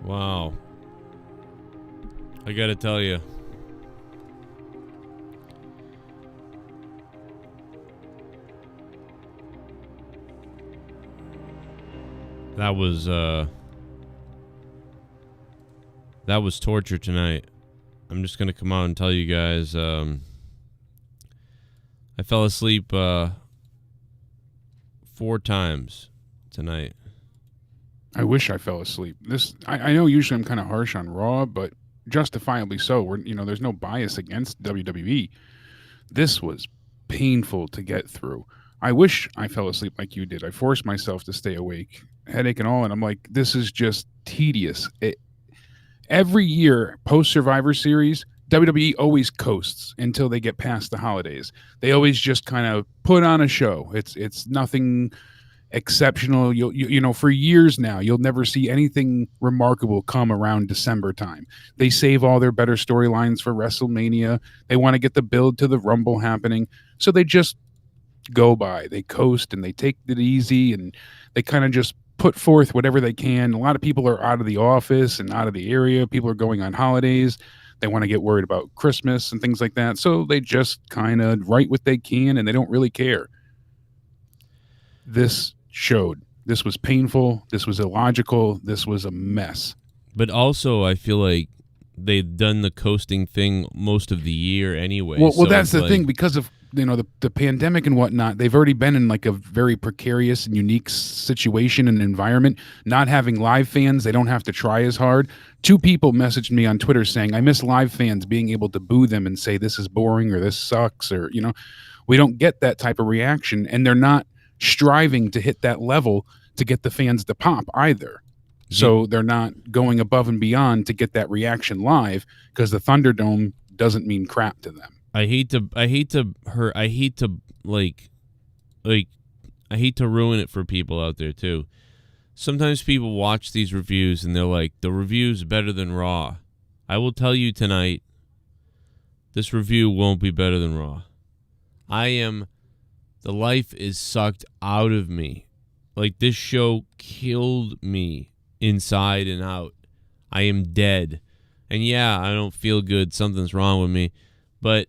Wow. I gotta tell you. That was torture tonight. I'm just gonna come out and tell you guys, I fell asleep 4 times tonight. I wish I fell asleep. I know usually I'm kind of harsh on Raw, but justifiably so. There's no bias against WWE. This was painful to get through. I wish I fell asleep like you did. I forced myself to stay awake, headache and all, and I'm like, this is just tedious. Every year, post-Survivor Series, WWE always coasts until they get past the holidays. They always just kind of put on a show. It's nothing exceptional. For years now, you'll never see anything remarkable come around December time. They save all their better storylines for WrestleMania. They want to get the build to the Rumble happening. So they just go by. They coast and they take it easy and they kind of just put forth whatever they can. A lot of people are out of the office and out of the area. People are going on holidays. They want to get worried about Christmas and things like that. So they just kind of write what they can and they don't really care. This showed. This was painful. This was illogical. This was a mess. But also, I feel like they've done the coasting thing most of the year anyway. Well, that's the thing, because of the pandemic and whatnot. They've already been in like a very precarious and unique situation and environment. Not having live fans, they don't have to try as hard. 2 people messaged me on Twitter saying, "I miss live fans being able to boo them and say this is boring or this sucks," or we don't get that type of reaction, and they're not striving to hit that level to get the fans to pop either. So they're not going above and beyond to get that reaction live, because the Thunderdome doesn't mean crap to them. I hate to ruin it for people out there too. Sometimes people watch these reviews and they're like, the review's better than Raw. I will tell you tonight, this review won't be better than Raw. The life is sucked out of me. Like, this show killed me inside and out. I am dead. And yeah, I don't feel good. Something's wrong with me. But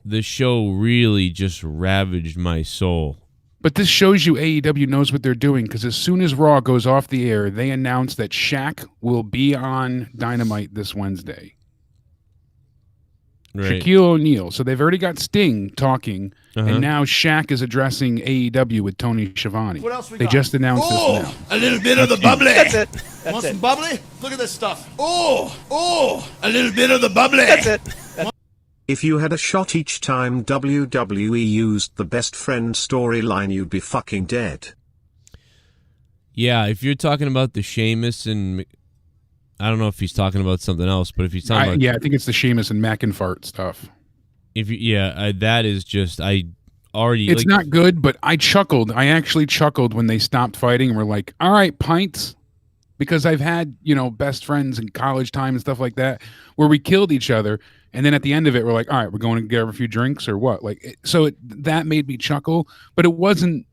the show really just ravaged my soul. But this shows you AEW knows what they're doing, because as soon as Raw goes off the air, they announce that Shaq will be on Dynamite this Wednesday. Right. Shaquille O'Neal. So they've already got Sting talking, and now Shaq is addressing AEW with Tony Schiavone. What else we They got? just announced this now. A little bit of the bubbly. That's it. Want some bubbly? Look at this stuff. Oh, a little bit of the bubbly. That's it. If you had a shot each time WWE used the best friend storyline, you'd be fucking dead. Yeah, if you're talking about the Sheamus and... I don't know if he's talking about something else, but if he's talking about... Yeah, I think it's the Sheamus and McInfart stuff. That is just... It's not good, but I chuckled. I actually chuckled when they stopped fighting and were like, all right, pints. Because I've had, best friends in college time and stuff like that where we killed each other. And then at the end of it, we're like, all right, we're going to get a few drinks or what? That made me chuckle, but it wasn't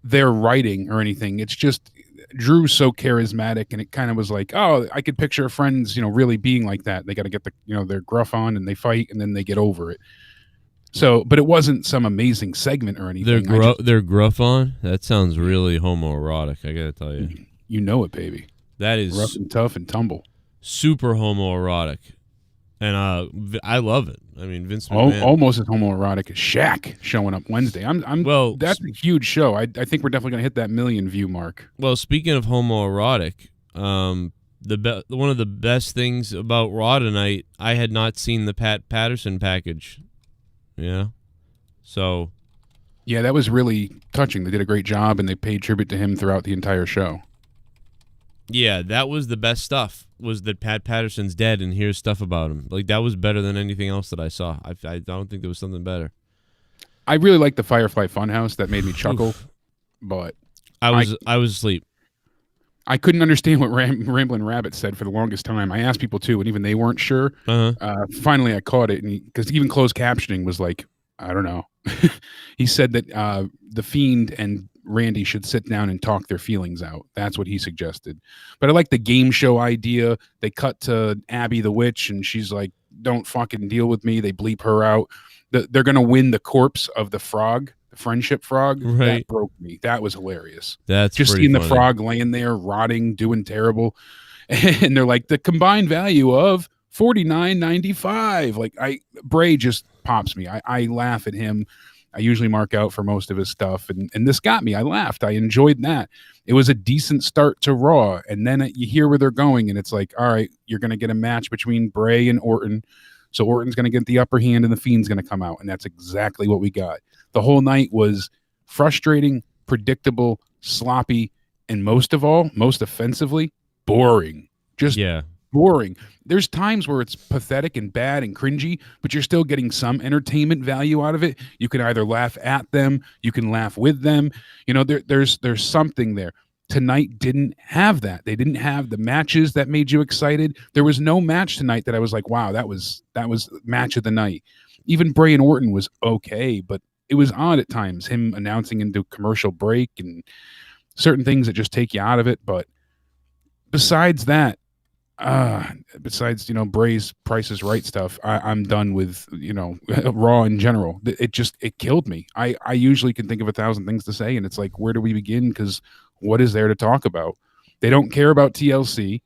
their writing or anything. It's just Drew's so charismatic, and it kind of was like, oh, I could picture friends, really being like that. They got to get their gruff on and they fight and then they get over it. So, but it wasn't some amazing segment or anything. Their gruff on? That sounds really homoerotic, I got to tell you. You know it, baby. That is rough and tough and tumble. Super homoerotic. And I love it. I mean, Vince McMahon. Almost as homoerotic as Shaq showing up Wednesday. That's a huge show. I think we're definitely going to hit that 1 million view mark. Well, speaking of homoerotic, one of the best things about Raw tonight, I had not seen the Pat Patterson package. Yeah. So. Yeah, that was really touching. They did a great job, and they paid tribute to him throughout the entire show. Yeah, that was the best stuff, was that Pat Patterson's dead and here's stuff about him. Like, that was better than anything else that I saw. I don't think there was something better. I really liked the Firefly Funhouse. That made me chuckle. But I was asleep. I couldn't understand what Ramblin' Rabbit said for the longest time. I asked people too, and even they weren't sure. Finally, I caught it, because even closed captioning was like, I don't know. He said that The Fiend and Randy should sit down and talk their feelings out. That's what he suggested. But I like the game show idea. They cut to Abby the witch, and she's like, don't fucking deal with me. They bleep her out. They're going to win the corpse of the frog, the friendship frog. Right. That broke me. That was hilarious. That's just pretty seeing funny. the frog laying there, rotting, doing terrible. And they're like, the combined value of $49.95. Like, Bray just pops me. I laugh at him. I usually mark out for most of his stuff, and this got me. I laughed. I enjoyed that. It was a decent start to Raw, and then you hear where they're going, and it's like, all right, you're going to get a match between Bray and Orton, so Orton's going to get the upper hand, and the Fiend's going to come out, and that's exactly what we got. The whole night was frustrating, predictable, sloppy, and most of all, most offensively, boring. Just boring. There's times where it's pathetic and bad and cringy, but you're still getting some entertainment value out of it. You can either laugh at them, you can laugh with them. You know, there's something there. Tonight didn't have that. They didn't have the matches that made you excited. There was no match tonight that I was like, wow, that was match of the night. Even Bray and Orton was okay, but it was odd at times, him announcing into commercial break and certain things that just take you out of it. But besides that, besides, you know, Bray's Price is Right stuff, I'm done with, you know, Raw in general. It killed me. I usually can think of 1,000 things to say, and it's like, where do we begin? Because what is there to talk about? They don't care about TLC.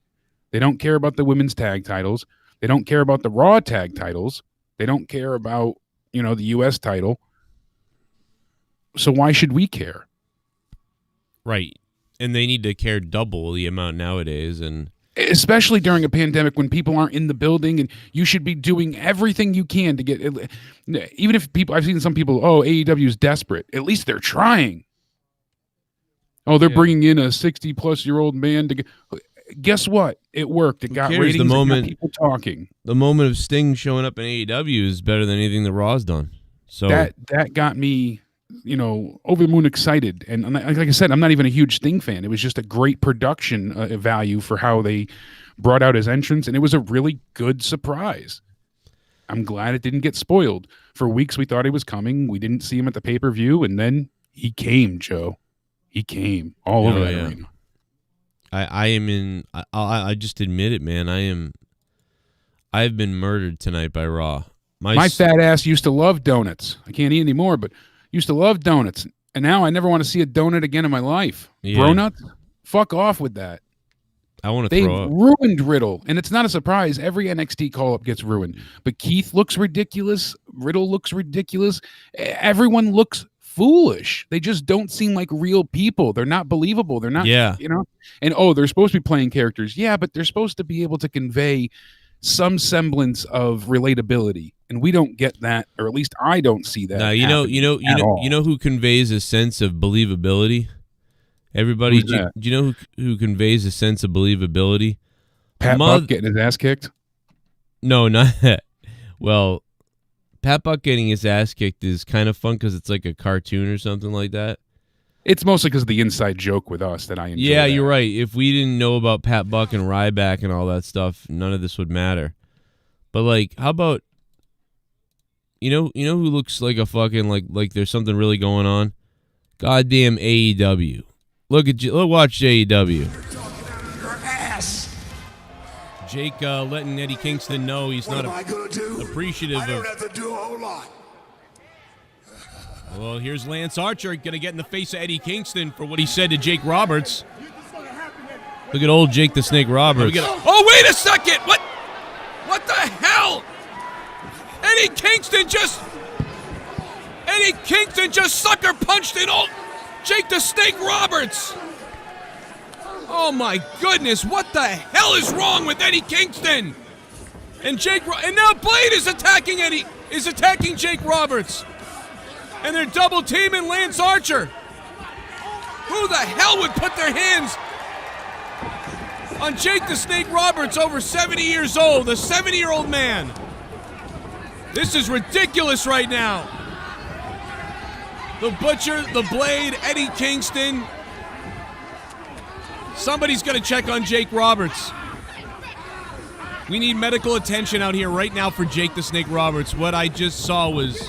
They don't care about the women's tag titles. They don't care about the Raw tag titles. They don't care about, you know, the US title. So why should we care? Right. And they need to care double the amount nowadays, and especially during a pandemic when people aren't in the building, and you should be doing everything you can to get, even if people, I've seen some people, AEW is desperate. At least they're trying. They're bringing in a 60-plus-year-old man to get, guess what? It worked. It got ratings. It got people talking. The moment of Sting showing up in AEW is better than anything the Raw's done. So that got me, you know, over the moon excited. And like I said, I'm not even a huge Sting fan. It was just a great production value for how they brought out his entrance, and it was a really good surprise. I'm glad it didn't get spoiled. For weeks we thought he was coming. We didn't see him at the pay-per-view, and then he came, Joe. He came all over that arena. I just admit it, man. I've been murdered tonight by Raw. My fat ass used to love donuts. I can't eat anymore, but used to love donuts. And now I never want to see a donut again in my life. Yeah. Bro-nuts? Fuck off with that. I want to throw up. They ruined Riddle, and it's not a surprise. Every NXT call-up gets ruined. But Keith looks ridiculous. Riddle looks ridiculous. Everyone looks foolish. They just don't seem like real people. They're not believable. They're not, you know? And, they're supposed to be playing characters. Yeah, but they're supposed to be able to convey some semblance of relatability, and we don't get that, or at least I don't see that. Now, you know who conveys a sense of believability? Everybody, do you know who conveys a sense of believability? Pat Buck getting his ass kicked? No, not that. Well, Pat Buck getting his ass kicked is kind of fun because it's like a cartoon or something like that. It's mostly because of the inside joke with us that I enjoy. Yeah, you're right. If we didn't know about Pat Buck and Ryback and all that stuff, none of this would matter. But like, how about you know who looks like a fucking like there's something really going on? Goddamn AEW. Look, watch AEW. Jake letting Eddie Kingston know he's not appreciative of. I don't have to do a whole lot. Well, here's Lance Archer going to get in the face of Eddie Kingston for what he said to Jake Roberts. Look at old Jake the Snake Roberts. Wait a second! What the hell? Eddie Kingston just sucker punched in old Jake the Snake Roberts. Oh my goodness! What the hell is wrong with Eddie Kingston? And now Blade is attacking Jake Roberts. And they're double teaming Lance Archer. Who the hell would put their hands on Jake the Snake Roberts, over 70 years old, a 70-year-old man? This is ridiculous right now. The Butcher, the Blade, Eddie Kingston. Somebody's going to check on Jake Roberts. We need medical attention out here right now for Jake the Snake Roberts. What I just saw was...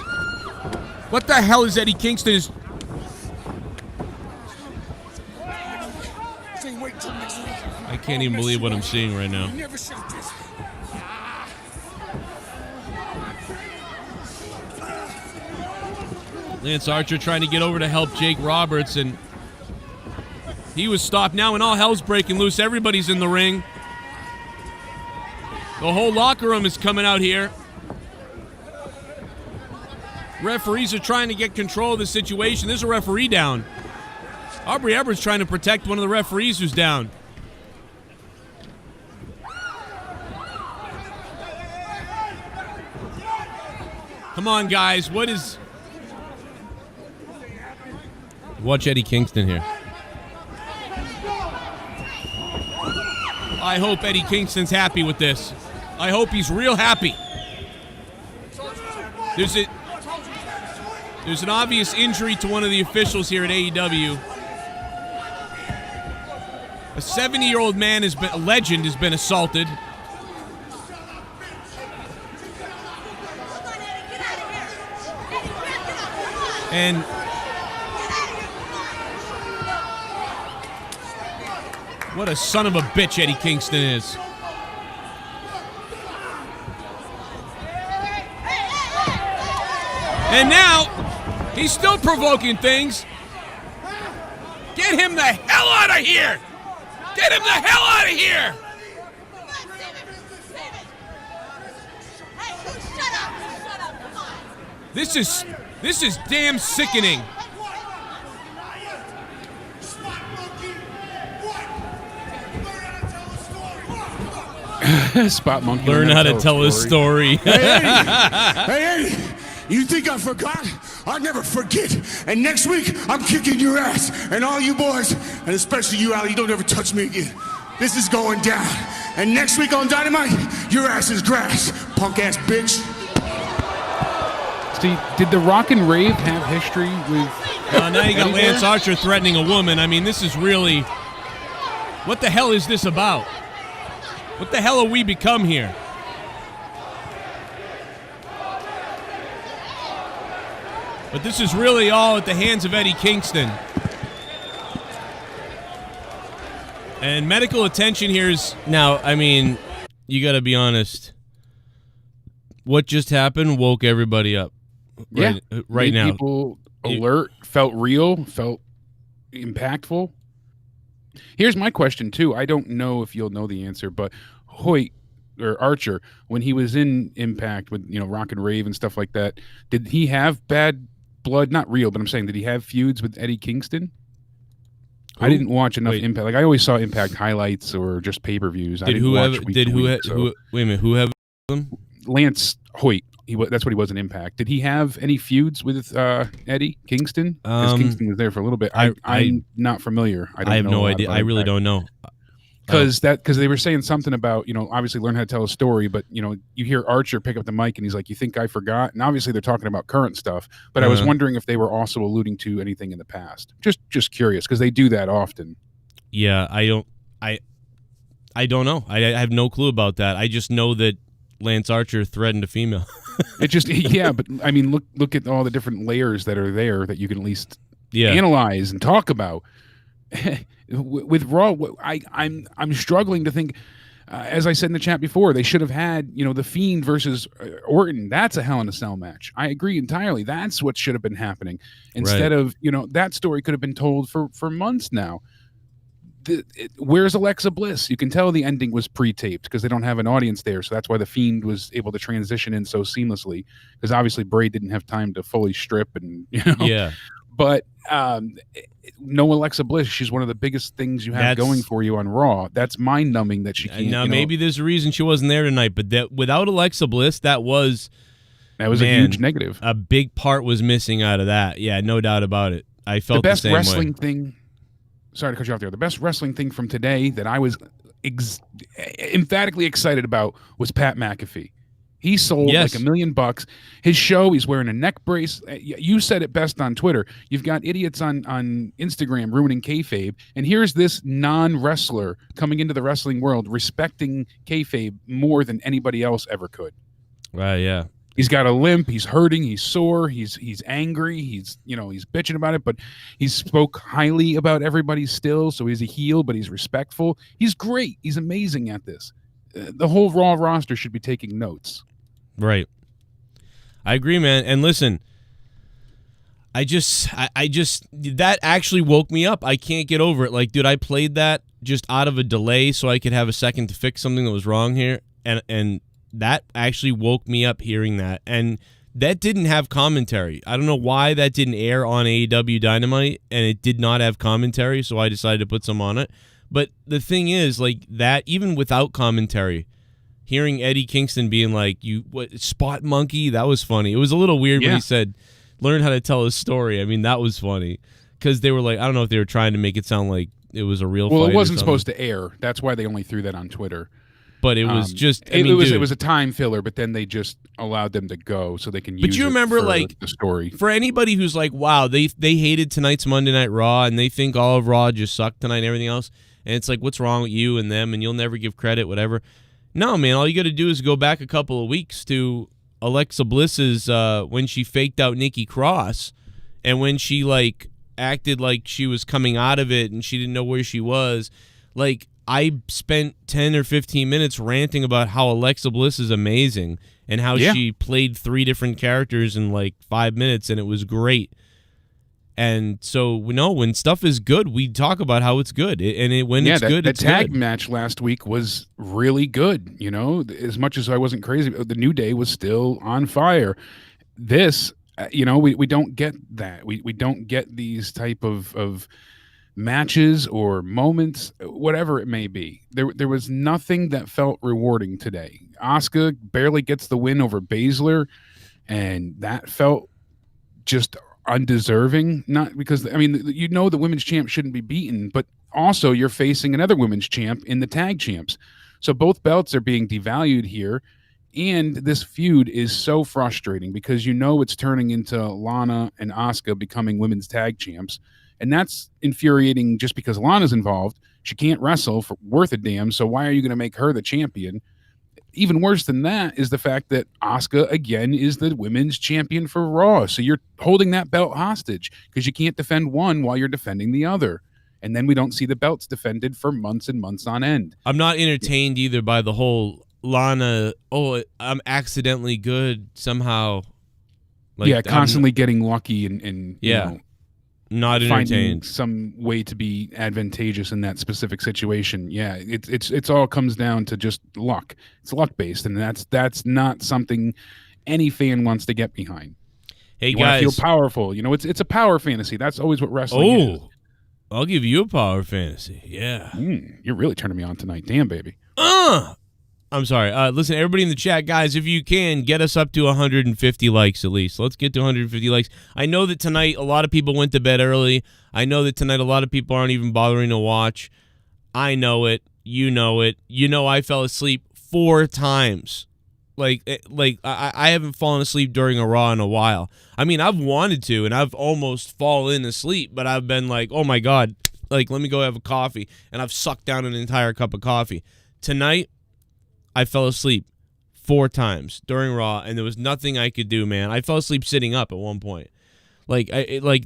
What the hell is Eddie Kingston? can't even believe what I'm seeing right now. Lance Archer trying to get over to help Jake Roberts, and he was stopped now, and all hell's breaking loose. Everybody's in the ring. The whole locker room is coming out here. Referees are trying to get control of the situation. There's a referee down. Aubrey Edwards trying to protect one of the referees who's down. Come on, guys. What is... Watch Eddie Kingston here. I hope Eddie Kingston's happy with this. I hope he's real happy. There's an obvious injury to one of the officials here at AEW. A 70-year-old man a legend has been assaulted. And what a son of a bitch Eddie Kingston is. And now, he's still provoking things. Get him the hell out of here! Get him the hell out of here! This is damn sickening. Spot Monkey. Learn how to tell a story. Hey, you think I forgot? I'll never forget. And next week, I'm kicking your ass. And all you boys, and especially you, Ali, don't ever touch me again. This is going down. And next week on Dynamite, your ass is grass, punk-ass bitch. See, did the Rock and Rave have history with... Now you got Lance Archer threatening a woman. I mean, this is really... What the hell is this about? What the hell have we become here? But this is really all at the hands of Eddie Kingston. And medical attention here is... Now, I mean, you got to be honest. What just happened woke everybody up. Right Made now. People alert, felt real, felt impactful. Here's my question, too. I don't know if you'll know the answer, but Hoyt, or Archer, when he was in Impact with, Rock and Rave and stuff like that, did he have bad blood? Not real, but I'm saying, did he have feuds with Eddie Kingston? Who? I didn't watch enough Wait. Impact. Like, I always saw Impact highlights or just pay-per-views. Wait a minute, them? Lance Hoyt. That's what he was in Impact. Did he have any feuds with Eddie Kingston? Because Kingston was there for a little bit. I'm not familiar. I have no idea. I really don't know. Because they were saying something about, obviously learn how to tell a story, but, you hear Archer pick up the mic and he's like, you think I forgot? And obviously they're talking about current stuff, but I was wondering if they were also alluding to anything in the past. Just curious, because they do that often. Yeah, I don't know. I have no clue about that. I just know that Lance Archer threatened a female. But I mean, look at all the different layers that are there that you can at least analyze and talk about. With Raw, I'm struggling to think. As I said in the chat before, they should have had the Fiend versus Orton. That's a Hell in a Cell match. I agree entirely. That's what should have been happening instead of that story could have been told for months now. Where's Alexa Bliss? You can tell the ending was pre-taped because they don't have an audience there, so that's why the Fiend was able to transition in so seamlessly. Because obviously Bray didn't have time to fully strip and Yeah. But no Alexa Bliss. She's one of the biggest things you have going for you on Raw. That's mind-numbing that she can't. Now maybe there's a reason she wasn't there tonight, but without Alexa Bliss, that was a huge negative. A big part was missing out of that. Yeah, no doubt about it. I felt the same way. The best wrestling thing. Sorry to cut you off there. The best wrestling thing from today that I was emphatically excited about was Pat McAfee. He sold like $1 million. His show, he's wearing a neck brace. You said it best on Twitter. You've got idiots on Instagram ruining kayfabe, and here's this non-wrestler coming into the wrestling world respecting kayfabe more than anybody else ever could. Right, yeah. He's got a limp. He's hurting. He's sore. He's angry. He's bitching about it, but he spoke highly about everybody still. So he's a heel, but he's respectful. He's great. He's amazing at this. The whole Raw roster should be taking notes. Right. I agree, man. And listen, I just that actually woke me up. I can't get over it. Like, dude, I played that just out of a delay so I could have a second to fix something that was wrong here, and that actually woke me up hearing that. And that didn't have commentary. I don't know why that didn't air on AEW Dynamite, and it did not have commentary, so I decided to put some on it. But the thing is, like, that, even without commentary, hearing Eddie Kingston being like, spot monkey, that was funny. It was a little weird when he said, learn how to tell a story. I mean, that was funny. Because they were like, I don't know if they were trying to make it sound like it was a real fight. Well, it wasn't supposed to air. That's why they only threw that on Twitter. But it was just, it was a time filler, but then they just allowed them to go so they can use you remember, it for like, the story. For anybody who's like, wow, they hated tonight's Monday Night Raw, and they think all of Raw just sucked tonight and everything else, and it's like, what's wrong with you and them, and you'll never give credit, whatever. No, man, all you got to do is go back a couple of weeks to Alexa Bliss's, when she faked out Nikki Cross, and when she, like, acted like she was coming out of it and she didn't know where she was. Like, I spent 10 or 15 minutes ranting about how Alexa Bliss is amazing and how she played 3 different characters in like 5 minutes, and it was great. And so, when stuff is good, we talk about how it's good. When it's good, it's good. The tag match last week was really good. As much as I wasn't crazy, the New Day was still on fire. This, we don't get that. We don't get these type of matches or moments, whatever it may be. There was nothing that felt rewarding today. Asuka barely gets the win over Baszler, and that felt just undeserving. Not because, the women's champ shouldn't be beaten, but also you're facing another women's champ in the tag champs. So both belts are being devalued here, and this feud is so frustrating because it's turning into Lana and Asuka becoming women's tag champs. And that's infuriating just because Lana's involved. She can't wrestle for worth a damn, so why are you going to make her the champion? Even worse than that is the fact that Asuka, again, is the women's champion for Raw. So you're holding that belt hostage because you can't defend one while you're defending the other. And then we don't see the belts defended for months and months on end. I'm not entertained either by the whole Lana, I'm accidentally good somehow. Like, constantly getting lucky and not finding entertained. Some way to be advantageous in that specific situation. Yeah, it's all comes down to just luck. It's luck based, and that's not something any fan wants to get behind. Hey, you guys, feel powerful. It's a power fantasy. That's always what wrestling is. I'll give you a power fantasy. Yeah, you're really turning me on tonight. Damn, baby. I'm sorry. Listen, everybody in the chat, guys, if you can, get us up to 150 likes at least. Let's get to 150 likes. I know that tonight a lot of people went to bed early. I know that tonight a lot of people aren't even bothering to watch. I know it. You know it. I fell asleep 4 times. Like I haven't fallen asleep during a Raw in a while. I mean, I've wanted to, and I've almost fallen asleep, but I've been like, oh, my God, like, let me go have a coffee, and I've sucked down an entire cup of coffee. Tonight, I fell asleep 4 times during Raw, and there was nothing I could do, man. I fell asleep sitting up at one point. Like,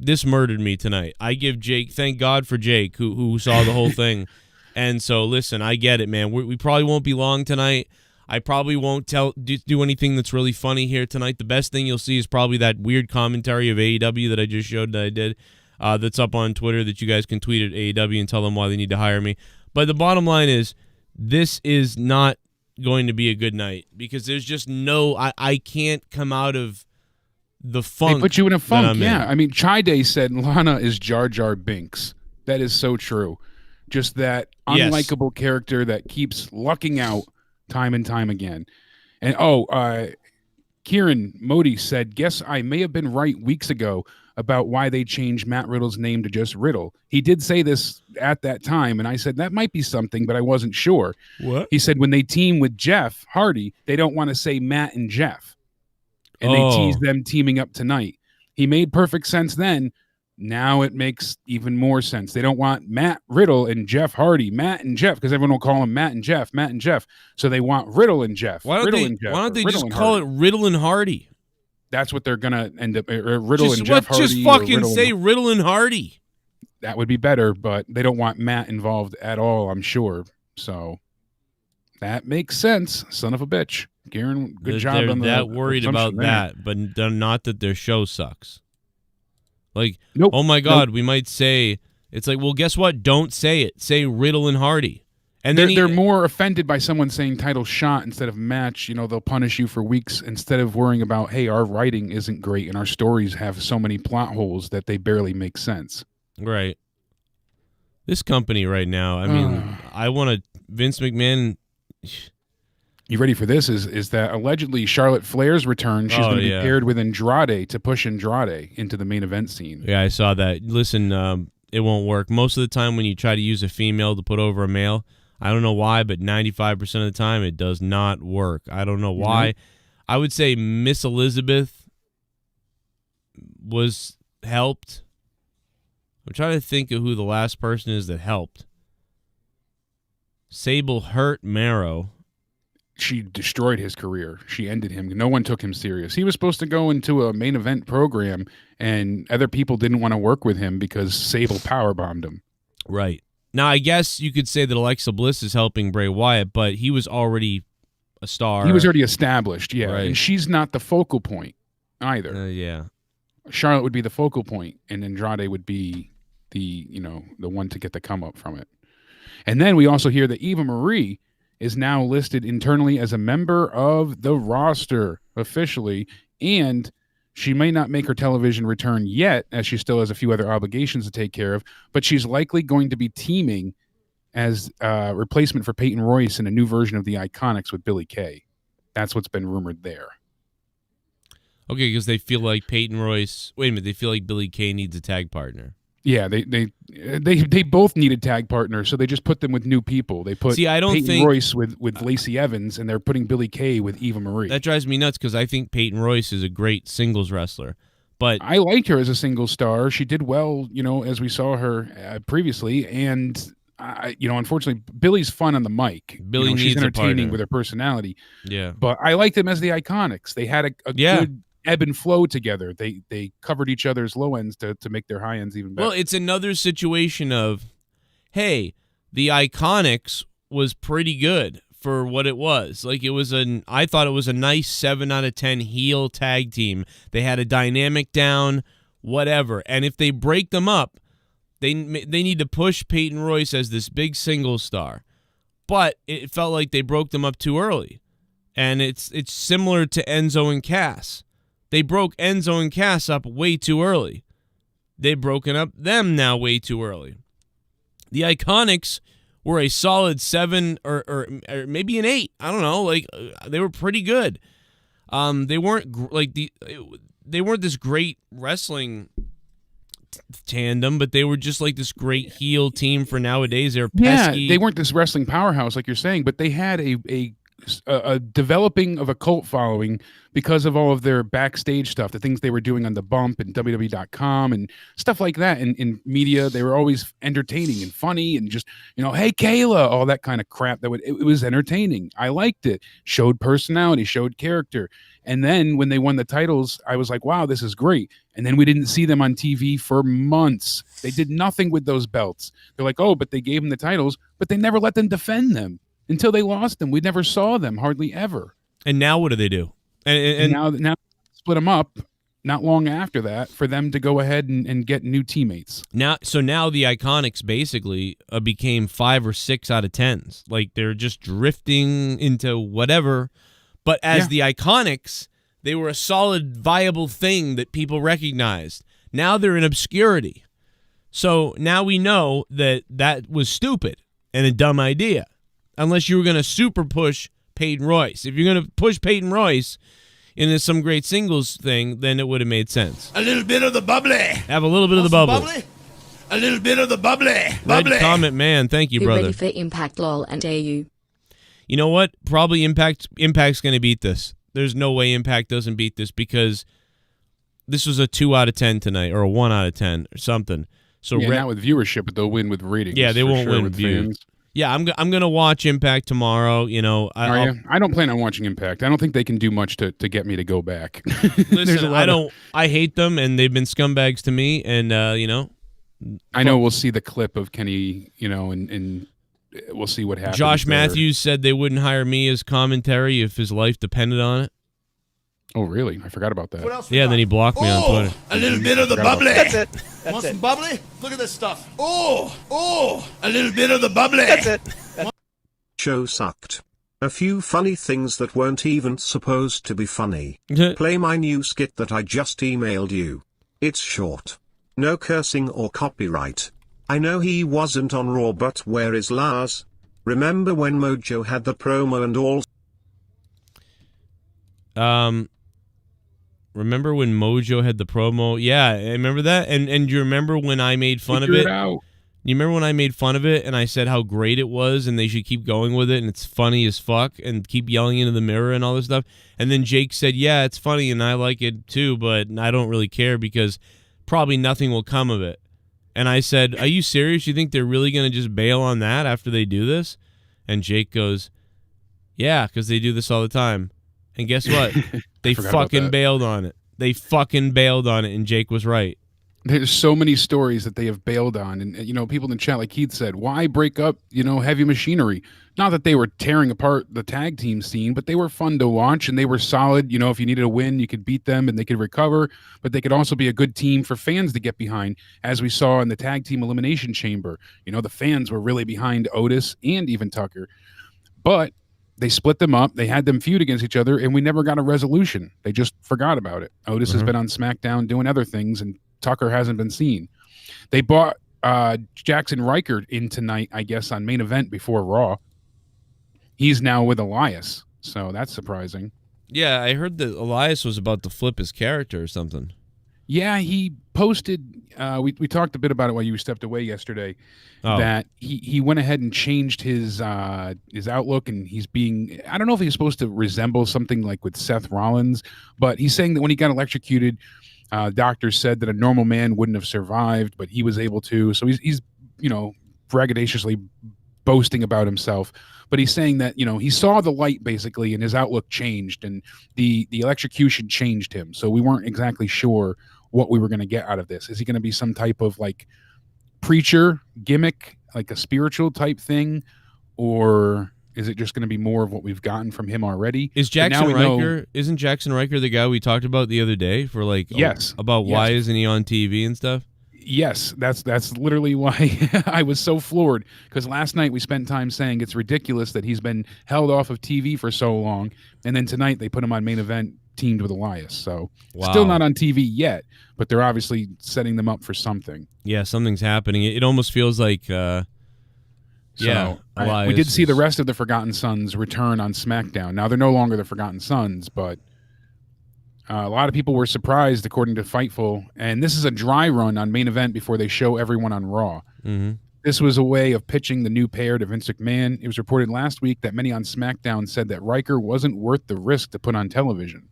this murdered me tonight. I give Jake, thank God for Jake, who saw the whole thing. And so, listen, I get it, man. We probably won't be long tonight. I probably won't do anything that's really funny here tonight. The best thing you'll see is probably that weird commentary of AEW that I just showed that I did. That's up on Twitter that you guys can tweet at AEW and tell them why they need to hire me. But the bottom line is, this is not going to be a good night because there's just I can't come out of the funk. They put you in a funk, yeah. I mean, Chai Day said Lana is Jar Jar Binks. That is so true. Just that unlikable character that keeps lucking out time and time again. And Kieran Modi said, guess I may have been right weeks ago about why they changed Matt Riddle's name to just Riddle. He did say this at that time, and I said, that might be something, but I wasn't sure. What? He said when they team with Jeff Hardy, they don't want to say Matt and Jeff. And they tease them teaming up tonight. He made perfect sense then, Now it makes even more sense. They don't want Matt Riddle and Jeff Hardy, Matt and Jeff, because everyone will call them Matt and Jeff, Matt and Jeff. So they want Riddle and Jeff. Why don't they just call it Riddle and Hardy? That's what they're gonna end up. Riddle just, and Jeff Hardy. Just fucking say Riddle and Hardy. That would be better, but they don't want Matt involved at all, I'm sure. So that makes sense. Son of a bitch. Garen, good job on the. They're that worried about that, but not that their show sucks. Like, nope, oh my God, we might say, it's like, well, guess what? Don't say it. Say Riddle and Hardy. And they're more offended by someone saying title shot instead of match. You know, they'll punish you for weeks instead of worrying about, hey, our writing isn't great and our stories have so many plot holes that they barely make sense. Right. This company right now, I mean, I want to, Vince McMahon. You ready for this? Is that allegedly Charlotte Flair's return? She's going to be paired with Andrade to push Andrade into the main event scene. Yeah, I saw that. Listen, it won't work. Most of the time when you try to use a female to put over a male, I don't know why, but 95% of the time it does not work. I don't know why. Mm-hmm. I would say Miss Elizabeth was helped. I'm trying to think of who the last person is that helped. Sable hurt Marrow. She destroyed his career. She ended him. No one took him serious. He was supposed to go into a main event program, and other people didn't want to work with him because Sable powerbombed him. Right. Now, I guess you could say that Alexa Bliss is helping Bray Wyatt, but he was already a star. He was already established, yeah. Right. And she's not the focal point either. Yeah. Charlotte would be the focal point, and Andrade would be the one to get the come up from it. And then we also hear that Eva Marie is now listed internally as a member of the roster officially, and she may not make her television return yet, as she still has a few other obligations to take care of, but she's likely going to be teaming as a replacement for Peyton Royce in a new version of the Iconics with Billie Kay. That's what's been rumored there. Okay, because they feel like Peyton Royce... Wait a minute, they feel like Billie Kay needs a tag partner. Yeah, they both needed tag partners, so they just put them with new people. They put Peyton Royce with Lacey Evans, and they're putting Billie Kay with Eva Marie. That drives me nuts because I think Peyton Royce is a great singles wrestler. But I liked her as a single star. She did well, as we saw her previously, and unfortunately, Billie's fun on the mic. Billie she's needs entertaining with her personality. Yeah, but I liked them as the Iconics. They had a good ebb and flow together. They covered each other's low ends to make their high ends even better. Well, it's another situation of, hey, the Iconics was pretty good for what it was. Like I thought it was a nice 7 out of 10 heel tag team. They had a dynamic down, whatever. And if they break them up, they need to push Peyton Royce as this big single star. But it felt like they broke them up too early. And it's similar to Enzo and Cass. They broke Enzo and Cass up way too early. They've broken up them now way too early. The Iconics were a solid 7 or maybe an 8. I don't know. Like they were pretty good. They weren't they weren't this great wrestling tandem, but they were just like this great heel team for nowadays. They're pesky. Yeah, they weren't this wrestling powerhouse like you're saying, but they had a developing of a cult following because of all of their backstage stuff, the things they were doing on The Bump and WWE.com and stuff like that. In media, they were always entertaining and funny and just, hey, Kayla, all that kind of crap. It was entertaining. I liked it. Showed personality, showed character. And then when they won the titles, I was like, wow, this is great. And then we didn't see them on TV for months. They did nothing with those belts. They're like, oh, but they gave them the titles, but they never let them defend them. Until they lost them, we never saw them hardly ever. And now what do they do? And now split them up. Not long after that, for them to go ahead and get new teammates. Now the Iconics basically became 5 or 6 out of 10s. Like they're just drifting into whatever. But as the Iconics, they were a solid, viable thing that people recognized. Now they're in obscurity. So now we know that was stupid and a dumb idea. Unless you were going to super push Peyton Royce. If you're going to push Peyton Royce into some great singles thing, then it would have made sense. A little bit of the bubbly. Have a little bit of the bubble. Bubbly? A little bit of the bubbly. Red comment, man. Thank you, brother. Ready for Impact, lol, and dare you. You know what? Probably Impact's going to beat this. There's no way Impact doesn't beat this because this was a 2 out of 10 tonight, or a 1 out of 10, or something. So not with viewership, but they'll win with ratings. Yeah, they won't win with views. Fans. Yeah, I'm gonna watch Impact tomorrow. You know, I don't plan on watching Impact. I don't think they can do much to get me to go back. Listen, I hate them, and they've been scumbags to me. And you know, I know we'll see the clip of Kenny. You know, and we'll see what happens. Josh Matthews said they wouldn't hire me as commentary if his life depended on it. Oh, really? I forgot about that. Yeah, then he blocked me on Twitter. A little bit of the bubbly. That's it. Want some bubbly? Look at this stuff. Oh, a little bit of the bubbly. That's it. Show sucked. A few funny things that weren't even supposed to be funny. Play my new skit that I just emailed you. It's short. No cursing or copyright. I know he wasn't on Raw, but where is Lars? Remember when Mojo had the promo and all? Remember when Mojo had the promo? Yeah, I remember that. And you remember when I made fun of it? You remember when I made fun of it and I said how great it was and they should keep going with it and it's funny as fuck and keep yelling into the mirror and all this stuff? And then Jake said, yeah, it's funny and I like it too, but I don't really care because probably nothing will come of it. And I said, are you serious? You think they're really going to just bail on that after they do this? And Jake goes, yeah, because they do this all the time. And guess what? They fucking bailed on it. They fucking bailed on it, and Jake was right. There's so many stories that they have bailed on. And, you know, people in the chat, like Keith said, why break up, you know, Heavy Machinery? Not that they were tearing apart the tag team scene, but they were fun to watch, and they were solid. You know, if you needed a win, you could beat them, and they could recover. But they could also be a good team for fans to get behind, as we saw in the Tag Team Elimination Chamber. You know, the fans were really behind Otis and even Tucker. But they split them up. They had them feud against each other, and we never got a resolution. They just forgot about it. Otis has been on SmackDown doing other things, and Tucker hasn't been seen. They bought Jackson Reichert in tonight, I guess, on Main Event before Raw. He's now with Elias, so that's surprising. Yeah, I heard that Elias was about to flip his character or something. Yeah, he posted, we talked a bit about it while you stepped away yesterday, that he went ahead and changed his outlook, and he's being, I don't know if he's supposed to resemble something like with Seth Rollins, but he's saying that when he got electrocuted, doctors said that a normal man wouldn't have survived, but he was able to. So he's you know, braggadociously boasting about himself, but he's saying that, you know, he saw the light basically and his outlook changed, and the electrocution changed him. So we weren't exactly sure what we were going to get out of this. Is he going to be some type of like preacher gimmick, like a spiritual type thing, or is it just going to be more of what we've gotten from him already? Is Jackson Riker, isn't Jackson Riker the guy we talked about the other day for like, yes, about why isn't he on TV and stuff? Yes, that's literally why I was so floored, because last night we spent time saying it's ridiculous that he's been held off of TV for so long, and then tonight they put him on Main Event teamed with Elias. So still not on TV yet, but they're obviously setting them up for something. Yeah, something's happening. It almost feels like Elias. We did see the rest of the Forgotten Sons return on SmackDown. Now they're no longer the Forgotten Sons, but a lot of people were surprised, according to Fightful, and this is a dry run on Main Event before they show everyone on Raw. This was a way of pitching the new pair to Vince McMahon. It was reported last week that many on SmackDown said that Riker wasn't worth the risk to put on television,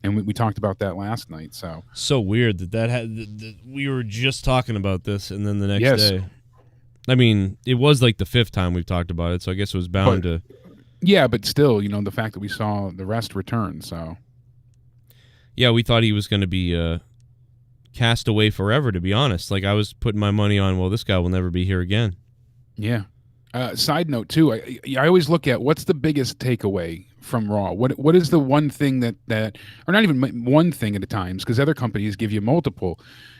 and we talked about that last night. So weird that had we were just talking about this, and then the next day. I mean, it was like the 5th time we've talked about it, so I guess it was bound to. Yeah, but still, you know, the fact that we saw the rest return, so. Yeah, we thought he was going to be cast away forever, to be honest. Like, I was putting my money on, well, this guy will never be here again. Yeah. Side note, too, I always look at what's the biggest takeaway from Raw? What is the one thing that or not even one thing at a time, because other companies give you multiple.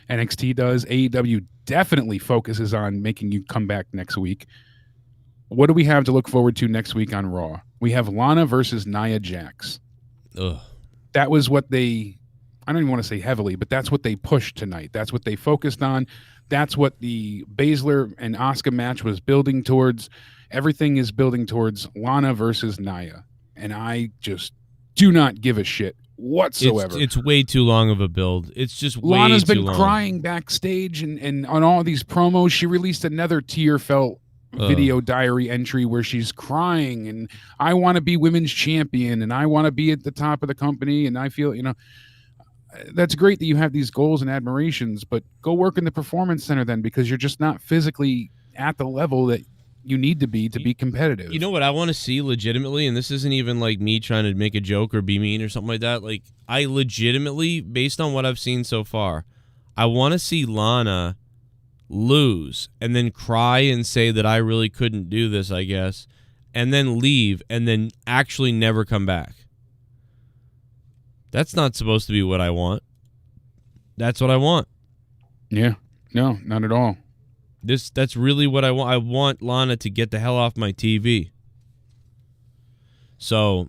NXT does. AEW definitely focuses on making you come back next week. What do we have to look forward to next week on Raw? We have Lana versus Nia Jax. Ugh. That was what I don't even want to say heavily, but that's what they pushed tonight. That's what they focused on. That's what the Baszler and Asuka match was building towards. Everything is building towards Lana versus Nia. And I just do not give a shit whatsoever. It's way too long of a build. It's just way Lana's too been long. crying backstage and on all these promos. She released another tear-felt video diary entry where she's crying and I want to be women's champion and I want to be at the top of the company and I feel, you know, that's great that you have these goals and admirations, but go work in the performance center then, because you're just not physically at the level that you need to be competitive. You know what I want to see legitimately, and this isn't even like me trying to make a joke or be mean or something like that. Like, I legitimately, based on what I've seen so far, I want to see Lana lose and then cry and say that I really couldn't do this, I guess, and then leave and then actually never come back. That's not supposed to be what I want. That's what I want. Yeah. No, not at all. That's really what I want. I want Lana to get the hell off my TV. So,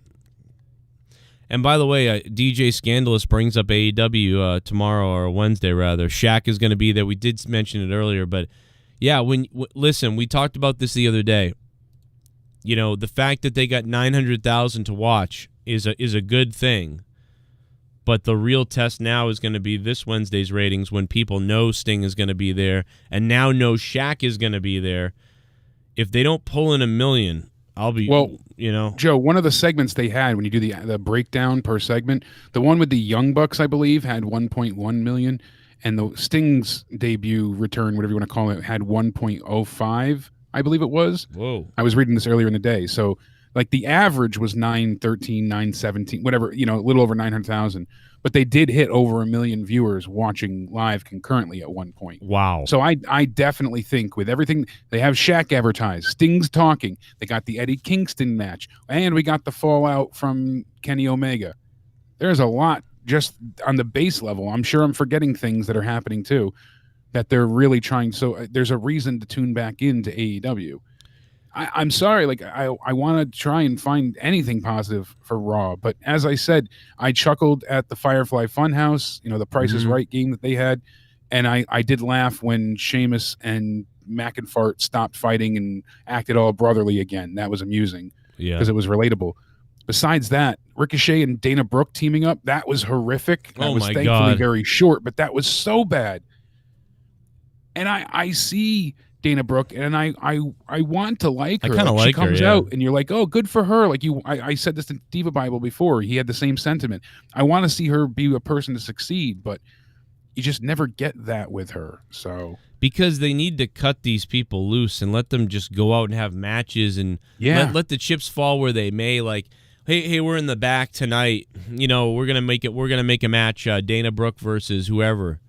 and by the way, DJ Scandalous brings up AEW tomorrow, or Wednesday rather. Shaq is going to be there. We did mention it earlier, but yeah, listen, we talked about this the other day. You know, the fact that they got 900,000 to watch is a good thing. But the real test now is going to be this Wednesday's ratings, when people know Sting is going to be there and now know Shaq is going to be there. If they don't pull in 1 million, I'll be, Joe, one of the segments they had when you do the breakdown per segment, the one with the Young Bucks, I believe, had 1.1 million, and the Sting's debut return, whatever you want to call it, had 1.05, I believe it was. Whoa. I was reading this earlier in the day. So, like, the average was 913, 917, whatever, a little over 900,000. But they did hit over 1 million viewers watching live concurrently at one point. Wow. So I definitely think with everything, they have Shaq advertised, Sting's talking, they got the Eddie Kingston match, and we got the fallout from Kenny Omega. There's a lot just on the base level. I'm sure I'm forgetting things that are happening too, that they're really trying. So there's a reason to tune back into AEW. I'm sorry, like I want to try and find anything positive for Raw, but as I said, I chuckled at the Firefly Funhouse, the Price is Right game that they had, and I did laugh when Sheamus and McIntyre stopped fighting and acted all brotherly again. That was amusing, because it was relatable. Besides that, Ricochet and Dana Brooke teaming up, that was horrific. That was thankfully very short, but that was so bad. And I see Dana Brooke, and I want to like her. I kind of like her. She comes her, out, and you're like, oh, good for her. Like I said this to Diva Bible before. He had the same sentiment. I want to see her be a person to succeed, but you just never get that with her. So because they need to cut these people loose and let them just go out and have matches and let the chips fall where they may. Like, hey, we're in the back tonight. We're gonna make a match. Dana Brooke versus whoever.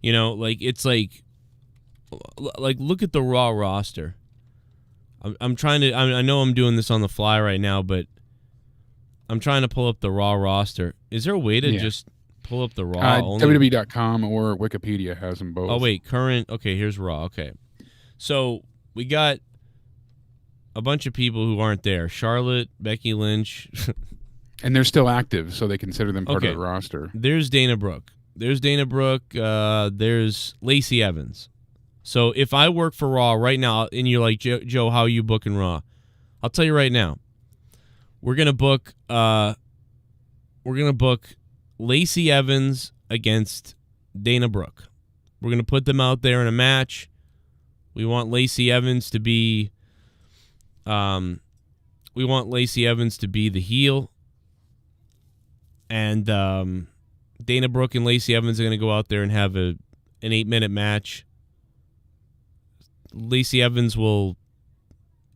It's like look at the Raw roster. I'm trying to. I know I'm doing this on the fly right now, but I'm trying to pull up the Raw roster. Is there a way to just pull up the Raw? WWE.com or Wikipedia has them both. Oh wait, current. Okay, here's Raw. Okay, so we got a bunch of people who aren't there. Charlotte, Becky Lynch, and they're still active, so they consider them part of the roster. There's Dana Brooke. There's Lacey Evans. So if I work for Raw right now, and you're like, Joe, how are you booking Raw? I'll tell you right now. We're gonna book Lacey Evans against Dana Brooke. We're gonna put them out there in a match. We want Lacey Evans to be the heel, and Dana Brooke and Lacey Evans are gonna go out there and have an 8-minute match. Lacey Evans will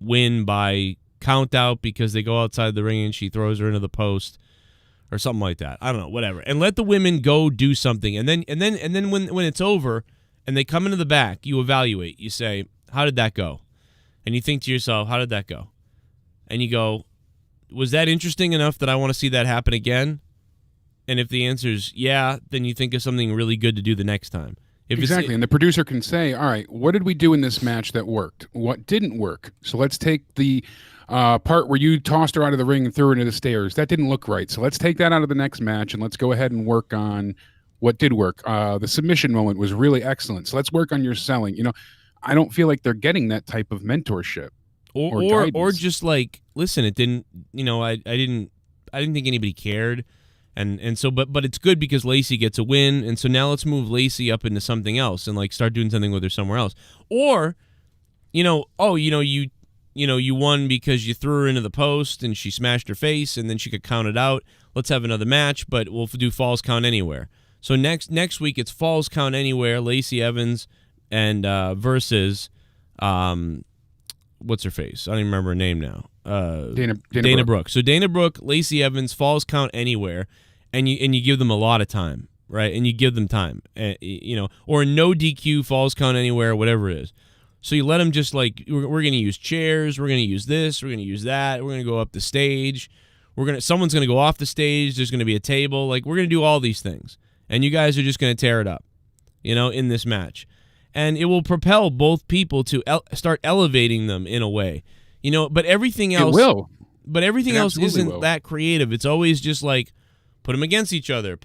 win by count out because they go outside the ring and she throws her into the post or something like that. I don't know, whatever. And let the women go do something. And then when it's over and they come into the back, you evaluate. You say, how did that go? And you think to yourself, how did that go? And you go, was that interesting enough that I want to see that happen again? And if the answer is yeah, then you think of something really good to do the next time. Exactly, and the producer can say, all right, what did we do in this match that worked? What didn't work? So let's take the part where you tossed her out of the ring and threw her into the stairs. That didn't look right. So let's take that out of the next match, and let's go ahead and work on what did work. The submission moment was really excellent. So let's work on your selling. I don't feel like they're getting that type of mentorship. Or just like, listen, it didn't, I didn't think anybody cared. And so, but it's good because Lacey gets a win, and so now let's move Lacey up into something else and like start doing something with her somewhere else. Or, you won because you threw her into the post and she smashed her face, and then she could count it out. Let's have another match, but we'll do falls count anywhere. So next week it's Falls Count Anywhere, Lacey Evans and versus what's her face? I don't even remember her name now. Dana Brooke. So Dana Brooke, Lacey Evans, Falls Count Anywhere, and you give them a lot of time, right? And you give them time, or no DQ, Falls Count Anywhere, whatever it is. So you let them just like, we're going to use chairs, we're going to use this, we're going to use that, we're going to go up the stage, someone's going to go off the stage, there's going to be a table, like we're going to do all these things, and you guys are just going to tear it up, in this match. And it will propel both people to start elevating them in a way, but everything else, it will. But everything else isn't will. that creative. It's always just like, put them against each other.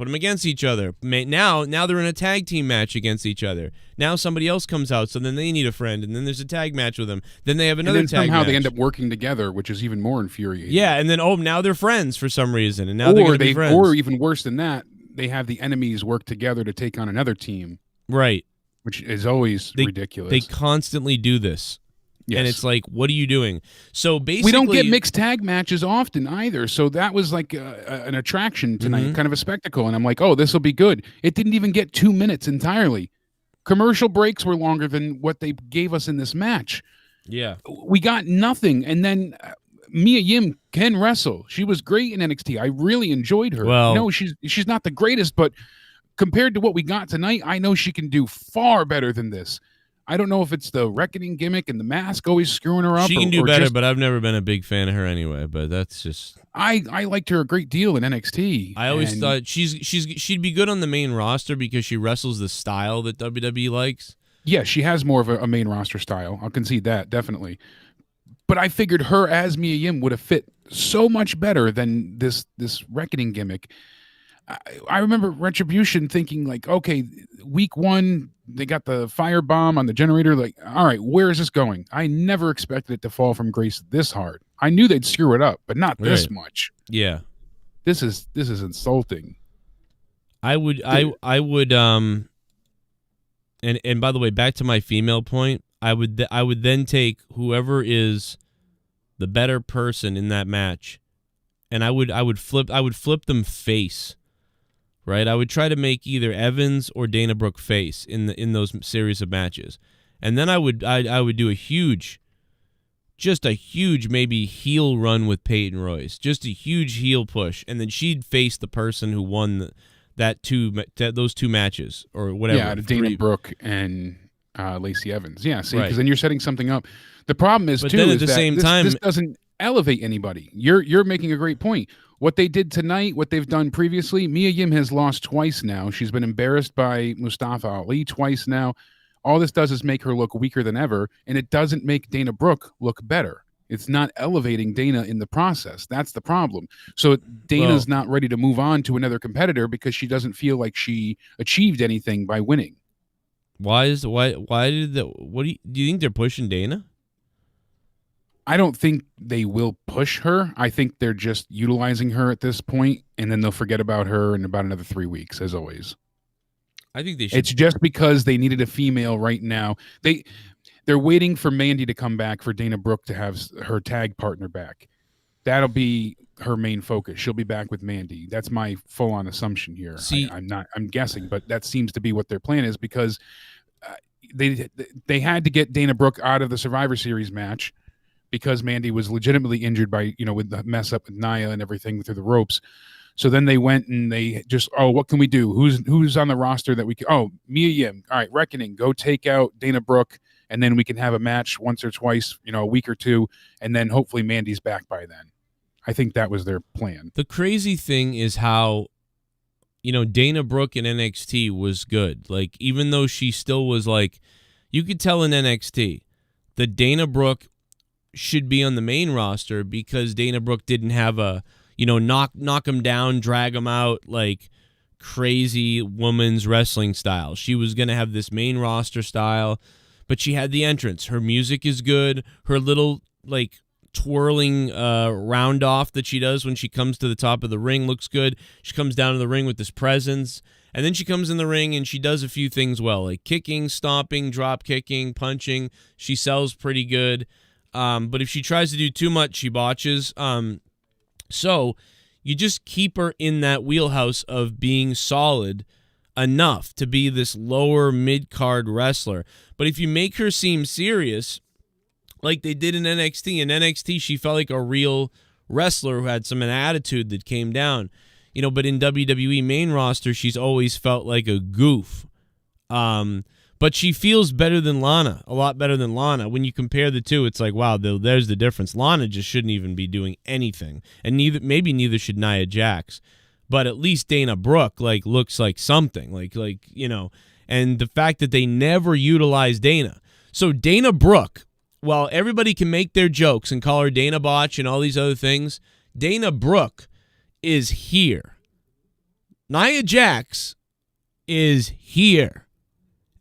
Now they're in a tag team match against each other. Now somebody else comes out, so then they need a friend, and then there's a tag match with them. Then they have another tag match. And then somehow they end up working together, which is even more infuriating. Yeah, and then, now they're friends for some reason, and now they're going to be friends. Or even worse than that, they have the enemies work together to take on another team. Right. Which is always ridiculous. They constantly do this. Yes. And it's like, what are you doing? So basically, we don't get mixed tag matches often either. So that was like an attraction tonight, kind of a spectacle. And I'm like, oh, this will be good. It didn't even get 2 minutes entirely. Commercial breaks were longer than what they gave us in this match. Yeah. We got nothing. And then Mia Yim can wrestle. She was great in NXT. I really enjoyed her. Well, no, she's not the greatest, but compared to what we got tonight, I know she can do far better than this. I don't know if it's the Reckoning gimmick and the mask always screwing her up. She can do better, but I've never been a big fan of her anyway. But that's just I liked her a great deal in NXT. I always thought she'd be good on the main roster because she wrestles the style that WWE likes. Yeah, she has more of a main roster style. I'll concede that, definitely. But I figured her as Mia Yim would have fit so much better than this Reckoning gimmick. I remember Retribution thinking like, okay, week 1, they got the firebomb on the generator. Like, all right, where is this going? I never expected it to fall from grace this hard. I knew they'd screw it up, but not this much. Yeah. This is insulting. I would and by the way, back to my female point, I would then take whoever is the better person in that match, and I would flip them face. Right, I would try to make either Evans or Dana Brooke face in those series of matches, and then I would do a huge maybe heel run with Peyton Royce, just a huge heel push, and then she'd face the person who won those 2 matches or whatever. Yeah, Dana Brooke and Lacey Evans. Yeah, see, because then you're setting something up. The problem is this doesn't elevate anybody. You're making a great point. What they did tonight, what they've done previously, Mia Yim has lost twice now. She's been embarrassed by Mustafa Ali twice now. All this does is make her look weaker than ever, and it doesn't make Dana Brooke look better. It's not elevating Dana in the process. That's the problem. So Dana's not ready to move on to another competitor because she doesn't feel like she achieved anything by winning. Why do you think they're pushing Dana? I don't think they will push her. I think they're just utilizing her at this point, and then they'll forget about her in about another 3 weeks, as always. I think they should. It's just because they needed a female right now. They're waiting for Mandy to come back for Dana Brooke to have her tag partner back. That'll be her main focus. She'll be back with Mandy. That's my full-on assumption here. See, I'm guessing, but that seems to be what their plan is because they had to get Dana Brooke out of the Survivor Series match, because Mandy was legitimately injured by, with the mess up with Nia and everything through the ropes. So then they went and they just, what can we do? Who's on the roster that we can, Mia Yim. All right, Reckoning, go take out Dana Brooke, and then we can have a match once or twice, a week or 2, and then hopefully Mandy's back by then. I think that was their plan. The crazy thing is how, Dana Brooke in NXT was good. Like, even though she still was like, you could tell in NXT that Dana Brooke should be on the main roster because Dana Brooke didn't have a, knock him down, drag him out, like crazy woman's wrestling style. She was going to have this main roster style, but she had the entrance. Her music is good. Her little, like, twirling round off that she does when she comes to the top of the ring looks good. She comes down to the ring with this presence, and then she comes in the ring and she does a few things well, like kicking, stomping, drop kicking, punching. She sells pretty good. But if she tries to do too much, she botches. So you just keep her in that wheelhouse of being solid enough to be this lower mid-card wrestler. But if you make her seem serious, like they did in NXT, she felt like a real wrestler who had an attitude that came down. But in WWE main roster, she's always felt like a goof. But she feels better than Lana, a lot better than Lana. When you compare the two, it's like, wow, there's the difference. Lana just shouldn't even be doing anything. And neither should Nia Jax. But at least Dana Brooke looks like something. And the fact that they never utilize Dana. So Dana Brooke, while everybody can make their jokes and call her Dana Botch and all these other things, Dana Brooke is here. Nia Jax is here.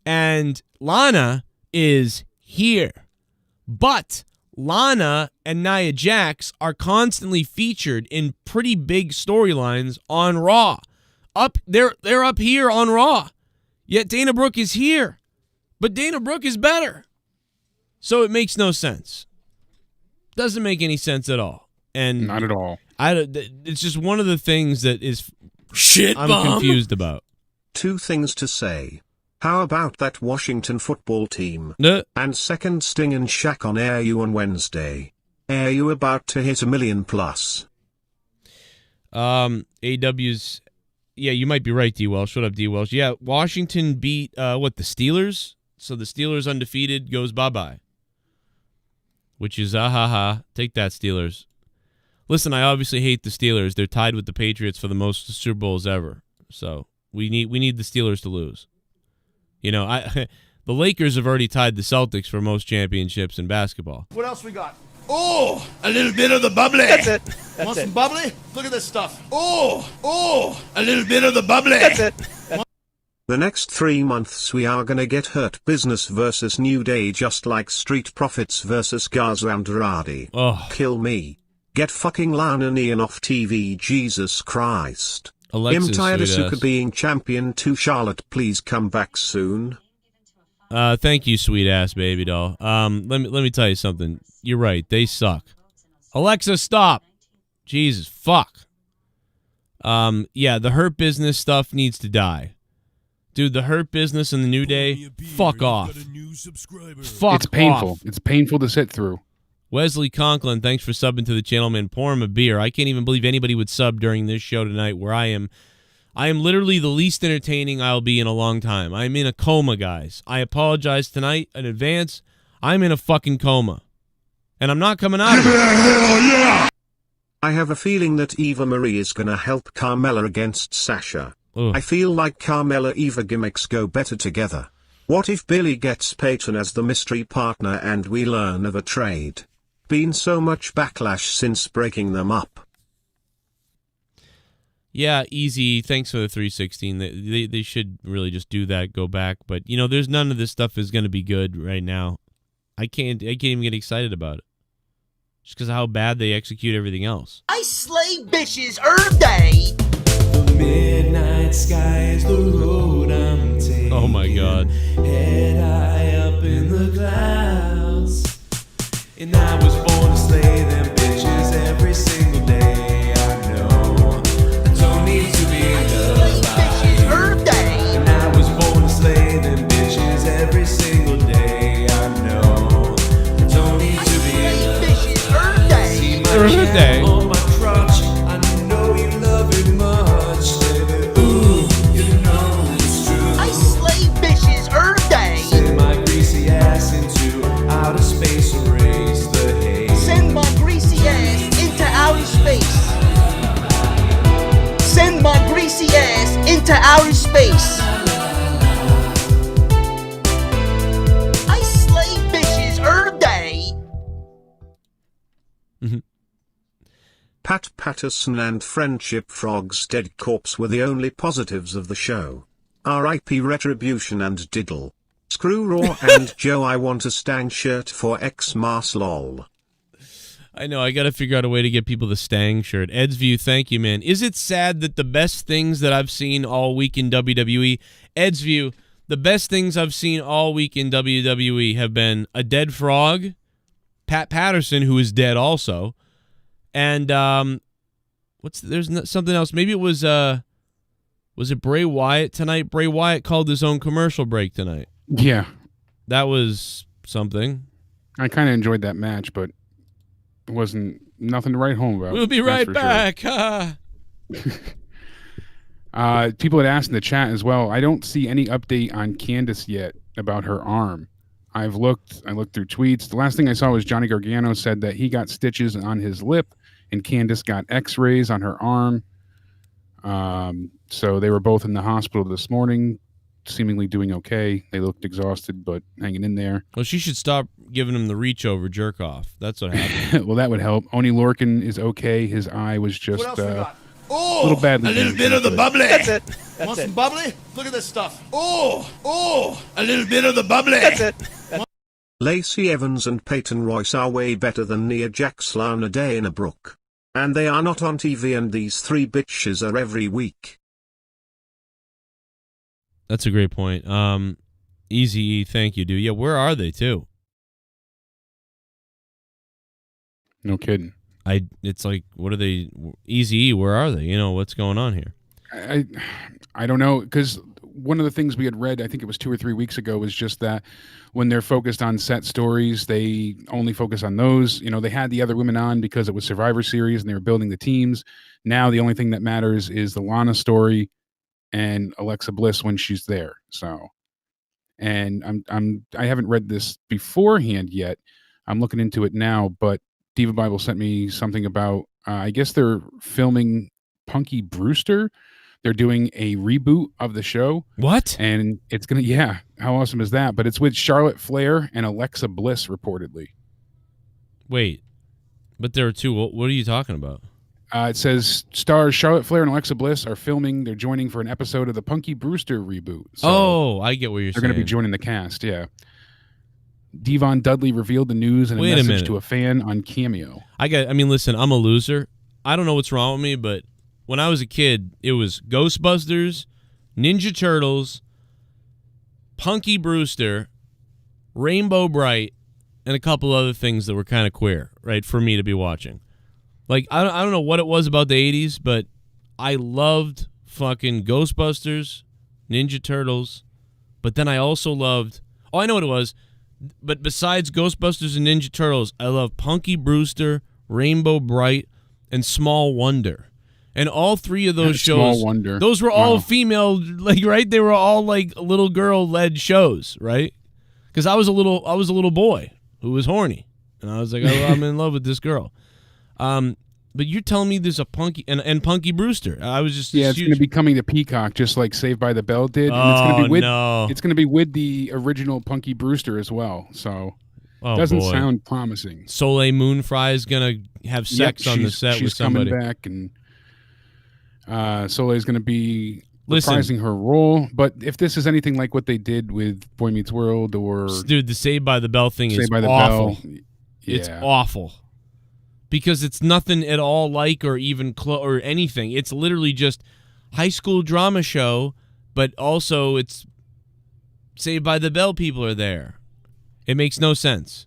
And Lana is here. But Lana and Nia Jax are constantly featured in pretty big storylines on Raw. They're up here on Raw. Yet Dana Brooke is here. But Dana Brooke is better. So it makes no sense. Doesn't make any sense at all. And not at all. It's just one of the things that is shit I'm bomb. confused about. 2 things to say. How about that Washington football team? And second, Sting and Shaq on Air You on Wednesday. Air You about to hit 1 million plus. AW's, yeah, you might be right, D-Welsh. What up, D-Welsh? Yeah, Washington beat, the Steelers? So the Steelers undefeated goes bye-bye. Which is, take that, Steelers. Listen, I obviously hate the Steelers. They're tied with the Patriots for the most Super Bowls ever. So we need the Steelers to lose. The Lakers have already tied the Celtics for most championships in basketball. What else we got? Oh, a little bit of the bubbly. That's it. Want some bubbly? Look at this stuff. Oh, a little bit of the bubbly. That's it. The next 3 months we are gonna get Hurt Business versus New Day, just like Street Profits versus Garza Andrade. Oh. Kill me. Get fucking Lana Neon off TV, Jesus Christ. Alexis, I'm tired of sweet Suka ass. being champion too. Charlotte, please come back soon. Thank you, sweet ass baby doll. Let me tell you something. You're right. They suck. Alexa, stop. Jesus, fuck. Yeah, the Hurt Business stuff needs to die. Dude, the Hurt Business and the New Day, fuck off. Fuck It's painful. off. It's painful to sit through. Wesley Conklin, thanks for subbing to the channel, man. Pour him a beer. I can't even believe anybody would sub during this show tonight where I am literally the least entertaining I'll be in a long time. I'm in a coma, guys. I apologize tonight in advance. I'm in a fucking coma. And I'm not coming out of it. I have a feeling that Eva Marie is gonna help Carmella against Sasha. Ugh. I feel like Carmella-Eva gimmicks go better together. What if Billy gets Peyton as the mystery partner and we learn of a trade? Been so much backlash since breaking them up. Yeah, easy. Thanks for the 316. They should really just do that, go back. But, there's none of this stuff is going to be good right now. I can't even get excited about it. Just because of how bad they execute everything else. I slay bitches every day. The midnight sky is the road I'm taking. Oh my God. Head high up in the clouds. And I was born to slay them bitches every single day. I know I don't need to be loved by you. And I was born to slay them bitches every single day. I know I don't need to be loved by you. See my hand on my crotch. I know you love it much. Baby, ooh, you know it's true. I slay bitches every day. Send my greasy ass into outer space or raise the haze. Send my greasy ass into outer space. Send my greasy ass into outer space. I slay bitches every day. Pat Patterson and Friendship Frog's dead corpse were the only positives of the show. R.I.P. Retribution and Diddle. Screw Raw and Joe, I want a Stang shirt for Xmas lol. I know, I got to figure out a way to get people the Stang shirt. Ed's View, thank you, man. Is it sad that the best things that I've seen all week in WWE, Ed's View, the best things I've seen all week in WWE have been a dead frog, Pat Patterson, who is dead also, and there's something else. Maybe it was Was it Bray Wyatt tonight? Bray Wyatt called his own commercial break tonight. Yeah. That was something. I kind of enjoyed that match, but it wasn't nothing to write home about. We'll be right back. Sure. People had asked in the chat as well. I don't see any update on Candice yet about her arm. I looked through tweets. The last thing I saw was Johnny Gargano said that he got stitches on his lip and Candice got x-rays on her arm. So they were both in the hospital this morning, seemingly doing okay. They looked exhausted, but hanging in there. Well, she should stop giving him the reach over jerk off. That's what happened. Well, that would help. Oni Lorcan is okay. His eye was just a little badly. A little bit of the bubbly. That's it. Want some bubbly? Look at this stuff. Oh, a little bit of the bubbly. That's it. Lacey Evans and Peyton Royce are way better than Nia Jax, Lana Dana Brooke. And they are not on TV, and these three bitches are every week. That's a great point. Easy E, thank you, dude. Yeah, where are they too? No kidding. It's like, what are they? Easy E, where are they? You know, what's going on here? I don't know, because one of the things we had read, I think it was 2 or 3 weeks ago, was just that when they're focused on set stories, they only focus on those. You know, they had the other women on because it was Survivor Series and they were building the teams. Now the only thing that matters is the Lana story and Alexa Bliss when she's there. So, and I haven't read this beforehand yet. I'm looking into it now, but Diva Bible sent me something about, I guess they're filming Punky Brewster. They're doing a reboot of the show. What? And it's going to, yeah, how awesome is that? But it's with Charlotte Flair and Alexa Bliss, reportedly. Wait, but there are two. What are you talking about? It says stars Charlotte Flair and Alexa Bliss are filming. They're joining for an episode of the Punky Brewster reboot. So I get what you're saying. They're going to be joining the cast, yeah. Devon Dudley revealed the news in a message to a fan on Cameo. I mean, listen, I'm a loser. I don't know what's wrong with me, but when I was a kid, it was Ghostbusters, Ninja Turtles, Punky Brewster, Rainbow Bright, and a couple other things that were kind of queer, right, for me to be watching. Like, I don't know what it was about the 80s, but I loved fucking Ghostbusters, Ninja Turtles, but then I also loved, I know what it was, but besides Ghostbusters and Ninja Turtles, I love Punky Brewster, Rainbow Bright, and Small Wonder. And all three of those shows, Small Wonder. Those were all female, like, right? They were all like little girl led shows, right? Because I was a little boy who was horny, and I was like, oh, I'm in love with this girl. But you're telling me there's a Punky and Punky Brewster. I was just it's going to be coming to Peacock, just like Saved by the Bell did. And it's going to be with it's going to be with the original Punky Brewster as well. So doesn't sound promising. Soleil Moonfry is going to have sex on the set with somebody. She's coming back, and Soleil's going to be reprising her role. But if this is anything like what they did with Boy Meets World or dude, the Saved by the Bell thing is awful. Yeah. It's awful. Because it's nothing at all like or even or anything. It's literally just high school drama show, but also it's Saved by the Bell people are there. It makes no sense.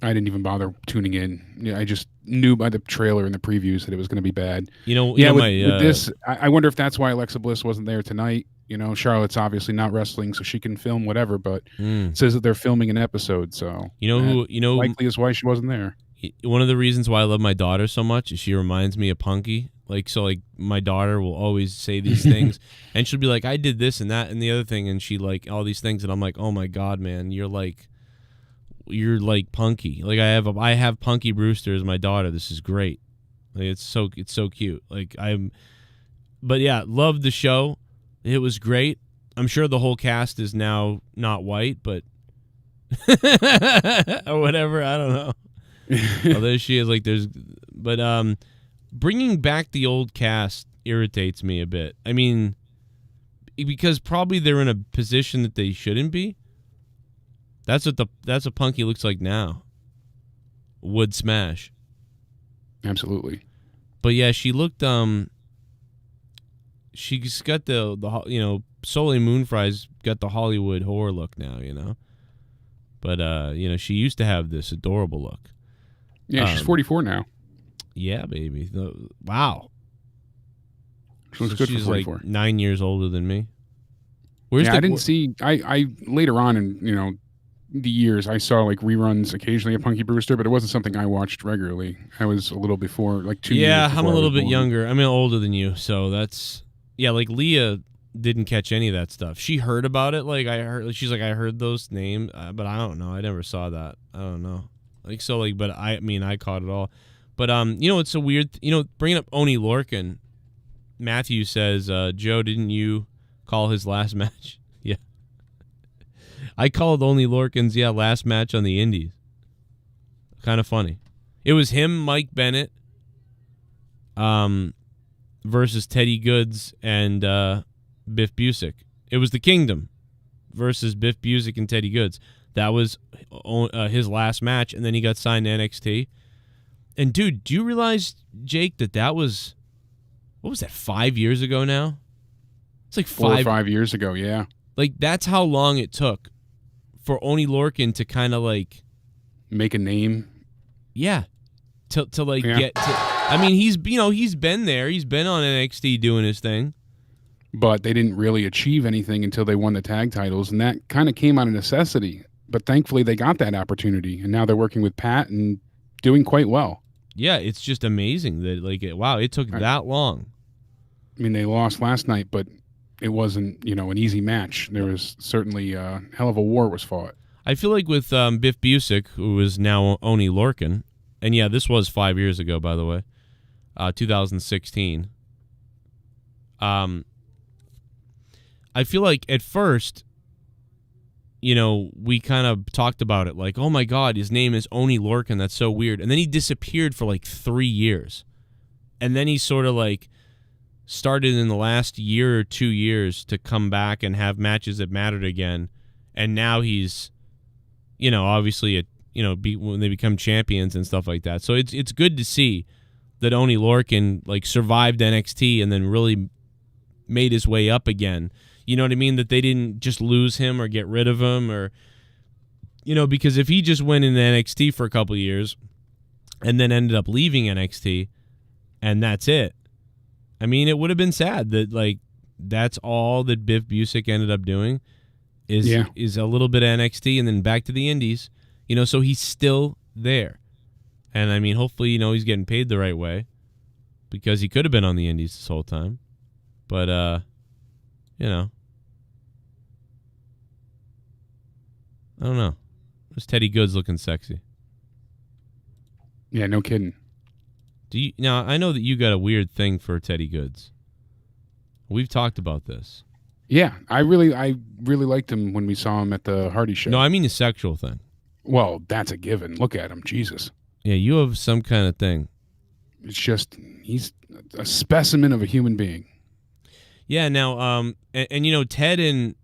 I didn't even bother tuning in. Yeah, I just knew by the trailer and the previews that it was going to be bad. With this, I wonder if that's why Alexa Bliss wasn't there tonight. You know, Charlotte's obviously not wrestling, so she can film whatever. But it says that they're filming an episode, so likely is why she wasn't there. One of the reasons why I love my daughter so much is she reminds me of Punky. Like my daughter will always say these things, and she'll be like, "I did this and that and the other thing," and she like all these things, and I'm like, "Oh my god, man, you're like Punky." Like I have Punky Brewster as my daughter. This is great. Like it's so cute. But yeah, loved the show. It was great. I'm sure the whole cast is now not white, but or whatever. I don't know. Although she is but bringing back the old cast irritates me a bit. I mean, because probably they're in a position that they shouldn't be. That's what Punky looks like now. Would smash. Absolutely. But yeah, she looked she's got the Soleil Moonfry's got the Hollywood horror look now, But she used to have this adorable look. Yeah, she's 44 now. Yeah, baby. Wow. She was good she's for 44. like 9 years older than me. Where's I didn't see. I later on in the years I saw like reruns occasionally of Punky Brewster, but it wasn't something I watched regularly. I was a little before, like 2 years. Yeah, before I'm a I was little bit born. younger. I'm older than you, so that's like Leah didn't catch any of that stuff. She heard about it. Like she's like, I heard those names, but I don't know. I never saw that. I don't know. Like so, like, but I caught it all. But it's a weird. Bringing up Oney Lorcan, Matthew says, Joe, didn't you call his last match? Yeah, I called Oney Lorcan's last match on the Indies. Kind of funny. It was him, Mike Bennett, versus Teddy Goods and Biff Busick. It was the Kingdom versus Biff Busick and Teddy Goods. That was his last match, and then he got signed to NXT. And, dude, do you realize, Jake, that was, what was that, 5 years ago now? It's like 4 or 5 years ago, yeah. Like, that's how long it took for Oney Lorcan to kind of, like... Make a name. Yeah. To get to... I mean, he's been there. He's been on NXT doing his thing. But they didn't really achieve anything until they won the tag titles, and that kind of came out of necessity. But thankfully, they got that opportunity, and now they're working with Pat and doing quite well. Yeah, it's just amazing that, like, it took that long. I mean, they lost last night, but it wasn't, an easy match. There was certainly a hell of a war was fought. I feel like with Biff Busick, who is now Oney Lorcan, and this was 5 years ago, by the way, 2016. I feel like at first, we kind of talked about it like, oh my God, his name is Oney Lorcan. That's so weird. And then he disappeared for like 3 years. And then he sort of like started in the last year or 2 years to come back and have matches that mattered again. And now he's, obviously, when they become champions and stuff like that. So it's good to see that Oney Lorcan like survived NXT and then really made his way up again. You know what I mean? That they didn't just lose him or get rid of him or, because if he just went into NXT for a couple of years and then ended up leaving NXT and that's it. I mean, it would have been sad that, like, that's all that Biff Busick ended up doing is a little bit of NXT and then back to the Indies, so he's still there. And, I mean, hopefully, he's getting paid the right way because he could have been on the Indies this whole time. But, I don't know. This Teddy Goods looking sexy. Yeah, no kidding. Now, I know that you got a weird thing for Teddy Goods. We've talked about this. Yeah, I really liked him when we saw him at the Hardy show. No, I mean a sexual thing. Well, that's a given. Look at him, Jesus. Yeah, you have some kind of thing. It's just he's a specimen of a human being. Yeah. Now, and Ted and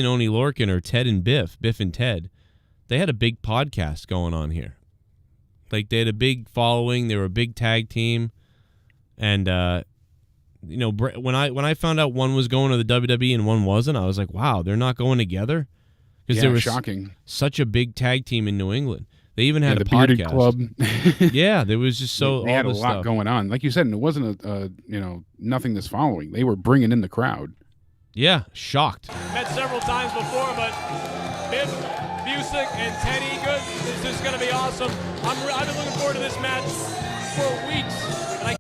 Oney Lorcan, or Ted and Biff and Ted, they had a big podcast going on here. Like they had a big following. They were a big tag team, and when I found out one was going to the WWE and one wasn't, I was like, wow, they're not going together, because there was shocking. Such a big tag team in New England. They even had the a Bearded podcast Club. Yeah, there was just they had a lot stuff going on. Like you said, and it wasn't nothing this following. They were bringing in the crowd. Yeah, shocked. Met several times before, but Biff Busick and Teddy Goods, this is going to be awesome. I've been looking forward to this match for weeks.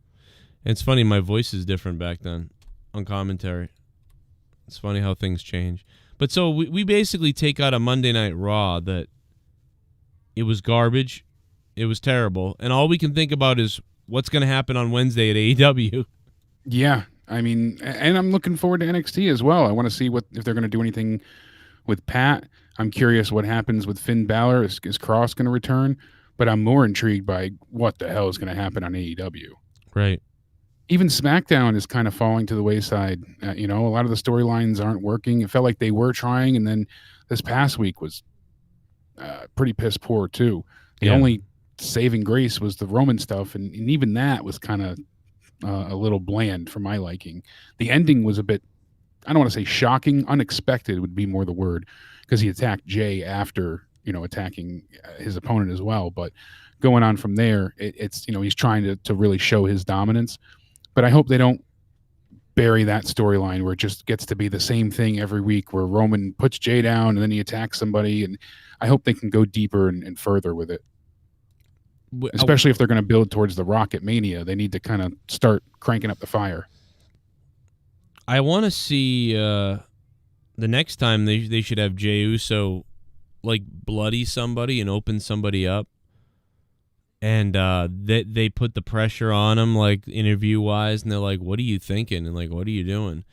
And it's funny, my voice is different back then on commentary. It's funny how things change. But so we basically take out a Monday Night Raw that it was garbage, it was terrible, and all we can think about is what's going to happen on Wednesday at AEW. Yeah, I mean, and I'm looking forward to NXT as well. I want to see if they're going to do anything with Pat. I'm curious what happens with Finn Balor. Is Cross going to return? But I'm more intrigued by what the hell is going to happen on AEW. Right. Even SmackDown is kind of falling to the wayside. A lot of the storylines aren't working. It felt like they were trying, and then this past week was pretty piss poor too. The only saving grace was the Roman stuff, and even that was kind of a little bland for my liking. The ending was a bit, I don't want to say shocking, unexpected would be more the word, because he attacked Jay after attacking his opponent as well. But going on from there, it's he's trying to really show his dominance. But I hope they don't bury that storyline where it just gets to be the same thing every week, where Roman puts Jay down and then he attacks somebody. And I hope they can go deeper and further with it. Especially if they're going to build towards the Rocket Mania, they need to kind of start cranking up the fire. I want to see the next time they should have Jey Uso like bloody somebody and open somebody up, and they put the pressure on him, like interview wise, and they're like, "What are you thinking?" and like, "What are you doing?"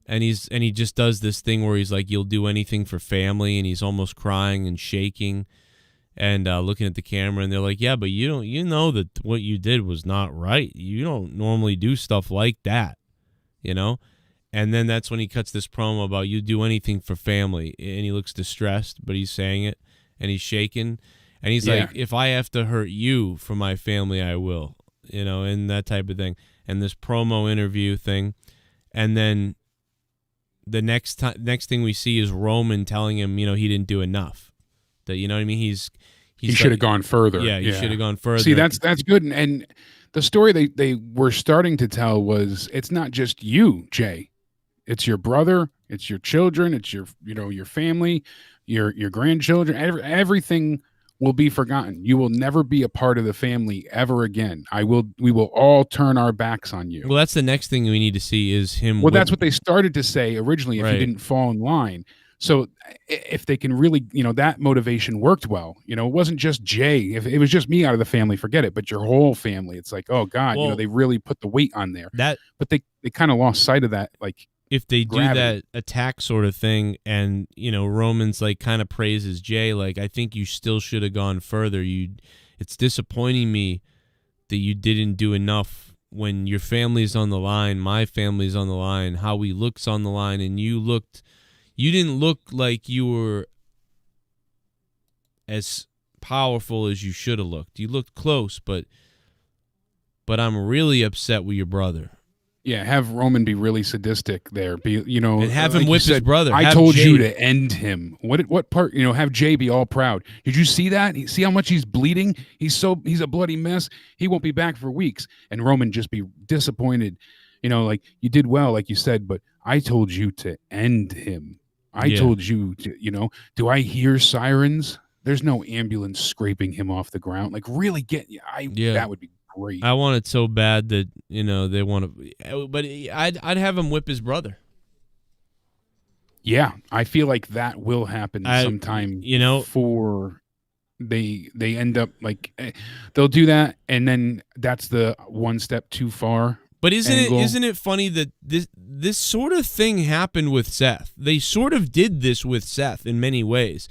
And he just does this thing where he's like, "You'll do anything for family," and he's almost crying and shaking and looking at the camera, and they're like, "Yeah, but you know that what you did was not right. You don't normally do stuff like that, you know." And then that's when he cuts this promo about you do anything for family. And he looks distressed, but he's saying it, and he's shaking. And he's like, if I have to hurt you for my family, I will, you know, and that type of thing. And this promo interview thing. And then the next thing we see is Roman telling him, you know, he didn't do enough. That, you know what I mean? He should have gone further. Yeah, he should have gone further. See, that's good. And the story they were starting to tell was, it's not just you, Jay. It's your brother, it's your children, it's your family, your grandchildren. Everything will be forgotten. You will never be a part of the family ever again. We will all turn our backs on you. Well, that's the next thing we need to see is him. Well, that's what they started to say originally, if he didn't fall in line. So if they can really, that motivation worked well. It wasn't just Jay. If it was just me out of the family, forget it. But your whole family, it's like, oh God, they really put the weight on there. But they kind of lost sight of that, like, if they do that attack sort of thing, and Roman's like kind of praises Jay, like, I think you still should have gone further. It's disappointing me that you didn't do enough when your family's on the line, my family's on the line, how we look's on the line, and you didn't look like you were as powerful as you should have looked. You looked close, but I'm really upset with your brother. Yeah, have Roman be really sadistic there. And have him whip his brother. I told you to end him. What part? Have Jay be all proud. Did you see that? See how much he's bleeding? He's a bloody mess. He won't be back for weeks. And Roman just be disappointed. Like, you did well, like you said, but I told you to end him. I told you to. Do I hear sirens? There's no ambulance scraping him off the ground. Like, really that would be great. I want it so bad that they want to, but I'd have him whip his brother. Yeah, I feel like that will happen sometime. For they end up like they'll do that, and then that's the one step too far. But isn't it funny that this sort of thing happened with Seth? They sort of did this with Seth in many ways.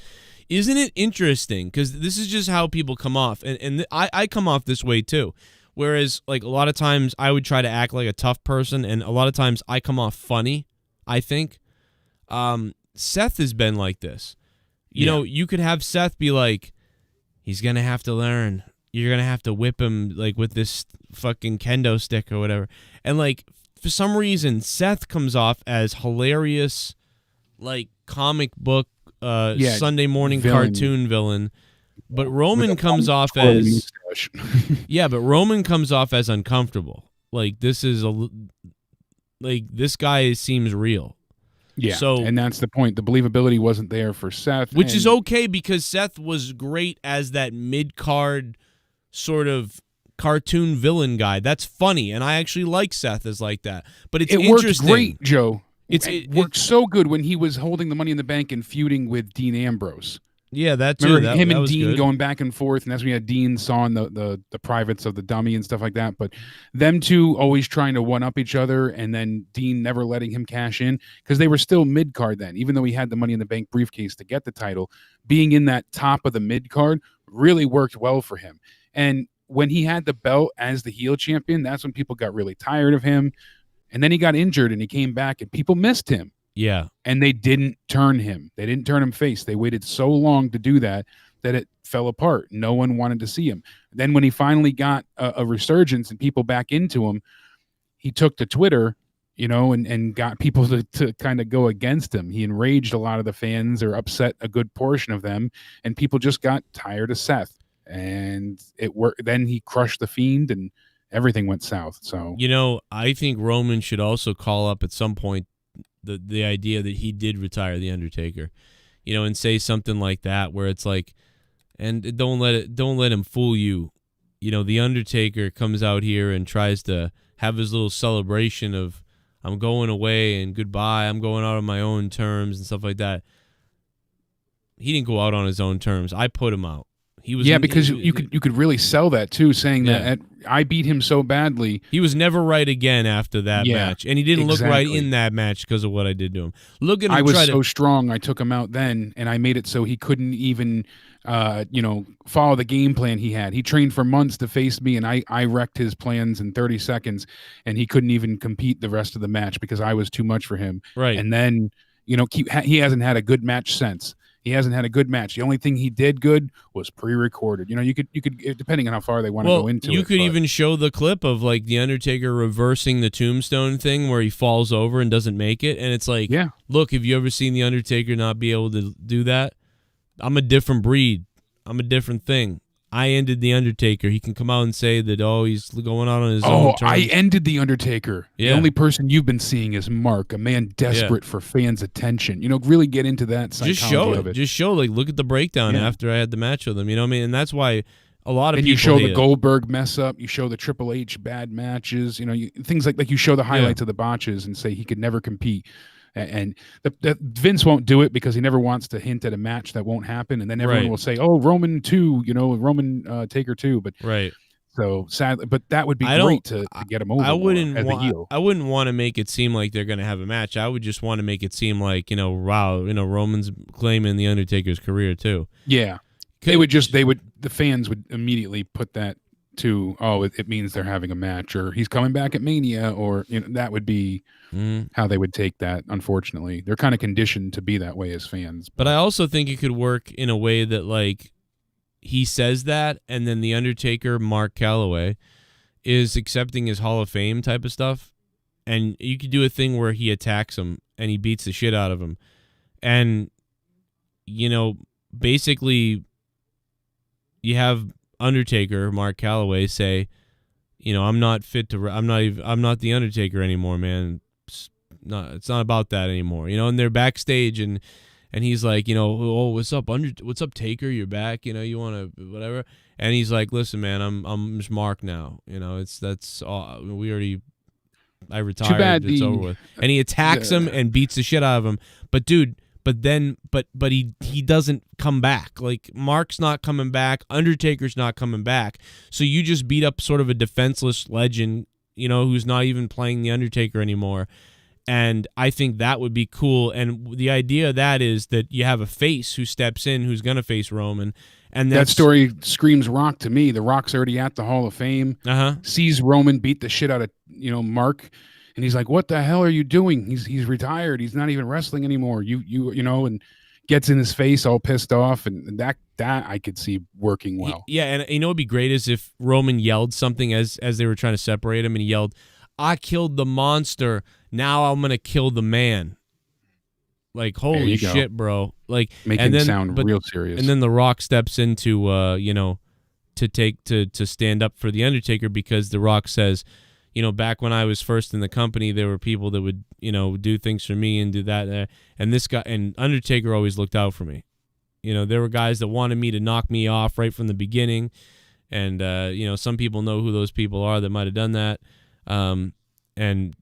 Isn't it interesting? Because this is just how people come off. And I come off this way too. Whereas, like, a lot of times I would try to act like a tough person, and a lot of times I come off funny, I think. Seth has been like this. You could have Seth be like, he's going to have to learn. You're going to have to whip him, like, with this fucking kendo stick or whatever. And, like, for some reason, Seth comes off as hilarious, like, comic book, Sunday morning cartoon villain, but Roman comes off as but Roman comes off as uncomfortable. Like, this guy seems real. Yeah, so, and that's the point. The believability wasn't there for Seth, which is okay because Seth was great as that mid-card sort of cartoon villain guy. That's funny, and I actually like Seth as like that. But it worked great, Joe. It worked so good when he was holding the Money in the Bank and feuding with Dean Ambrose. Yeah, that too. Remember him that and was Dean good. going back and forth, and that's when you had Dean sawing the privates of the dummy and stuff like that. But them two always trying to one-up each other, and then Dean never letting him cash in because they were still mid-card then. Even though he had the Money in the Bank briefcase to get the title, being in that top of the mid-card really worked well for him. And when he had the belt as the heel champion, that's when people got really tired of him. And then he got injured, and he came back, and people missed him. Yeah. And they didn't turn him. They didn't turn him face. They waited so long to do that it fell apart. No one wanted to see him. Then when he finally got a resurgence and people back into him, he took to Twitter, and got people to kind of go against him. He enraged a lot of the fans, or upset a good portion of them, and people just got tired of Seth. And it worked. Then he crushed the Fiend, and everything went south. So I think Roman should also call up at some point the idea that he did retire the Undertaker, and say something like that where it's like, and don't let him fool you. The Undertaker comes out here and tries to have his little celebration of, I'm going away and goodbye, I'm going out on my own terms and stuff like that. He didn't go out on his own terms. I put him out. He was because you could really sell that too, saying that I beat him so badly. He was never right again after that match, and he didn't look right in that match because of what I did to him. Look at him. I was so strong. I took him out then, and I made it so he couldn't even, follow the game plan he had. He trained for months to face me, and I wrecked his plans in 30 seconds, and he couldn't even compete the rest of the match because I was too much for him. Right. And then, he hasn't had a good match since. He hasn't had a good match. The only thing he did good was pre-recorded. You could depending on how far they want to go into it. You could even show the clip of like the Undertaker reversing the tombstone thing where he falls over and doesn't make it, and it's like, look, have you ever seen the Undertaker not be able to do that? I'm a different breed. I'm a different thing. I ended the Undertaker. He can come out and say that, he's going out on his own terms. I ended the Undertaker. Yeah. The only person you've been seeing is Mark, a man desperate for fans' attention. Really get into that psychology Just show of it. Just show, look at the breakdown after I had the match with him. You know what I mean? And that's why a lot of people you show hate the Goldberg mess up. You show the Triple H bad matches. Things like you show the highlights of the botches and say he could never compete. And Vince won't do it because he never wants to hint at a match that won't happen, and then everyone will say, "Oh, Roman 2, Roman Taker 2." But so sadly, but that would be great to get him over. I wouldn't want to make it seem like they're going to have a match. I would just want to make it seem like Roman's claiming the Undertaker's career too. Yeah, the fans would immediately put that to, it means they're having a match, or he's coming back at Mania, or that would be how they would take that. Unfortunately, they're kind of conditioned to be that way as fans. But I also think it could work in a way that like he says that, and then the Undertaker, Mark Calloway, is accepting his Hall of Fame type of stuff, and you could do a thing where he attacks him and he beats the shit out of him, and basically you have Undertaker, Mark Calloway, say, I'm not fit to. I'm not the Undertaker anymore, man. It's not about that anymore. And they're backstage, and he's like, what's up, what's up, Taker? You're back. You want to whatever. And he's like, listen, man, I'm just Mark now. That's all. I retired. Too bad it's over with. And he attacks him and beats the shit out of him. But dude. But he doesn't come back. Like, Mark's not coming back. Undertaker's not coming back. So you just beat up sort of a defenseless legend, who's not even playing the Undertaker anymore. And I think that would be cool. And the idea of that is that you have a face who steps in, who's going to face Roman. And that story screams Rock to me. The Rock's already at the Hall of Fame. Sees Roman beat the shit out of Mark. And he's like, "What the hell are you doing? He's retired. He's not even wrestling anymore." And gets in his face, all pissed off, and that I could see working well. Yeah, and it'd be great is if Roman yelled something as they were trying to separate him, and he yelled, "I killed the monster. Now I'm gonna kill the man." Like, holy shit, bro! Like, make him sound real serious. And then The Rock steps into to stand up for the Undertaker, because The Rock says, back when I was first in the company, there were people that would, do things for me and do that. And this guy, and Undertaker always looked out for me. There were guys that wanted me to knock me off right from the beginning. And, some people know who those people are that might have done that. And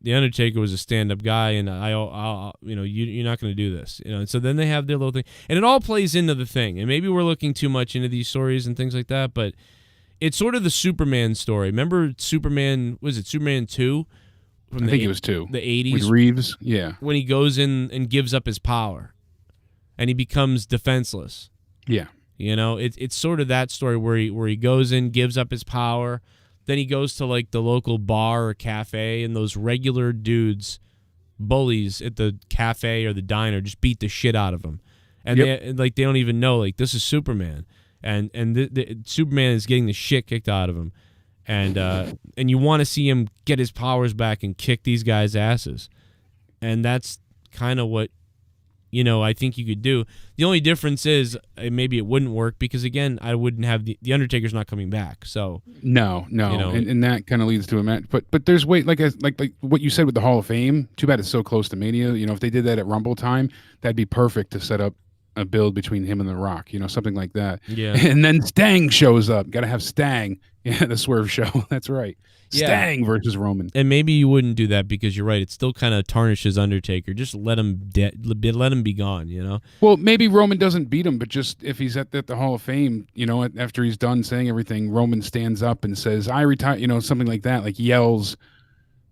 the Undertaker was a stand-up guy, and you're not going to do this. And so then they have their little thing. And it all plays into the thing. And maybe we're looking too much into these stories and things like that, but it's sort of the Superman story. Remember Superman, was it Superman 2? I think it was 2. The 80s. With Reeves, yeah. When he goes in and gives up his power and he becomes defenseless. Yeah. It's sort of that story where he goes in, gives up his power, then he goes to like the local bar or cafe, and those regular dudes, bullies at the cafe or the diner, just beat the shit out of him. And they don't even know, like, this is Superman. And the Superman is getting the shit kicked out of him, and you want to see him get his powers back and kick these guys' asses, and that's kind of what I think you could do. The only difference is maybe it wouldn't work because, again, I wouldn't have the Undertaker's not coming back. So no, and that kind of leads to a match. But there's like what you said with the Hall of Fame. Too bad it's so close to Mania. If they did that at Rumble time, that'd be perfect to set up a build between him and The Rock. Something like that. Yeah. And then Stang shows up. Got to have Stang. Yeah, the Swerve Show. That's right. Stang versus Roman. And maybe you wouldn't do that because you're right. It still kind of tarnishes Undertaker. Just let him let him be gone. Well, maybe Roman doesn't beat him, but just if he's at the Hall of Fame, after he's done saying everything, Roman stands up and says, "I retire." Something like that, like yells.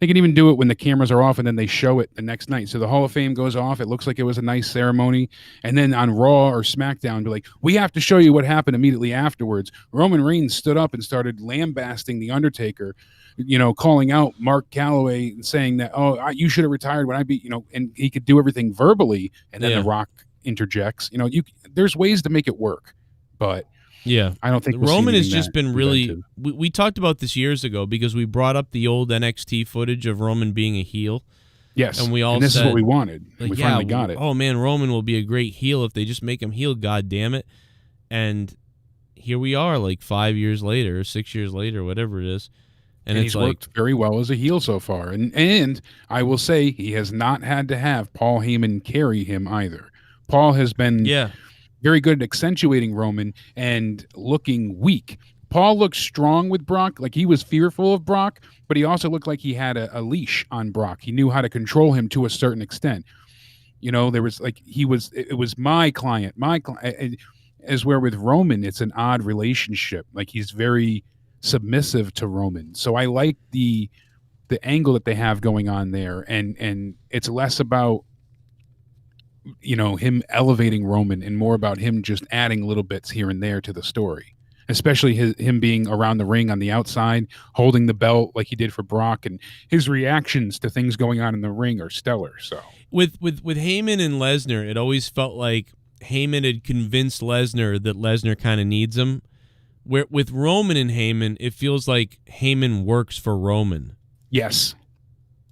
They can even do it when the cameras are off and then they show it the next night. So the Hall of Fame goes off. It looks like it was a nice ceremony. And then on Raw or SmackDown, be like, we have to show you what happened immediately afterwards. Roman Reigns stood up and started lambasting The Undertaker, calling out Mark Calloway and saying that, you should have retired when I beat, and he could do everything verbally. And then The Rock interjects. There's ways to make it work. But yeah, I don't think Roman has just been really. We talked about this years ago because we brought up the old NXT footage of Roman being a heel. Yes, and we all this said, is what we wanted. We finally got it. Oh man, Roman will be a great heel if they just make him heel. God damn it! And here we are, like 5 years later, or 6 years later, whatever it is, and it's he's worked very well as a heel so far. And I will say he has not had to have Paul Heyman carry him either. Paul has been very good at accentuating Roman and looking weak. Paul looked strong with Brock, like he was fearful of Brock, but he also looked like he had a leash on Brock. He knew how to control him to a certain extent. There was like it was my client. As where with Roman, it's an odd relationship. Like he's very submissive to Roman. So I like the angle that they have going on there, and it's less about him elevating Roman and more about him just adding little bits here and there to the story, especially him being around the ring on the outside, holding the belt like he did for Brock, and his reactions to things going on in the ring are stellar. So with Heyman and Lesnar, it always felt like Heyman had convinced Lesnar that Lesnar kind of needs him. Where with Roman and Heyman, it feels like Heyman works for Roman. Yes.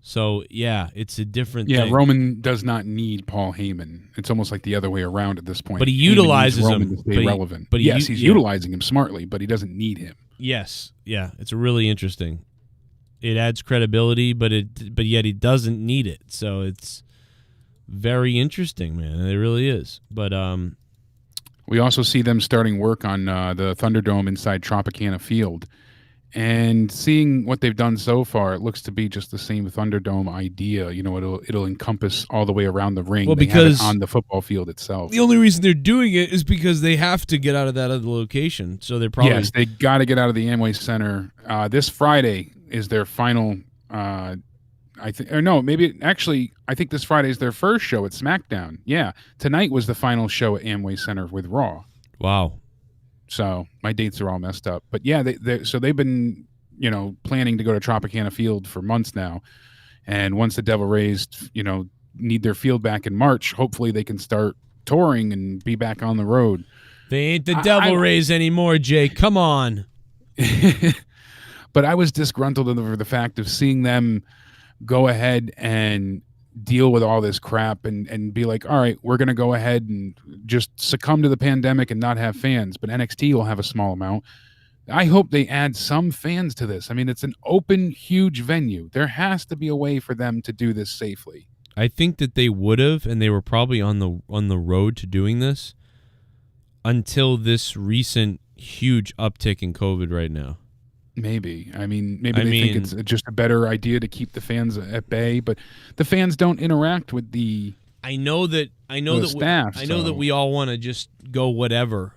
So, yeah, it's a different thing. Yeah, Roman does not need Paul Heyman. It's almost like the other way around at this point. But he utilizes him. To stay relevant. Yes, he's utilizing him smartly, but he doesn't need him. Yes, yeah, it's really interesting. It adds credibility, but yet he doesn't need it. So it's very interesting, man. It really is. But we also see them starting work on the Thunderdome inside Tropicana Field. And seeing what they've done so far, it looks to be just the same Thunderdome idea. It'll encompass all the way around the ring. Well, they because have it on the football field itself. The only reason they're doing it is because they have to get out of that other location. So they're probably they got to get out of the Amway Center. This Friday is their final. I think this Friday is their first show at SmackDown. Yeah, tonight was the final show at Amway Center with Raw. Wow. So my dates are all messed up, but yeah, they've been, planning to go to Tropicana Field for months now. And once the Devil Rays, need their field back in March, hopefully they can start touring and be back on the road. They ain't the Devil Rays anymore, Jay. Come on. But I was disgruntled over the fact of seeing them go ahead and deal with all this crap and be like, all right, we're going to go ahead and just succumb to the pandemic and not have fans, but NXT will have a small amount. I hope they add some fans to this. I mean, it's an open, huge venue. There has to be a way for them to do this safely. I think that they would have, and they were probably on the road to doing this until this recent huge uptick in COVID right now. Maybe. I mean, they think it's just a better idea to keep the fans at bay, but the fans don't interact with the staff. I know that we all want to just go whatever,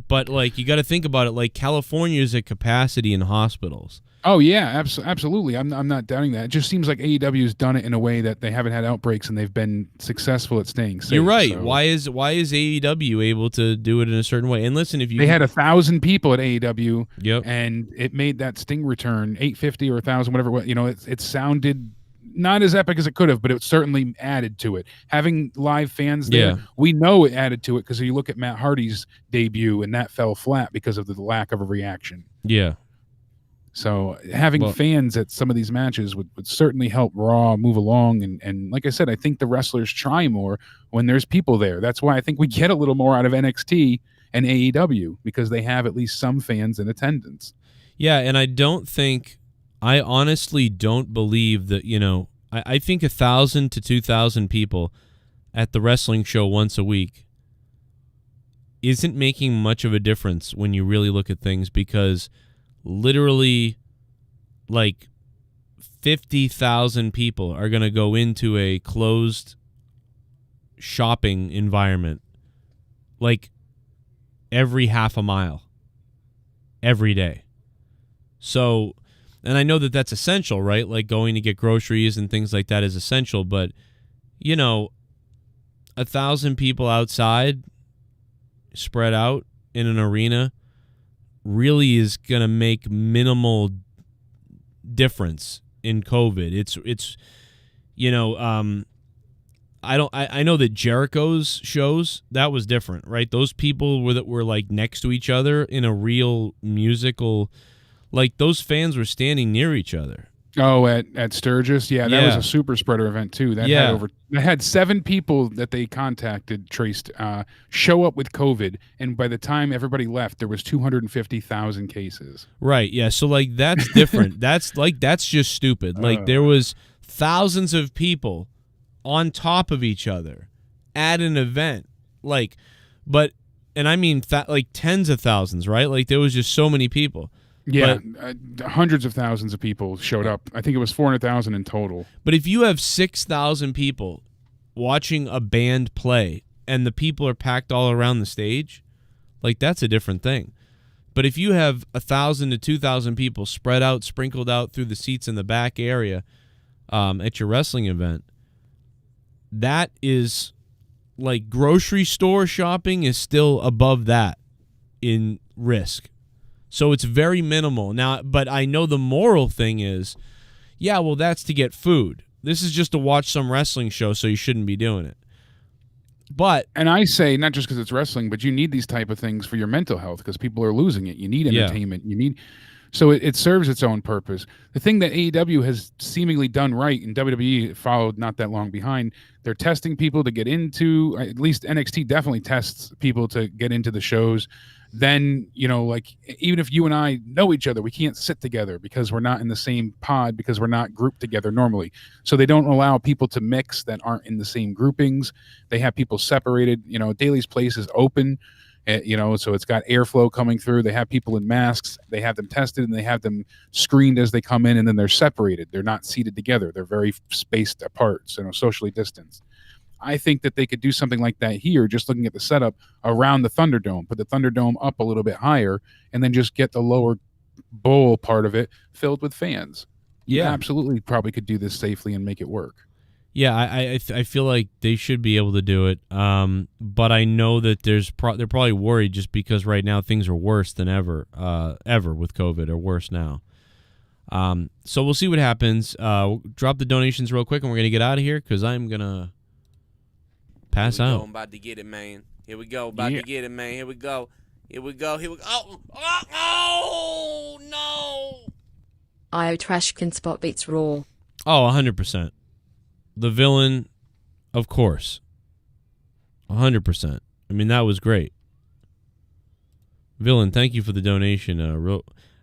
but like you got to think about it. Like California is at capacity in hospitals. Oh yeah, absolutely. I'm not doubting that. It just seems like AEW's done it in a way that they haven't had outbreaks and they've been successful at staying safe. You're right. So. Why is AEW able to do it in a certain way? And listen, they had 1,000 people at AEW, yep, and it made that Sting return 850 or 1,000, whatever. It sounded not as epic as it could have, but it certainly added to it. Having live fans there, we know it added to it because you look at Matt Hardy's debut and that fell flat because of the lack of a reaction. Yeah. So having fans at some of these matches would certainly help Raw move along. And like I said, I think the wrestlers try more when there's people there. That's why I think we get a little more out of NXT and AEW, because they have at least some fans in attendance. Yeah, and I honestly don't believe that, I think 1,000 to 2,000 people at the wrestling show once a week isn't making much of a difference when you really look at things, because literally like 50,000 people are going to go into a closed shopping environment like every half a mile every day. So, and I know that that's essential, right? Like going to get groceries and things like that is essential, but 1,000 people outside spread out in an arena really is going to make minimal difference in COVID. It's I know that Jericho's shows, that was different, right? Those people were like next to each other in a real musical, like those fans were standing near each other. Oh, at Sturgis, that was a super spreader event too. That had 7 people that they contacted traced show up with COVID, and by the time everybody left, there was 250,000 cases. Right. Yeah. So like that's different. that's just stupid. Like there was thousands of people on top of each other at an event, and I mean like tens of thousands, right? Like there was just so many people. Yeah, hundreds of thousands of people showed up. I think it was 400,000 in total. But if you have 6,000 people watching a band play and the people are packed all around the stage, like that's a different thing. But if you have 1,000 to 2,000 people spread out, sprinkled out through the seats in the back area at your wrestling event, that is like grocery store shopping is still above that in risk. So it's very minimal. Now, but I know the moral thing is, that's to get food. This is just to watch some wrestling show, so you shouldn't be doing it. And I say, not just because it's wrestling, but you need these type of things for your mental health, because people are losing it. You need entertainment. You need, so it serves its own purpose. The thing that AEW has seemingly done right, and WWE followed not that long behind, they're testing people to get into, at least NXT definitely tests people to get into the shows. Then, like even if you and I know each other, we can't sit together because we're not in the same pod, because we're not grouped together normally. So they don't allow people to mix that aren't in the same groupings. They have people separated. Daly's Place is open, so it's got airflow coming through. They have people in masks. They have them tested, and they have them screened as they come in, and then they're separated. They're not seated together. They're very spaced apart, so socially distanced. I think that they could do something like that here, just looking at the setup around the Thunderdome, put the Thunderdome up a little bit higher, and then just get the lower bowl part of it filled with fans. You absolutely probably could do this safely and make it work. Yeah, I feel like they should be able to do it, but I know that they're probably worried just because right now things are worse than ever with COVID, or worse now. So we'll see what happens. Drop the donations real quick, and we're going to get out of here because I'm going to pass out. I'm about to get it, man. Here we go. About to get it, man. Here we go. Oh, no. IO Trash can spot beats Raw. Oh, 100%. The villain, of course. 100%. I mean, that was great. Villain, thank you for the donation.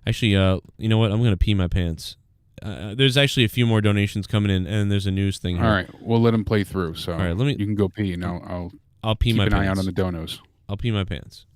Actually, you know what? I'm going to pee my pants. There's actually a few more donations coming in, and there's a news thing here. All right, we'll let them play through. So all right, you can go pee, and I'll pee my pants. Keep an eye out on the donos. I'll pee my pants.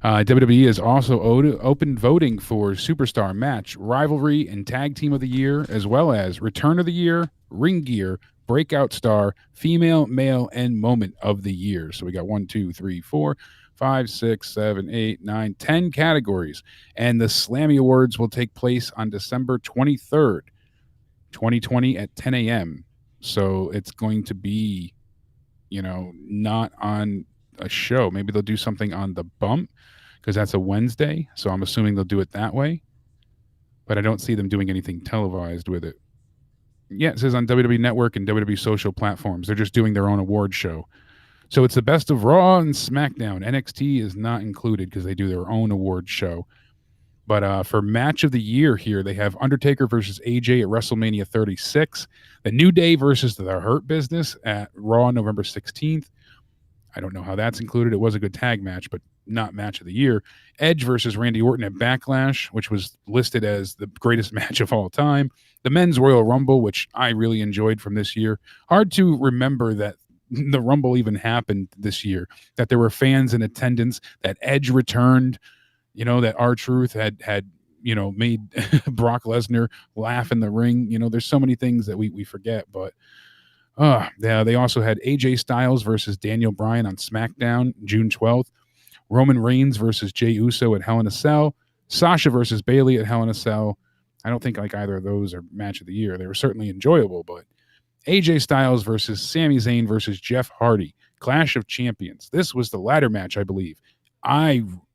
WWE is also open voting for Superstar Match, Rivalry, and Tag Team of the Year, as well as Return of the Year, Ring Gear, Breakout Star, Female, Male, and Moment of the Year. So we got 1, 2, 3, 4, 5, 6, 7, 8, 9, 10 categories. And the Slammy Awards will take place on December 23rd, 2020 at 10 a.m. So it's going to be, not on a show. Maybe they'll do something on the bump because that's a Wednesday. So I'm assuming they'll do it that way. But I don't see them doing anything televised with it. Yeah, it says on WWE Network and WWE social platforms. They're just doing their own award show. So it's the best of Raw and SmackDown. NXT is not included because they do their own award show. But for match of the year here, they have Undertaker versus AJ at WrestleMania 36, The New Day versus The Hurt Business at Raw November 16th. I don't know how that's included. It was a good tag match, but not match of the year. Edge versus Randy Orton at Backlash, which was listed as the greatest match of all time. The Men's Royal Rumble, which I really enjoyed from this year. Hard to remember that the Rumble even happened this year, that there were fans in attendance, that Edge returned, that R-Truth had made Brock Lesnar laugh in the ring. There's so many things that we forget, but they also had AJ Styles versus Daniel Bryan on SmackDown June 12th. Roman Reigns versus Jey Uso at Hell in a Cell. Sasha versus Bayley at Hell in a Cell. I don't think like either of those are match of the year. They were certainly enjoyable, but AJ Styles versus Sami Zayn versus Jeff Hardy. Clash of Champions. This was the ladder match, I believe.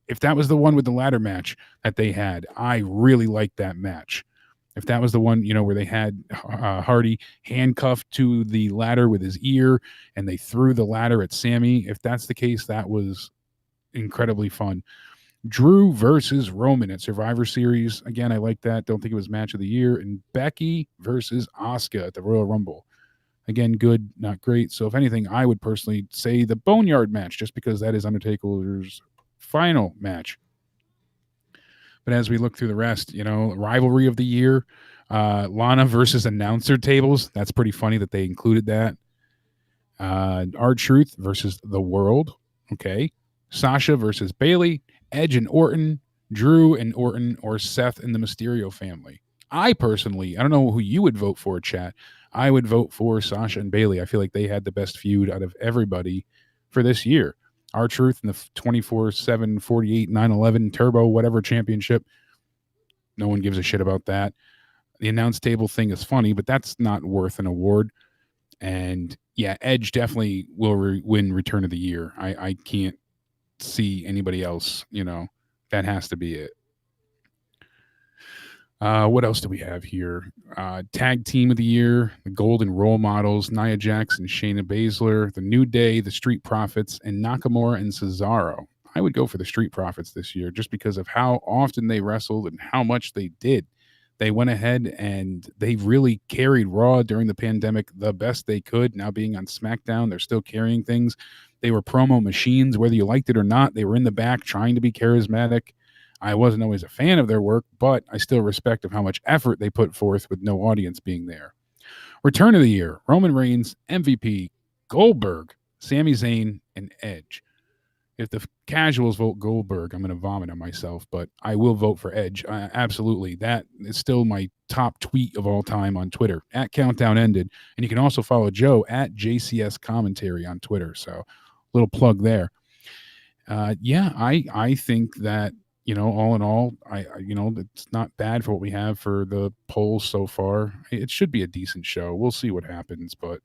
If that was the one with the ladder match that they had, I really liked that match. If that was the one, where they had Hardy handcuffed to the ladder with his ear and they threw the ladder at Sammy, if that's the case, that was incredibly fun. Drew versus Roman at Survivor Series. Again, I like that. Don't think it was match of the year. And Becky versus Asuka at the Royal Rumble. Again, good, not great. So if anything, I would personally say the Boneyard match, just because that is Undertaker's final match. But as we look through the rest, rivalry of the year, Lana versus announcer tables. That's pretty funny that they included that. R-Truth versus The World. Okay. Sasha versus Bayley. Edge and Orton. Drew and Orton, or Seth and the Mysterio family. I personally, I don't know who you would vote for, chat. I would vote for Sasha and Bayley. I feel like they had the best feud out of everybody for this year. R-Truth in the 24/7, 48, 9/11 Turbo, whatever championship. No one gives a shit about that. The announce table thing is funny, but that's not worth an award. And yeah, Edge definitely will win Return of the Year. I can't see anybody else, that has to be it. What else do we have here? Tag Team of the Year, the Golden Role Models, Nia Jax and Shayna Baszler, The New Day, the Street Profits, and Nakamura and Cesaro. I would go for the Street Profits this year just because of how often they wrestled and how much they did. They went ahead and they really carried Raw during the pandemic the best they could. Now being on SmackDown, they're still carrying things. They were promo machines, whether you liked it or not. They were in the back trying to be charismatic. I wasn't always a fan of their work, but I still respect of how much effort they put forth with no audience being there. Return of the Year, Roman Reigns, MVP, Goldberg, Sami Zayn, and Edge. If the casuals vote Goldberg, I'm going to vomit on myself, but I will vote for Edge. Absolutely. That is still my top tweet of all time on Twitter, at Countdown Ended. And you can also follow Joe at JCS Commentary on Twitter. So little plug there. I think that, all in all, it's not bad for what we have for the polls so far. It should be a decent show. We'll see what happens, but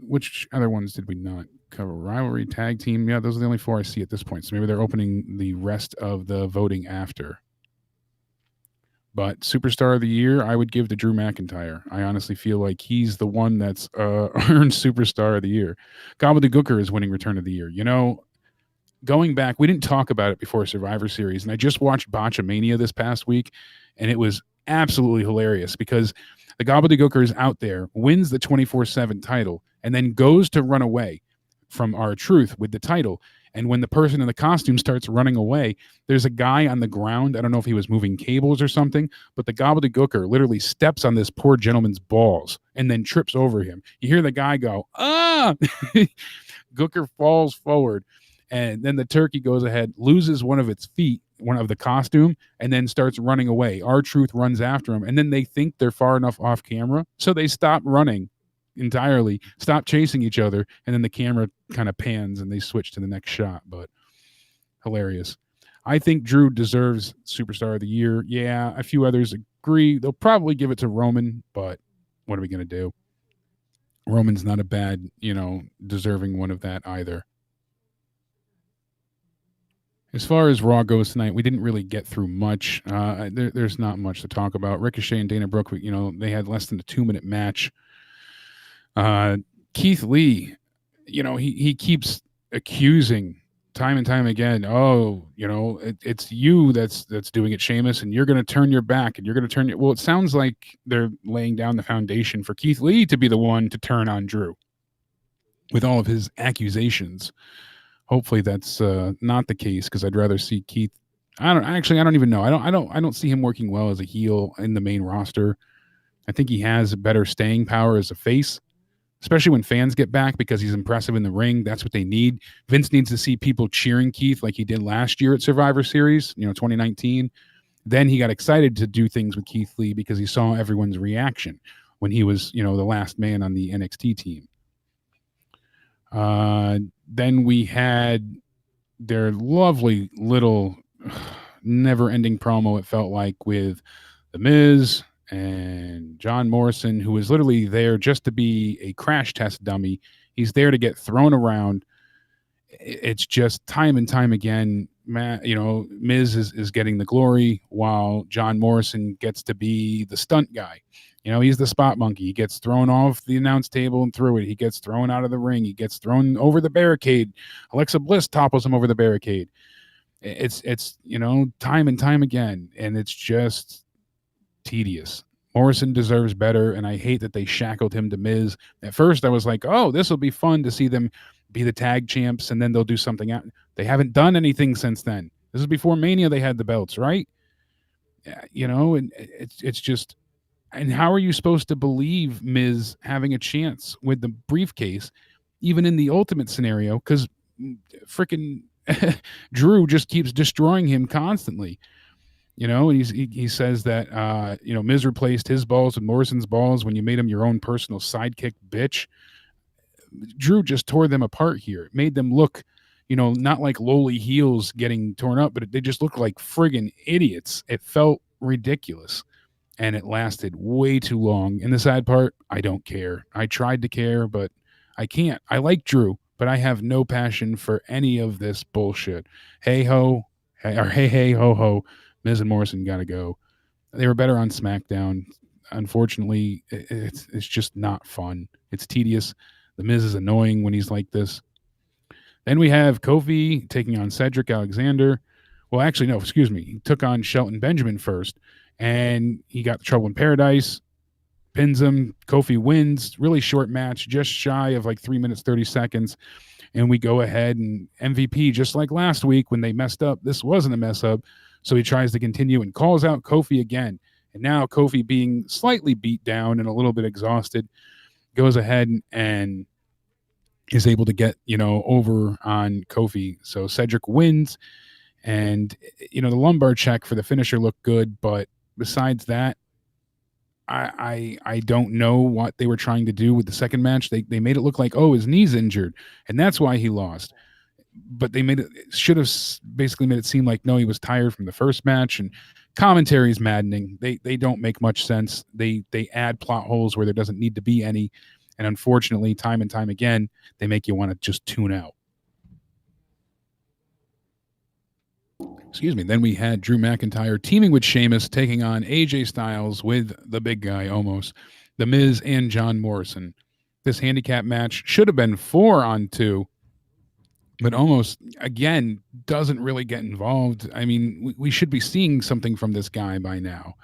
which other ones did we not cover? Rivalry, Tag Team. Yeah, those are the only 4 I see at this point. So maybe they're opening the rest of the voting after. But Superstar of the Year, I would give to Drew McIntyre. I honestly feel like he's the one that's earned Superstar of the Year. Gobbledygooker is winning Return of the Year. Going back, we didn't talk about it before Survivor Series, and I just watched Botchamania this past week, and it was absolutely hilarious because the Gobbledygooker is out there, wins the 24/7 title, and then goes to run away from R-Truth with the title. And when the person in the costume starts running away, there's a guy on the ground. I don't know if he was moving cables or something, but the Gobbledygooker literally steps on this poor gentleman's balls and then trips over him. You hear the guy go, ah! Gooker falls forward. And then the turkey goes ahead, loses one of its feet, one of the costume, and then starts running away. R-Truth runs after him, and then they think they're far enough off camera, so they stop running entirely, stop chasing each other, and then the camera kind of pans and they switch to the next shot. But hilarious. I think Drew deserves Superstar of the Year. Yeah, a few others agree. They'll probably give it to Roman, but what are we going to do? Roman's not a bad, deserving one of that either. As far as Raw goes tonight, we didn't really get through much. There's not much to talk about. Ricochet and Dana Brooke, they had less than a 2-minute match. Keith Lee, he keeps accusing time and time again, it's you that's doing it, Sheamus, and you're going to turn your back and you're going to turn it. Well, it sounds like they're laying down the foundation for Keith Lee to be the one to turn on Drew with all of his accusations. Hopefully that's not the case, because I'd rather see Keith. I don't even know. I don't see him working well as a heel in the main roster. I think he has better staying power as a face, especially when fans get back, because he's impressive in the ring. That's what they need. Vince needs to see people cheering Keith like he did last year at Survivor Series, 2019. Then he got excited to do things with Keith Lee because he saw everyone's reaction when he was, the last man on the NXT team. Then we had their lovely little never-ending promo, it felt like, with The Miz and John Morrison, who is literally there just to be a crash test dummy. He's there to get thrown around. It's just time and time again, Miz is getting the glory while John Morrison gets to be the stunt guy. He's the spot monkey. He gets thrown off the announce table and through it. He gets thrown out of the ring. He gets thrown over the barricade. Alexa Bliss topples him over the barricade. It's time and time again, and it's just tedious. Morrison deserves better, and I hate that they shackled him to Miz. At first, I was like, oh, this will be fun to see them be the tag champs, and then they'll do something out. They haven't done anything since then. This is before Mania they had the belts, right? And it's just... And how are you supposed to believe Miz having a chance with the briefcase, even in the ultimate scenario? Because freaking Drew just keeps destroying him constantly. And he says that, Miz replaced his balls with Morrison's balls when you made him your own personal sidekick, bitch. Drew just tore them apart here. It made them look, not like lowly heels getting torn up, but they just looked like friggin' idiots. It felt ridiculous. And it lasted way too long. And the sad part, I don't care. I tried to care, but I can't. I like Drew, but I have no passion for any of this bullshit. Hey ho, hey ho ho. Miz and Morrison got to go. They were better on SmackDown. Unfortunately, it's just not fun. It's tedious. The Miz is annoying when he's like this. Then we have Kofi taking on Cedric Alexander. Well, actually, no, excuse me. He took on Shelton Benjamin first. And he got the Trouble in Paradise, pins him. Kofi wins. Really short match, just shy of like 3 minutes, 30 seconds. And we go ahead and MVP, just like last week when they messed up. This wasn't a mess up. So he tries to continue and calls out Kofi again. And now Kofi, being slightly beat down and a little bit exhausted, goes ahead and is able to get, over on Kofi. So Cedric wins. And, the lumbar check for the finisher looked good, but besides that, I don't know what they were trying to do with the second match. They made it look like, his knee's injured, and that's why he lost. But they should have basically made it seem like, no, he was tired from the first match. And commentary is maddening. They don't make much sense. They add plot holes where there doesn't need to be any. And unfortunately, time and time again, they make you want to just tune out. Excuse me. Then we had Drew McIntyre teaming with Sheamus, taking on AJ Styles with the big guy almost, The Miz and John Morrison. This handicap match should have been 4-on-2, but almost, again, doesn't really get involved. I mean, we should be seeing something from this guy by now.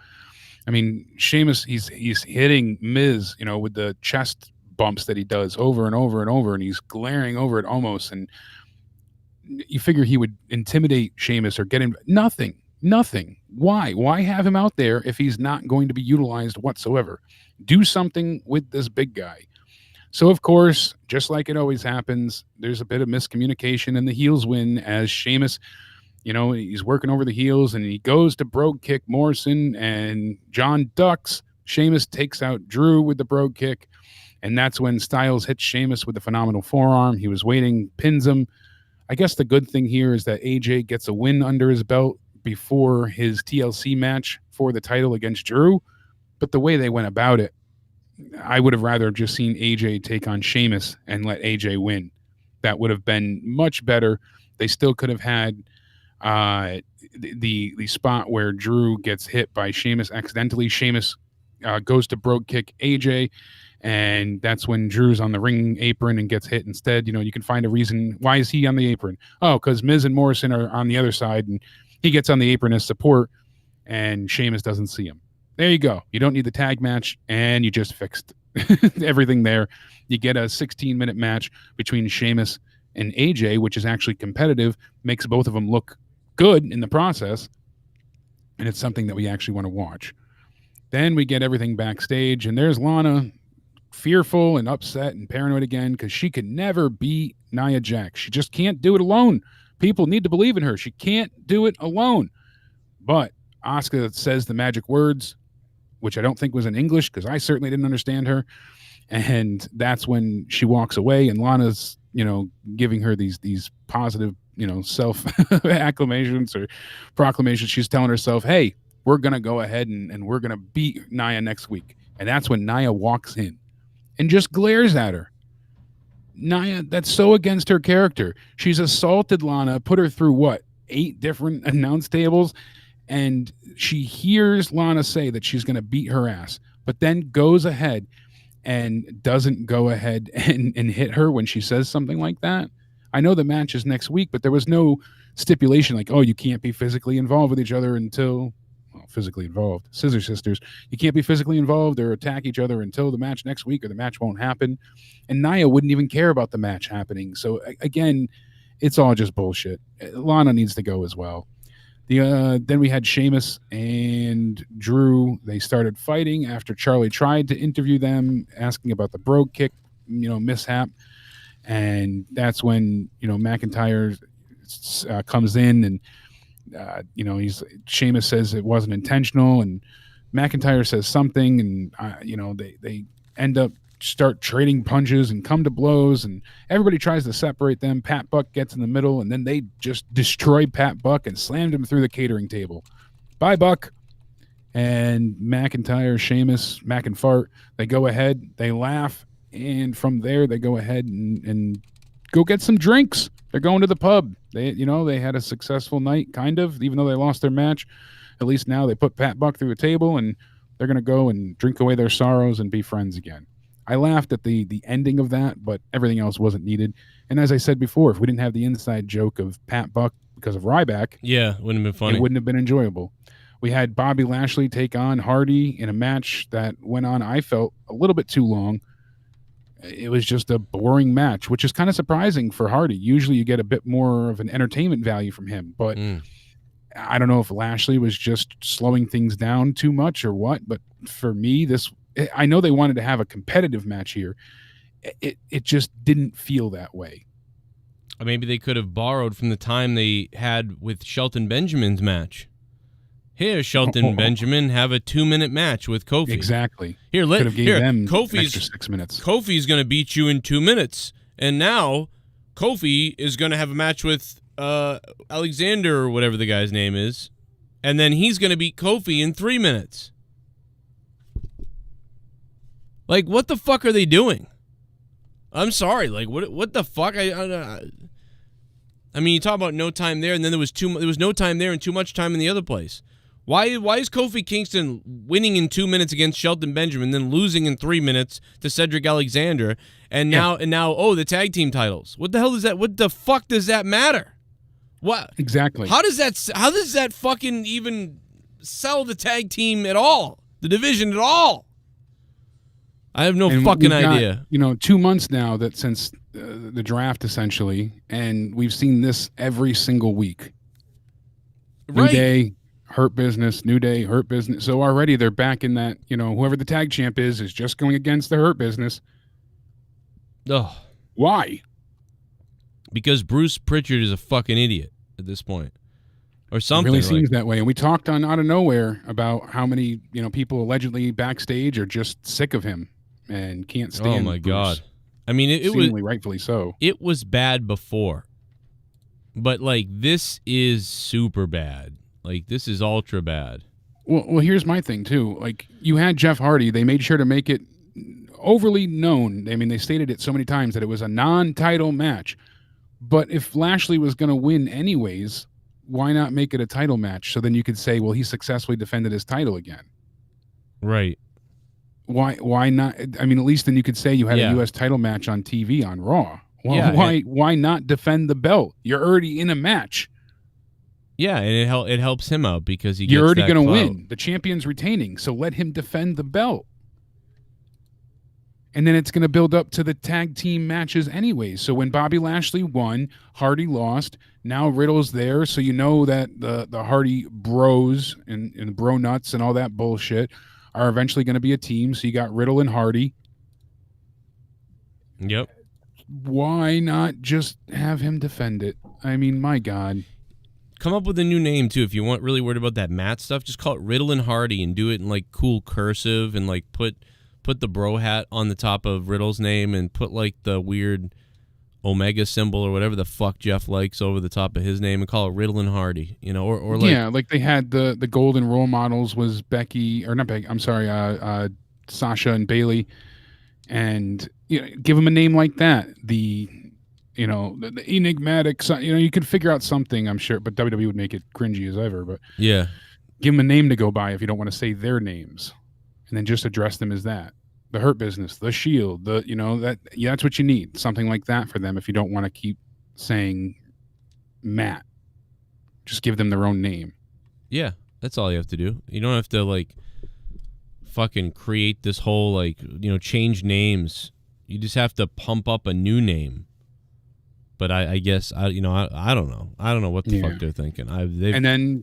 I mean, Sheamus, he's hitting Miz, with the chest bumps that he does over and over and over, and he's glaring over it almost, and you figure he would intimidate Sheamus or get him. Nothing. Why have him out there if he's not going to be utilized whatsoever? Do something with this big guy. So, of course, just like it always happens, there's a bit of miscommunication and the heels win as Sheamus, he's working over the heels and he goes to brogue kick Morrison and John ducks. Sheamus takes out Drew with the brogue kick, and that's when Styles hits Sheamus with the phenomenal forearm. He was waiting, pins him. I guess the good thing here is that AJ gets a win under his belt before his TLC match for the title against Drew. But the way they went about it, I would have rather just seen AJ take on Sheamus and let AJ win. That would have been much better. They still could have had the spot where Drew gets hit by Sheamus accidentally. Sheamus goes to brogue kick AJ, And that's when Drew's on the ring apron and gets hit instead. You can find a reason. Why is he on the apron? Oh, because Miz and Morrison are on the other side, and he gets on the apron as support, and Sheamus doesn't see him. There you go. You don't need the tag match, and you just fixed everything there. You get a 16-minute match between Sheamus and AJ, which is actually competitive, makes both of them look good in the process, and it's something that we actually want to watch. Then we get everything backstage, and there's Lana, fearful and upset and paranoid again because she could never beat Nia Jax. She just can't do it alone. People need to believe in her. She can't do it alone. But Asuka says the magic words, which I don't think was in English because I certainly didn't understand her. And that's when she walks away, and Lana's, giving her these positive, self acclamations or proclamations. She's telling herself, hey, we're going to go ahead and we're going to beat Nia next week. And that's when Nia walks in and just glares at her. Nia, that's so against her character. She's assaulted Lana, put her through 8 different announce tables, and she hears Lana say that she's going to beat her ass, but then goes ahead and doesn't go ahead and hit her when she says something like that. I know the match is next week, but there was no stipulation like, oh, you can't be physically involved with each other until... physically involved. Scissor Sisters. You can't be physically involved or attack each other until the match next week, or the match won't happen. And Nia wouldn't even care about the match happening. So again, it's all just bullshit. Lana needs to go as well. Then we had Sheamus and Drew. They started fighting after Charlie tried to interview them, asking about the bro kick, mishap. And that's when, McIntyre comes in and Sheamus says it wasn't intentional, and McIntyre says something, and they end up start trading punches and come to blows, and everybody tries to separate them. Pat Buck gets in the middle, and then they just destroy Pat Buck and slammed him through the catering table. Bye, Buck. And McIntyre, Sheamus, Fart, they go ahead, they laugh, and from there they go ahead and go get some drinks. They're going to the pub. They had a successful night, kind of, even though they lost their match. At least now they put Pat Buck through a table, and they're going to go and drink away their sorrows and be friends again. I laughed at the ending of that, but everything else wasn't needed. And as I said before, if we didn't have the inside joke of Pat Buck because of Ryback, yeah, wouldn't have been funny. It wouldn't have been enjoyable. We had Bobby Lashley take on Hardy in a match that went on, I felt, a little bit too long. It was just a boring match, which is kind of surprising for Hardy. Usually you get a bit more of an entertainment value from him, but I don't know if Lashley was just slowing things down too much or what, but for me, I know they wanted to have a competitive match here. It just didn't feel that way. Or maybe they could have borrowed from the time they had with Shelton Benjamin's match. Here, Shelton Benjamin, have a 2-minute match with Kofi. Exactly. Here, them Kofi's extra 6 minutes. Kofi's going to beat you in 2 minutes, and now Kofi is going to have a match with Alexander or whatever the guy's name is, and then he's going to beat Kofi in 3 minutes. Like, what the fuck are they doing? I'm sorry. Like, what the fuck? I mean, you talk about no time there, and then there was no time there and too much time in the other place. Why is Kofi Kingston winning in 2 minutes against Shelton Benjamin, then losing in 3 minutes to Cedric Alexander, and now the tag team titles? What the hell is that? What the fuck does that matter? What exactly? How does that fucking even sell the tag team at all? The division at all? I have no fucking idea. 2 months now that since the draft essentially, and we've seen this every single week. New Day, Hurt Business, New Day, Hurt Business. So already they're back in that, whoever the tag champ is just going against the Hurt Business. Ugh. Why? Because Bruce Pritchard is a fucking idiot at this point. Or something. It really seems that way. And we talked on Out of Nowhere about how many, people allegedly backstage are just sick of him and can't stand. Oh my Bruce. God. I mean, it was rightfully so. It was bad before. But this is super bad. This is ultra bad. Well, here's my thing too. You had Jeff Hardy. They made sure to make it overly known. I mean, they stated it so many times that it was a non-title match. But if Lashley was going to win anyways, why not make it a title match? So then you could say, well, he successfully defended his title again. Right. Why not? I mean, at least then you could say you had Yeah. a U.S. title match on TV on Raw. Well, Yeah, why not defend the belt? You're already in a match. Yeah, and it helps him out because he You're gets already that going to clout. win. The champion's retaining, so let him defend the belt. And then it's going to build up to the tag team matches anyways. So when Bobby Lashley won, Hardy lost. Now Riddle's there, so you know that the Hardy bros and bro nuts and all that bullshit are eventually going to be a team. So you got Riddle and Hardy. Yep. Why not just have him defend it? I mean, my God. Come up with a new name too. If you want really worried about that Matt stuff, just call it Riddle and Hardy and do it in like cool cursive and like put the bro hat on the top of Riddle's name and put like the weird Omega symbol or whatever the fuck Jeff likes over the top of his name and call it Riddle and Hardy, you know, or like, yeah, like they had the golden role models was Becky or not Becky, I'm sorry, Sasha and Bailey, and you know, give them a name like that. The enigmatic, you know, you could figure out something, I'm sure, but WWE would make it cringy as ever. But yeah, give them a name to go by if you don't want to say their names, and then just address them as that. The Hurt Business, the Shield, that's what you need. Something like that for them if you don't want to keep saying Matt. Just give them their own name. Yeah, that's all you have to do. You don't have to like fucking create this whole like, you know, change names. You just have to pump up a new name. But I guess I don't know. I don't know what the fuck they're thinking. And then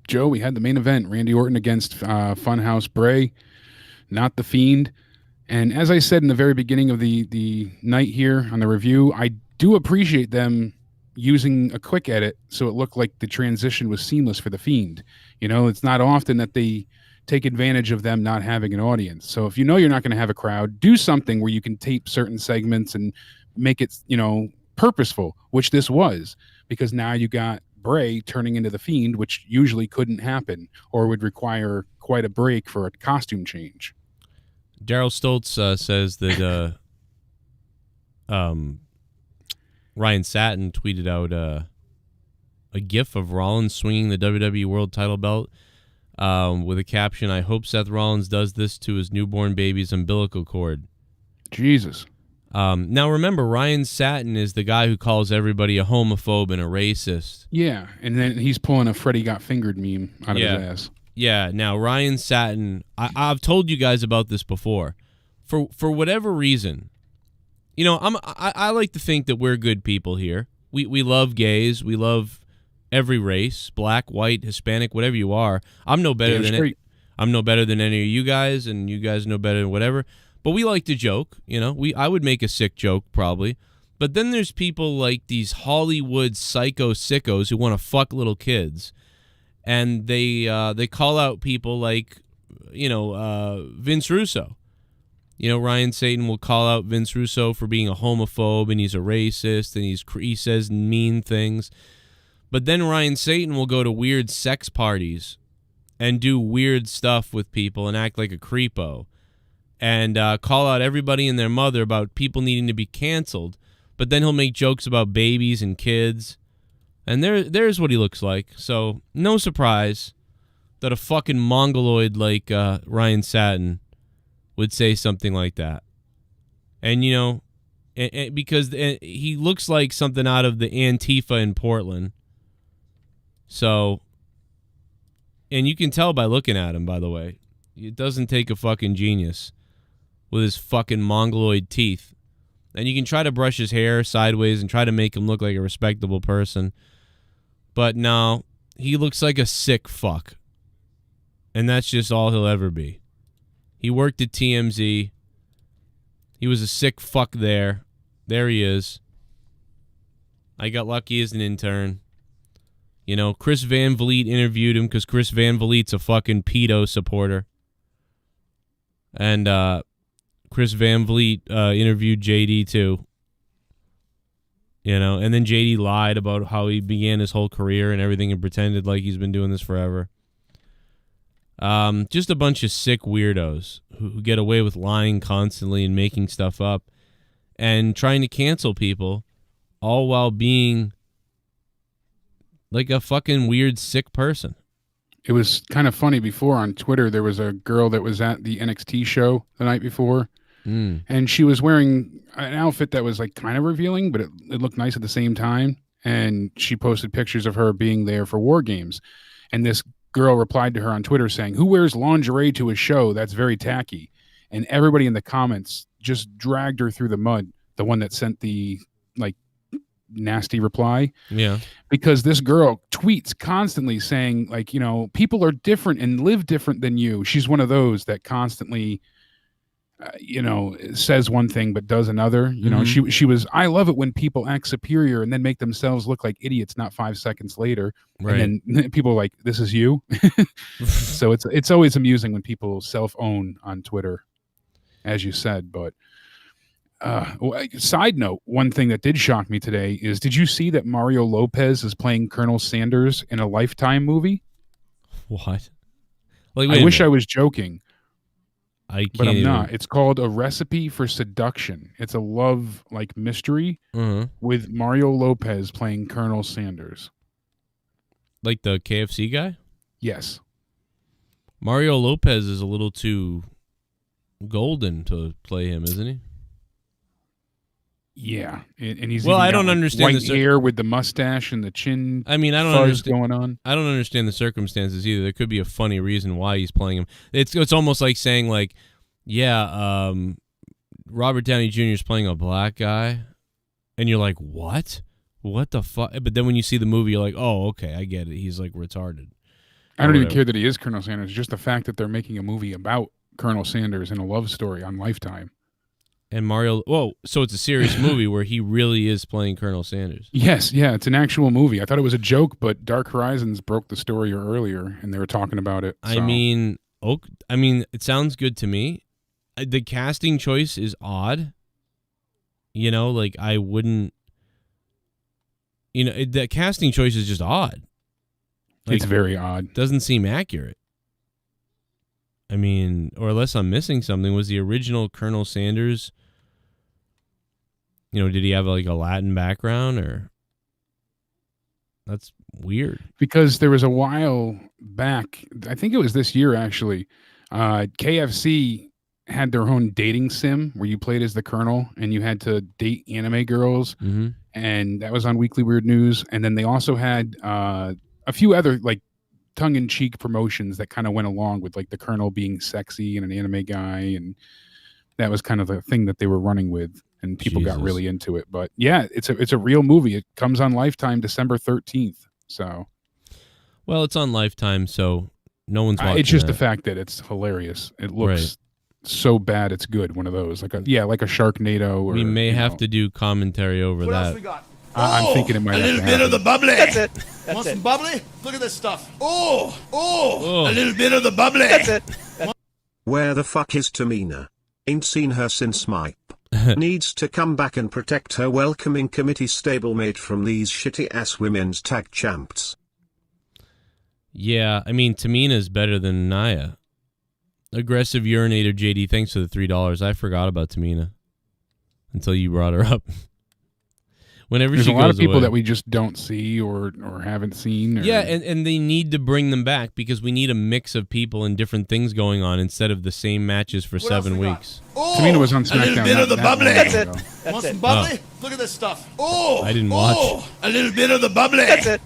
Joe, we had the main event: Randy Orton against Funhouse Bray, not the Fiend. And as I said in the very beginning of the night here on the review, I do appreciate them using a quick edit so it looked like the transition was seamless for the Fiend. You know, it's not often that they take advantage of them not having an audience. So if you know you're not going to have a crowd, do something where you can tape certain segments and make it, you know, purposeful, which this was, because now you got Bray turning into the Fiend, which usually couldn't happen or would require quite a break for a costume change. Daryl Stoltz says that Ryan Satin tweeted out a GIF of Rollins swinging the WWE World Title belt with a caption, "I hope Seth Rollins does this to his newborn baby's umbilical cord." Jesus. Now remember, Ryan Satin is the guy who calls everybody a homophobe and a racist. Yeah, and then he's pulling a Freddie got fingered meme out of his ass. Yeah, now Ryan Satin, I've told you guys about this before. For whatever reason, you know, I like to think that we're good people here. We love gays, we love every race, black, white, Hispanic, whatever you are. I'm no better than any of you guys, and you guys know better than whatever. But we like to joke, you know. I would make a sick joke probably. But then there's people like these Hollywood psycho sickos who want to fuck little kids. And they call out people like, you know, Vince Russo. You know, Ryan Satin will call out Vince Russo for being a homophobe and he's a racist and he says mean things. But then Ryan Satin will go to weird sex parties and do weird stuff with people and act like a creepo and call out everybody and their mother about people needing to be canceled. But then he'll make jokes about babies and kids. And there's what he looks like. So no surprise that a fucking mongoloid like Ryan Satin would say something like that. And, you know, because he looks like something out of the Antifa in Portland. So, and you can tell by looking at him, by the way. It doesn't take a fucking genius with his fucking mongoloid teeth. And you can try to brush his hair sideways and try to make him look like a respectable person. But no, he looks like a sick fuck. And that's just all he'll ever be. He worked at TMZ. He was a sick fuck there. There he is. I got lucky as an intern. You know, Chris Van Vliet interviewed him because Chris Van Vliet's a fucking pedo supporter. And Chris Van Vliet interviewed JD too. You know, and then JD lied about how he began his whole career and everything and pretended like he's been doing this forever. Just a bunch of sick weirdos who get away with lying constantly and making stuff up and trying to cancel people, all while being like a fucking weird sick person. It was kind of funny before on Twitter. There was a girl that was at the NXT show the night before, and she was wearing an outfit that was like kind of revealing, but it looked nice at the same time. And she posted pictures of her being there for War Games. And this girl replied to her on Twitter saying, "Who wears lingerie to a show? That's very tacky." And everybody in the comments just dragged her through the mud. The one that sent the like nasty reply. Yeah. Because this girl tweets constantly saying like, you know, people are different and live different than you. She's one of those that constantly, you know, says one thing but does another. You know, she was, I love it when people act superior and then make themselves look like idiots not 5 seconds later. Right. And then people are like, this is you. So it's always amusing when people self-own on Twitter, as you said. But side note, one thing that did shock me today is, did you see that Mario Lopez is playing Colonel Sanders in a Lifetime movie? What? Like, I wish I was joking. But I'm not. It's called A Recipe for Seduction. It's a love like mystery with Mario Lopez playing Colonel Sanders. Like the KFC guy? Yes. Mario Lopez is a little too golden to play him, isn't he? Yeah, and he's well. I don't got, like, understand white hair with the mustache and the chin. I mean, I don't fuzz understand going on. I don't understand the circumstances either. There could be a funny reason why he's playing him. It's almost like saying like, yeah, Robert Downey Jr. is playing a black guy, and you're like, what? What the fuck? But then when you see the movie, you're like, oh, okay, I get it. He's like retarded. I don't even care that he is Colonel Sanders. Just the fact that they're making a movie about Colonel Sanders in a love story on Lifetime. And Mario, so it's a serious movie where he really is playing Colonel Sanders. Yes, yeah, it's an actual movie. I thought it was a joke, but Dark Horizons broke the story earlier, and they were talking about it. So. I mean, it sounds good to me. The casting choice is odd. You know, like I wouldn't. You know, the casting choice is just odd. Like, it's very odd. Doesn't seem accurate. I mean, or unless I'm missing something, was the original Colonel Sanders? You know, did he have like a Latin background or? That's weird. Because there was a while back, I think it was this year actually, KFC had their own dating sim where you played as the Colonel and you had to date anime girls. Mm-hmm. And that was on Weekly Weird News. And then they also had a few other like tongue-in-cheek promotions that kind of went along with like the Colonel being sexy and an anime guy. And that was kind of the thing that they were running with. And people got really into it. But yeah, it's a real movie. It comes on Lifetime December 13th. So, well, it's on Lifetime, so no one's watching. It's just that. the fact that it's hilarious. It looks so bad it's good. One of those, like a Sharknado. Or, we may have to do commentary over what that. Else we got? I'm thinking it might. A have little to bit happen. of the bubbly. That's it. Want some bubbly? Look at this stuff. Oh, a little bit of the bubbly. That's it. Where the fuck is Tamina? Ain't seen her since Mipe. Needs to come back and protect her welcoming committee stablemate from these shitty-ass women's tag champs. Yeah, I mean, Tamina's better than Nia. Aggressive Urinator JD, thanks for the $3. I forgot about Tamina until you brought her up. Whenever There's she a lot goes of people away. that we just don't see or haven't seen. Or... Yeah, and they need to bring them back because we need a mix of people and different things going on instead of the same matches for 7 weeks. Tamina was on SmackDown. A little bit of the bubbly. That's it. Want some bubbly? Look at this stuff. I didn't watch. A little bit of the bubbly. That's it.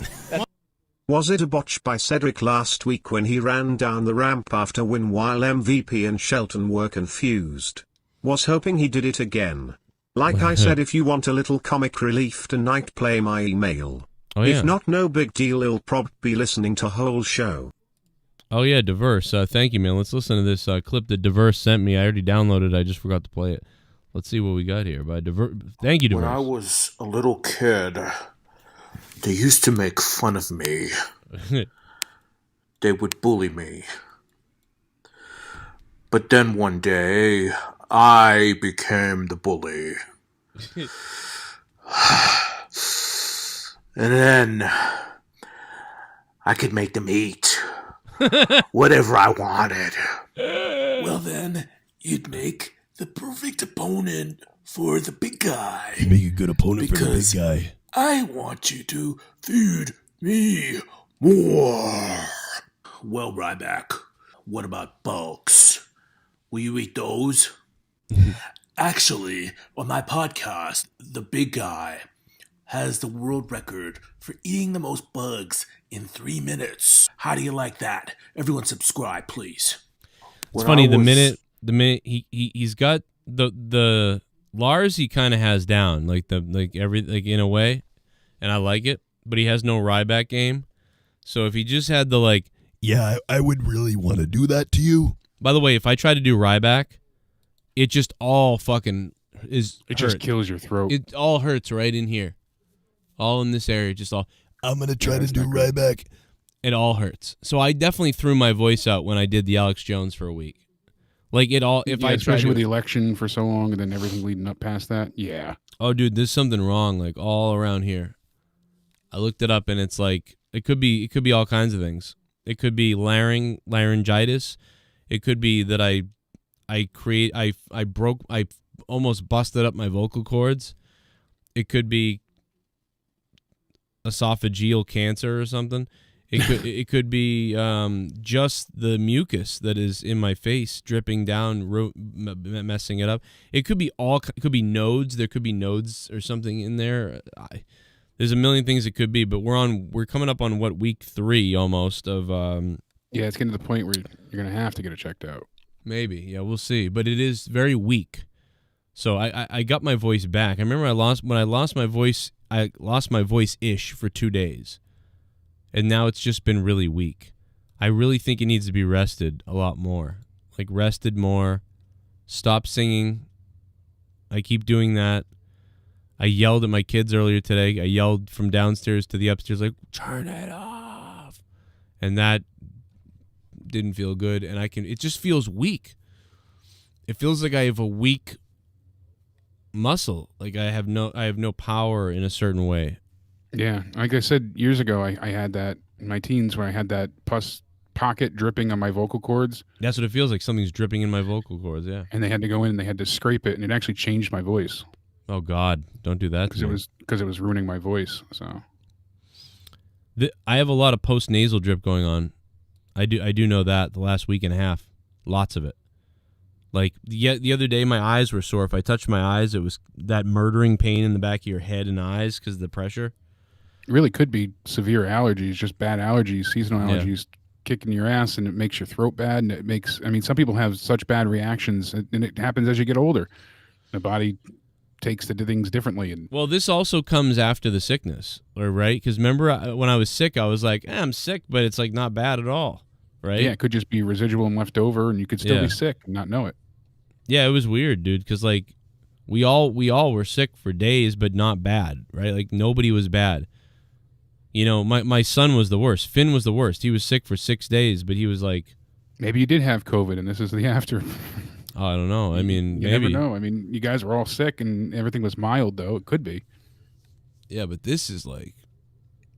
Was it a botch by Cedric last week when he ran down the ramp after win while MVP and Shelton were confused? Was hoping he did it again. Like I said, if you want a little comic relief tonight, play my email. Oh, yeah. If not, no big deal, you'll probably be listening to whole show. Oh, yeah, Diverse. Thank you, man. Let's listen to this clip that Diverse sent me. I already downloaded it. I just forgot to play it. Let's see what we got here. Thank you, Diverse. When I was a little kid, they used to make fun of me. They would bully me. But then one day, I became the bully. And then I could make them eat whatever I wanted. Well then, you'd make the perfect opponent for the big guy. You make a good opponent for the big guy. I want you to feed me more. Well, Ryback, what about bugs? Will you eat those? Actually, on my podcast, the big guy has the world record for eating the most bugs in 3 minutes. How do you like that? Everyone subscribe, please. It's funny, the minute he's got the Lars, he kind of has down, like in a way, and I like it, but he has no Ryback game. So if he just had the like, yeah, I would really want to do that to you. By the way, if I try to do Ryback, it just all fucking is. It just kills your throat. It all hurts right in here, all in this area. Just all. I'm gonna try to do Ryback. It all hurts. So I definitely threw my voice out when I did the Alex Jones for a week. Like it all. If I especially with the election for so long and then everything leading up past that, yeah. Oh, dude, there's something wrong. Like all around here. I looked it up and it's like it could be all kinds of things. It could be laryngitis. It could be that I almost busted up my vocal cords. It could be esophageal cancer or something. It could be just the mucus that is in my face dripping down, messing it up. It could be nodes. There could be nodes or something in there. There's a million things it could be, but we're coming up on week 3 almost of. Yeah, it's getting to the point where you're gonna have to get it checked out. Maybe, yeah, we'll see. But it is very weak. So I got my voice back. I remember when I lost my voice. I lost my voice-ish for 2 days. And now it's just been really weak. I really think it needs to be rested a lot more. Like, rested more. Stop singing. I keep doing that. I yelled at my kids earlier today. I yelled from downstairs to the upstairs, like, turn it off. And that didn't feel good. And it just feels weak. It feels like I have a weak muscle. Like I have no power in a certain way. Yeah, like I said years ago, I had that in my teens where I had that pus pocket dripping on my vocal cords. That's what it feels like. Something's dripping in my vocal cords. Yeah, and they had to go in and they had to scrape it, and it actually changed my voice. Oh God, don't do that. Because it was ruining my voice. So I have a lot of post nasal drip going on. I do know that the last week and a half, lots of it. Like the other day, my eyes were sore. If I touched my eyes, it was that murdering pain in the back of your head and eyes because of the pressure. It really could be severe allergies, just bad allergies, seasonal allergies kicking your ass, and it makes your throat bad. And it makes, some people have such bad reactions, and it happens as you get older. The body takes to things differently. And well, this also comes after the sickness, right? Because remember when I was sick, I was like, I'm sick, but it's like not bad at all, right? Yeah, it could just be residual and left over, and you could still be sick and not know it. Yeah, it was weird, dude, because like we all were sick for days, but not bad, right? Like nobody was bad. You know, my son was the worst. Finn was the worst. He was sick for 6 days, but he was like... Maybe you did have COVID, and this is the after. Oh, I don't know. I mean, you maybe. never know. I mean, you guys were all sick, and everything was mild, though. It could be. Yeah, but this is like...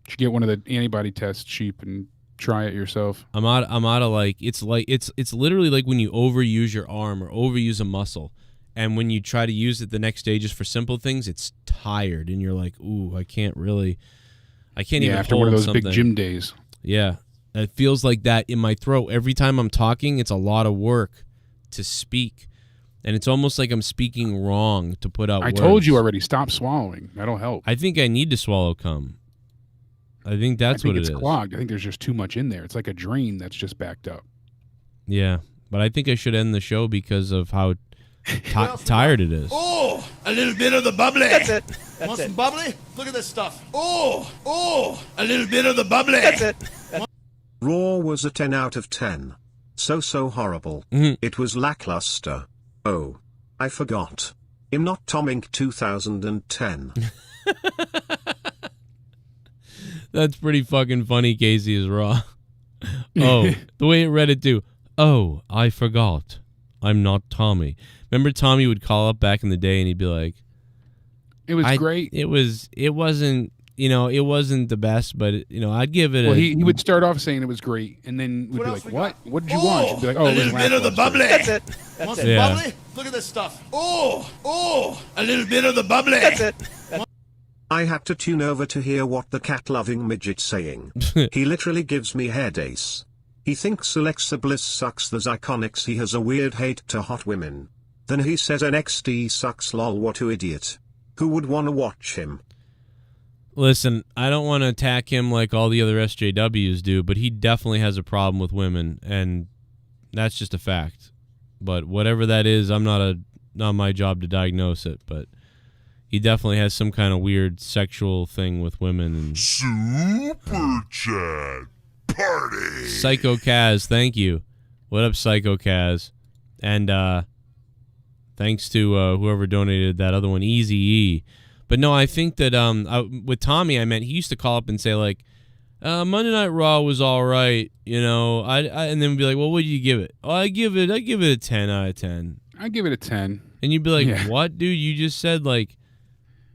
You should get one of the antibody tests cheap and try it yourself. I'm out of like... It's literally like when you overuse your arm or overuse a muscle, and when you try to use it the next day just for simple things, it's tired, and you're like, ooh, I can't even after hold one of those something. big gym days. Yeah. It feels like that in my throat. Every time I'm talking, it's a lot of work to speak. And it's almost like I'm speaking wrong to put out words. I told you already, stop swallowing. That'll help. I think I need to swallow cum. I think that's what it is. It's clogged. I think there's just too much in there. It's like a drain that's just backed up. Yeah. But I think I should end the show because of how tired it is. Oh, a little bit of the bubbly. That's it. Want some bubbly? Look at this stuff. Oh, a little bit of the bubbly. That's it. Raw was a 10 out of 10. So horrible. It was lackluster. Oh, I forgot. I'm not Tomink 2010. That's pretty fucking funny, Casey is Raw. Oh, the way it read it too. Oh, I forgot. I'm not Tommy. Remember Tommy would call up back in the day and he'd be like, it was great. It wasn't, it wasn't the best, but I'd give it he would start off saying it was great, and then we'd be like, what? What did you want? She'd be like, a little bit of the bubbly. That's it. Want some bubbly? Look at this stuff. Oh, a little bit of the bubbly. That's it. I had to tune over to hear what the cat-loving midget's saying. He literally gives me headaches. He thinks Alexa Bliss sucks. There's Iconics. He has a weird hate to hot women. Then he says NXT sucks. Lol, what a idiot. Who would want to watch him? Listen, I don't want to attack him like all the other SJWs do, but he definitely has a problem with women, and that's just a fact. But whatever that is, not my job to diagnose it, but he definitely has some kind of weird sexual thing with women. And Super Chat Party. Psycho Kaz, thank you. What up, Psycho Kaz? And thanks to whoever donated that other one, Easy E. But no, I think that with Tommy, I meant he used to call up and say like, Monday Night Raw was all right, you know. And then be like, well, what do you give it? Oh, I give it a 10 out of 10. I give it a 10. And you'd be like, what, dude? You just said like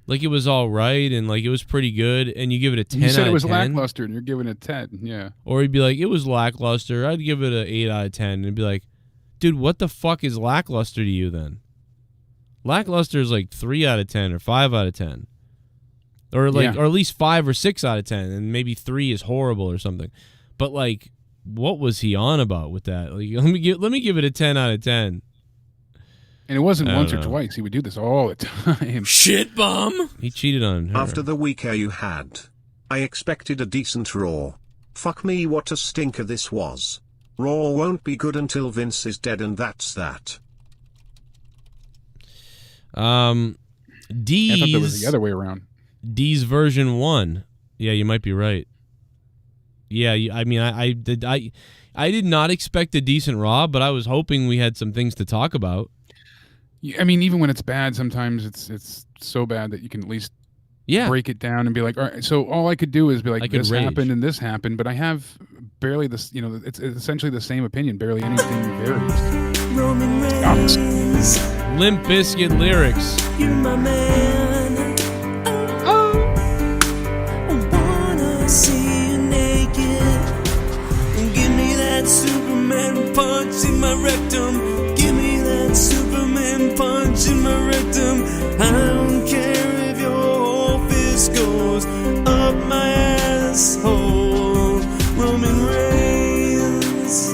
it was all right and like it was pretty good, and you give it a 10 out of 10. You said it was lackluster, and you're giving it a 10. Yeah. Or he'd be like, it was lackluster. I'd give it an 8 out of 10. And it'd be like, dude, what the fuck is lackluster to you then? Lackluster is like 3 out of 10 or 5 out of 10. Or like, or at least 5 or 6 out of 10, and maybe 3 is horrible or something. But like, what was he on about with that? Like, let me give it a 10 out of 10. And it wasn't once or twice. He would do this all the time. Shit bomb. He cheated on her. After the week you had, I expected a decent Raw. Fuck me, what a stinker this was. Raw won't be good until Vince is dead, and that's that. I thought that was the other way around. D's version 1. Yeah, you might be right. Yeah, I mean, I did not expect a decent Raw, but I was hoping we had some things to talk about. I mean, even when it's bad, sometimes it's so bad that you can at least break it down and be like, all right, so all I could do is be like, this happened and this happened, but I have barely this, you know, it's essentially the same opinion, barely anything varies. Roman Reigns. Limp Bizkit lyrics. You're my man. I wanna see you naked. Give me that Superman punch in my rectum. Give me that Superman punch in my rectum. I don't care if your whole fist goes up my asshole. Roman Reigns.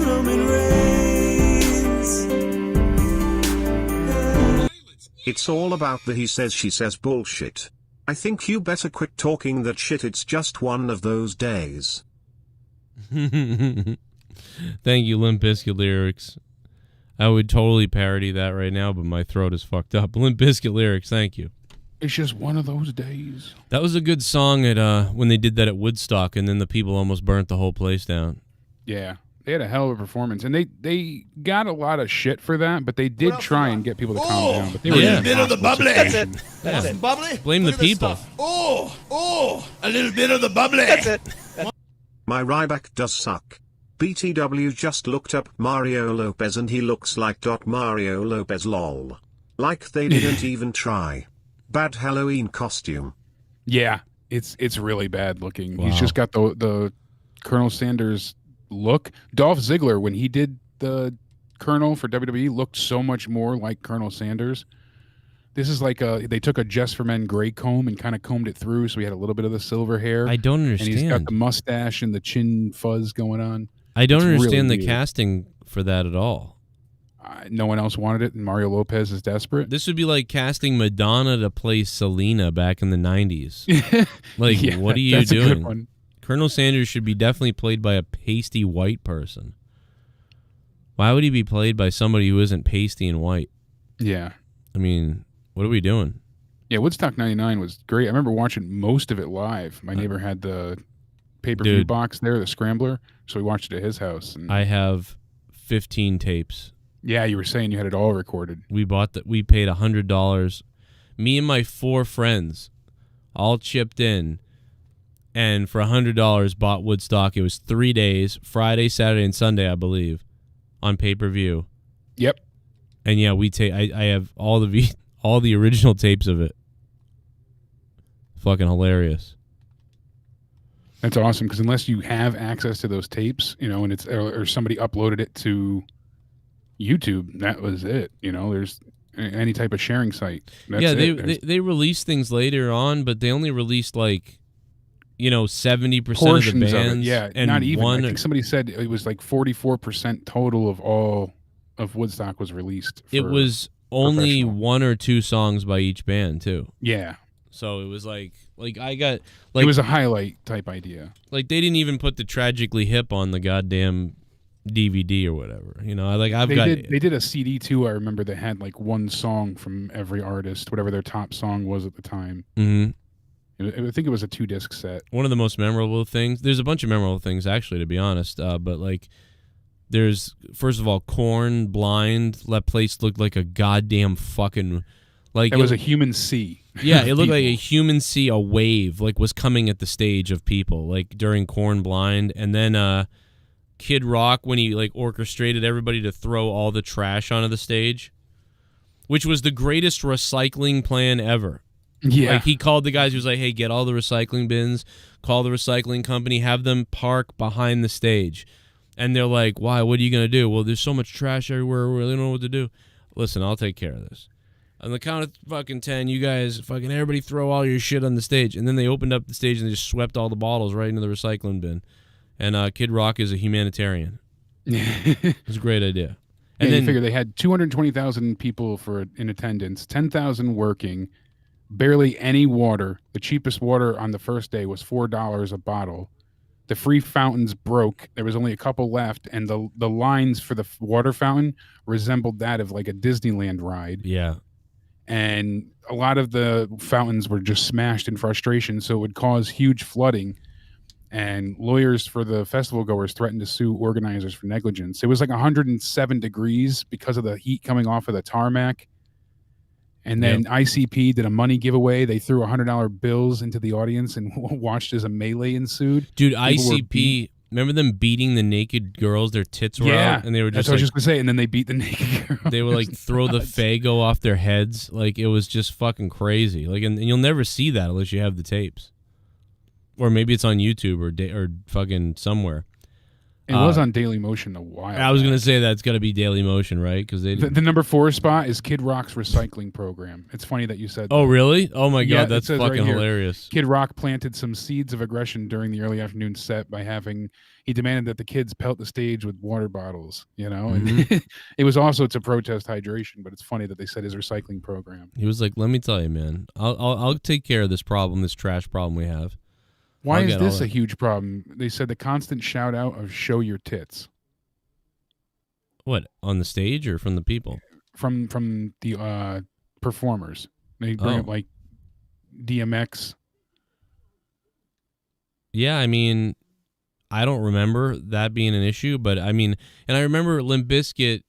Roman Reigns. It's all about the he says she says bullshit. I think you better quit talking that shit. It's just one of those days. Thank you, Limp Bizkit lyrics. I would totally parody that right now, but my throat is fucked up. Limp Bizkit lyrics, thank you. It's just one of those days. That was a good song at when they did that at Woodstock, and then the people almost burnt the whole place down. Yeah, they had a hell of a performance, and they got a lot of shit for that, but they did try and get people to calm down. But they were a little bit of the bubbly. That's it. That's it. Bubbly. Blame the people. A little bit of the bubbly. That's it. My Ryback does suck. BTW just looked up Mario Lopez and he looks like Mario Lopez lol. Like they didn't even try. Bad Halloween costume. Yeah, it's really bad looking. Wow. He's just got the Colonel Sanders look. Dolph Ziggler, when he did the Colonel for WWE, looked so much more like Colonel Sanders. This is like they took a Just for Men gray comb and kind of combed it through, so he had a little bit of the silver hair. I don't understand. And he's got the mustache and the chin fuzz going on. I don't understand really the casting for that at all. No one else wanted it, and Mario Lopez is desperate. This would be like casting Madonna to play Selena back in the 90s. Like, Yeah, what are you that's a good doing? one. Colonel Sanders should be definitely played by a pasty white person. Why would he be played by somebody who isn't pasty and white? Yeah. I mean, what are we doing? Yeah, Woodstock 99 was great. I remember watching most of it live. My neighbor had the pay-per-view box there, the Scrambler, so we watched it at his house. And I have 15 tapes. yeah, you were saying you had it all recorded. We paid $100. Me and my 4 friends all chipped in, and for $100 bought Woodstock. It was 3 days, Friday, Saturday, and Sunday, I believe, on pay-per-view. Yep. And yeah, I have all the original tapes of it. Fucking hilarious. That's awesome, because unless you have access to those tapes, you know, and it's or somebody uploaded it to YouTube, that was it. You know, there's any type of sharing site. That's yeah, they released things later on, but they only released like 70% of the Portions of bands. it, yeah, and not even. one, I think somebody said it was like 44% total of all of Woodstock was released. it was only professional. 1 or 2 songs by each band too. Yeah, So it was like I got it was a highlight type idea. like they didn't even put the Tragically Hip on the goddamn DVD or whatever. They did a CD too. I remember that had like one song from every artist, whatever their top song was at the time. Mhm. I think it was a 2-disc set. One of the most memorable things. There's a bunch of memorable things actually, to be honest. But like, there's first of all, Korn, Blind. That place looked like a goddamn fucking like. It was a human sea. Yeah, it looked like a human sea. A wave like was coming at the stage of people like during Korn, Blind, and then Kid Rock when he like orchestrated everybody to throw all the trash onto the stage, which was the greatest recycling plan ever. Yeah. Like he called the guys, he was like, hey, get all the recycling bins, call the recycling company, have them park behind the stage. And they're like, why? What are you going to do? Well, there's so much trash everywhere. We really don't know what to do. Listen, I'll take care of this. On the count of fucking 10, you guys fucking everybody throw all your shit on the stage. And then they opened up the stage and they just swept all the bottles right into the recycling bin. And Kid Rock is a humanitarian. It was a great idea. And then you figure they had 220,000 people in attendance, 10,000 working, barely any water. The cheapest water on the first day was $4 a bottle. The free fountains broke. There was only a couple left, and the lines for the water fountain resembled that of like a Disneyland ride. Yeah. And a lot of the fountains were just smashed in frustration, so it would cause huge flooding. And lawyers for the festival goers threatened to sue organizers for negligence. It was like 107 degrees because of the heat coming off of the tarmac. And then ICP did a money giveaway. They threw $100 bills into the audience and watched as a melee ensued. Dude, ICP, remember them beating the naked girls? Their tits were out, and they were just that's what I was just going to say. And then they beat the naked girls. They would like throw the Faygo off their heads. Like it was just fucking crazy. Like, and you'll never see that unless you have the tapes. Or maybe it's on YouTube or fucking somewhere. It was on Daily Motion a while I was back. going to say that's got to be Daily Motion, right? Because they The number 4 spot is Kid Rock's recycling program. It's funny that you said Oh, that. really? Oh, my Yeah, God. it That's says fucking right here, hilarious. Kid Rock planted some seeds of aggression during the early afternoon set by he demanded that the kids pelt the stage with water bottles, And it was also to protest hydration, but it's funny that they said his recycling program. He was like, let me tell you, man, I'll take care of this problem, this trash problem we have. Why is this a huge problem? They said the constant shout out of show your tits. What, on the stage or from the people? From the performers. They bring up like DMX. Yeah, I mean, I don't remember that being an issue, but I mean, and I remember Limp Bizkit,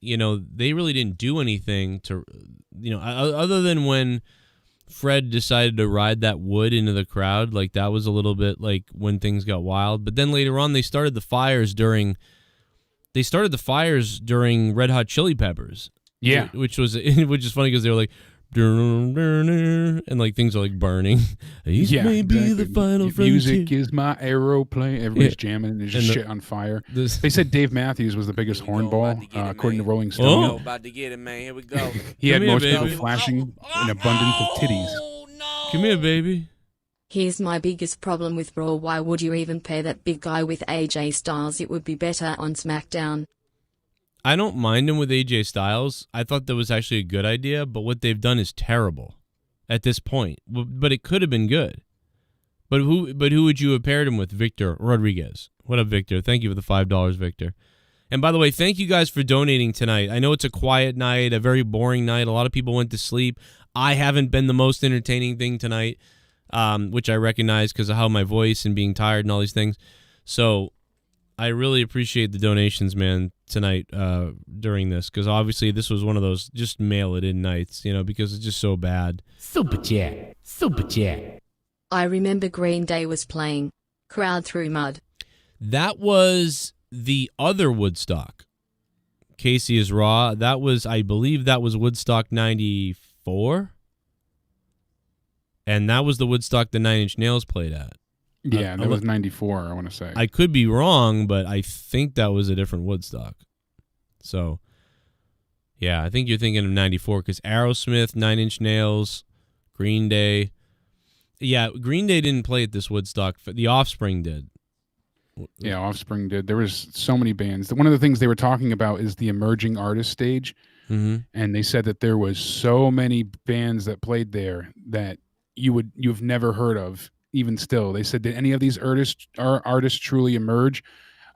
they really didn't do anything to, other than when Fred decided to ride that wood into the crowd, like that was a little bit like when things got wild. But then later on, they started the fires during Red Hot Chili Peppers. Yeah, which is funny because they were like, and like things are like burning. These may be the final music frontier. is my aeroplane. Everybody's jamming and there's just shit on fire. They said Dave Matthews was the biggest hornball, according to Rolling Stone. About to get it, man. Here we go. He had most people flashing an abundance of titties. Come here, baby. Here's my biggest problem with Raw. Why would you even pair that big guy with AJ Styles? It would be better on SmackDown. I don't mind him with AJ Styles. I thought that was actually a good idea, but what they've done is terrible at this point. But it could have been good. But who would you have paired him with? Victor Rodriguez. What up, Victor? Thank you for the $5, Victor. And by the way, thank you guys for donating tonight. I know it's a quiet night, a very boring night. A lot of people went to sleep. I haven't been the most entertaining thing tonight, which I recognize because of how my voice and being tired and all these things. So I really appreciate the donations, man, tonight during this, because obviously this was one of those just mail it in nights, because it's just so bad. Super chat. Super chat. I remember Green Day was playing. Crowd through mud. That was the other Woodstock. Casey is Raw. I believe that was Woodstock 94. And that was the Woodstock the Nine Inch Nails played at. Yeah, that was 94, I want to say. I could be wrong, but I think that was a different Woodstock. So, yeah, I think you're thinking of 94 because Aerosmith, Nine Inch Nails, Green Day. Yeah, Green Day didn't play at this Woodstock. The Offspring did. Yeah, Offspring did. There was so many bands. One of the things they were talking about is the emerging artist stage. Mm-hmm. And they said that there was so many bands that played there that you've never heard of. Even still, they said, did any of these artists truly emerge?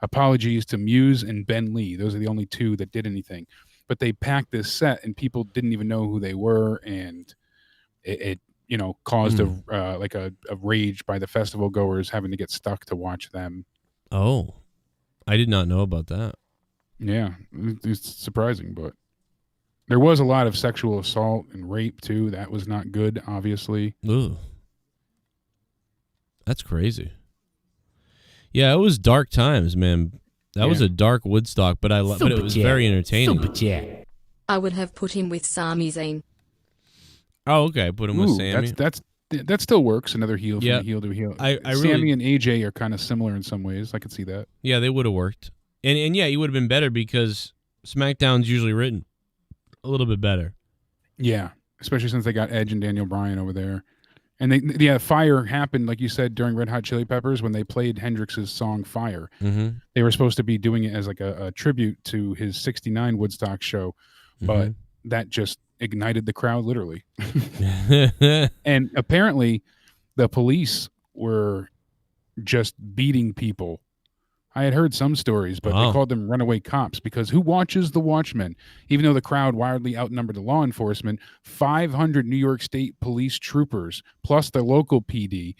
Apologies to Muse and Ben Lee. Those are the only two that did anything. But they packed this set, and people didn't even know who they were, and it caused a rage by the festival goers having to get stuck to watch them. Oh, I did not know about that. Yeah, it's surprising, but there was a lot of sexual assault and rape too. That was not good, obviously. Ooh. That's crazy. Yeah, it was dark times, man. That was a dark Woodstock, but but it was very entertaining. Super chat. I would have put him with Sami Zayn. Oh, okay. Put him with Sami. That still works. Another heel from Yeah. heel to heel. I Sami really, and AJ are kind of similar in some ways. I could see that. Yeah, they would have worked. And yeah, he would have been better because SmackDown's usually written a little bit better. Yeah, especially since they got Edge and Daniel Bryan over there. And Fire happened, like you said, during Red Hot Chili Peppers when they played Hendrix's song Fire. Mm-hmm. They were supposed to be doing it as like a tribute to his 69 Woodstock show, but that just ignited the crowd, literally. And apparently the police were just beating people. I had heard some stories, but they called them runaway cops because who watches the Watchmen? Even though the crowd wildly outnumbered the law enforcement, 500 New York State police troopers plus the local PD,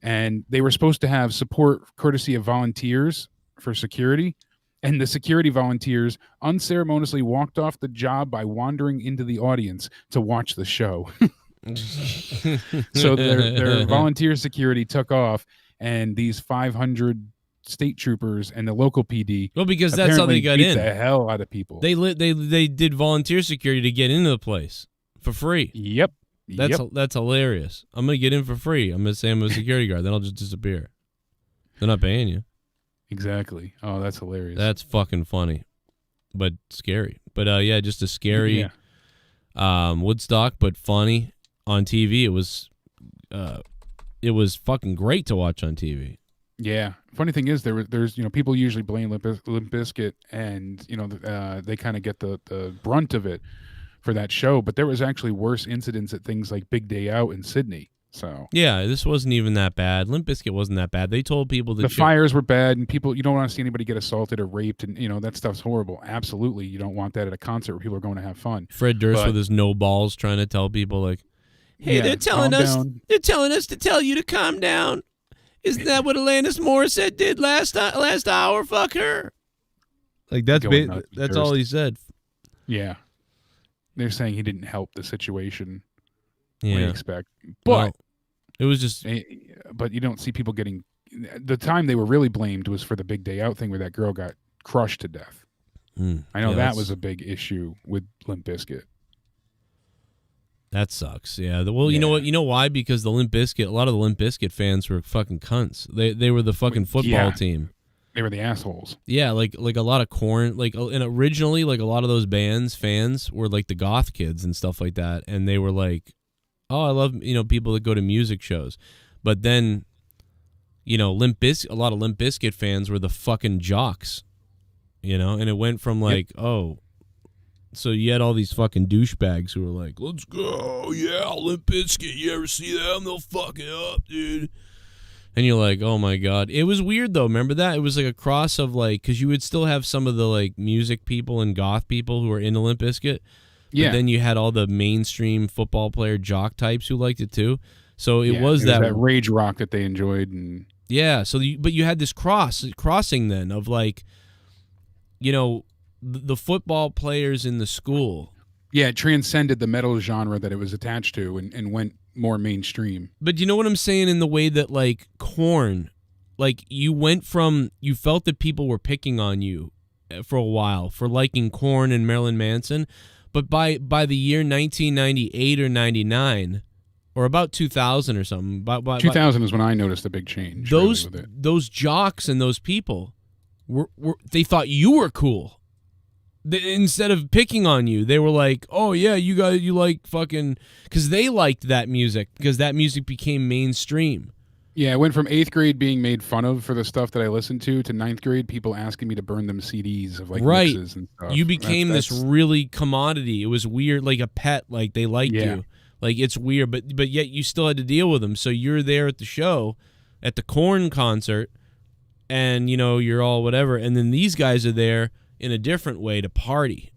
and they were supposed to have support courtesy of volunteers for security, and the security volunteers unceremoniously walked off the job by wandering into the audience to watch the show. So their volunteer security took off, and these 500 state troopers and the local PD. Well, because that's how they got beat in. The hell out of people. They did volunteer security to get into the place for free. Yep. That's hilarious. I'm gonna get in for free. I'm gonna say I'm a security guard. Then I'll just disappear. They're not paying you. Exactly. Oh, that's hilarious. That's fucking funny, but scary. But yeah, just a scary Woodstock, but funny on TV. It was fucking great to watch on TV. Yeah. Funny thing is, there's people usually blame Limp Bizkit, and they kind of get the brunt of it for that show. But there was actually worse incidents at things like Big Day Out in Sydney. So yeah, this wasn't even that bad. Limp Bizkit wasn't that bad. They told people that the fires were bad, and you don't want to see anybody get assaulted or raped, and that stuff's horrible. Absolutely, you don't want that at a concert where people are going to have fun. Fred Durst with his no balls trying to tell people like, "Hey, they're telling us to tell you to calm down." Isn't that what Alanis Morissette did last hour? Fuck her. Like that's all he said. Yeah, they're saying he didn't help the situation. Yeah, what do you expect? But it was just. But you don't see people getting. The time they were really blamed was for the Big Day Out thing, where that girl got crushed to death. I know that was a big issue with Limp Bizkit. That sucks. Yeah. Well, you know what? You know why? Because a lot of the Limp Bizkit fans were fucking cunts. They were the fucking football team. They were the assholes. Yeah, like a lot of Korn, and originally like a lot of those bands fans were like the goth kids and stuff like that, and they were like, "Oh, I love people that go to music shows," but then, a lot of Limp Bizkit fans were the fucking jocks, and it went from like, So you had all these fucking douchebags who were like, "Let's go, yeah, Limp Bizkit. You ever see them? They'll fuck it up, dude." And you're like, "Oh my god." It was weird though. Remember that? It was like a cross of like, because you would still have some of the like music people and goth people who were into Limp Bizkit. Yeah. But then you had all the mainstream football player jock types who liked it too. So it was that rage rock that they enjoyed, and yeah. So but you had this crossing then of like, the football players in the school. Yeah, it transcended the metal genre that it was attached to and went more mainstream. But you know what I'm saying, in the way that like Korn, like you felt that people were picking on you for a while for liking Korn and Marilyn Manson, but by the year 1998 or 99 or about 2000 or something, 2000 is when I noticed a big change. Those jocks and those people they thought you were cool. instead of picking on you, they were like, oh yeah, you like fucking, because they liked that music, because that music became mainstream. Yeah, I went from 8th grade being made fun of for the stuff that I listened to 9th grade people asking me to burn them CDs of like mixes and stuff. You became this really commodity. It was weird, like a pet, like they liked you. Like it's weird, but yet you still had to deal with them. So you're there at the show, at the Korn concert, and you're all whatever, and then these guys are there in a different way to party.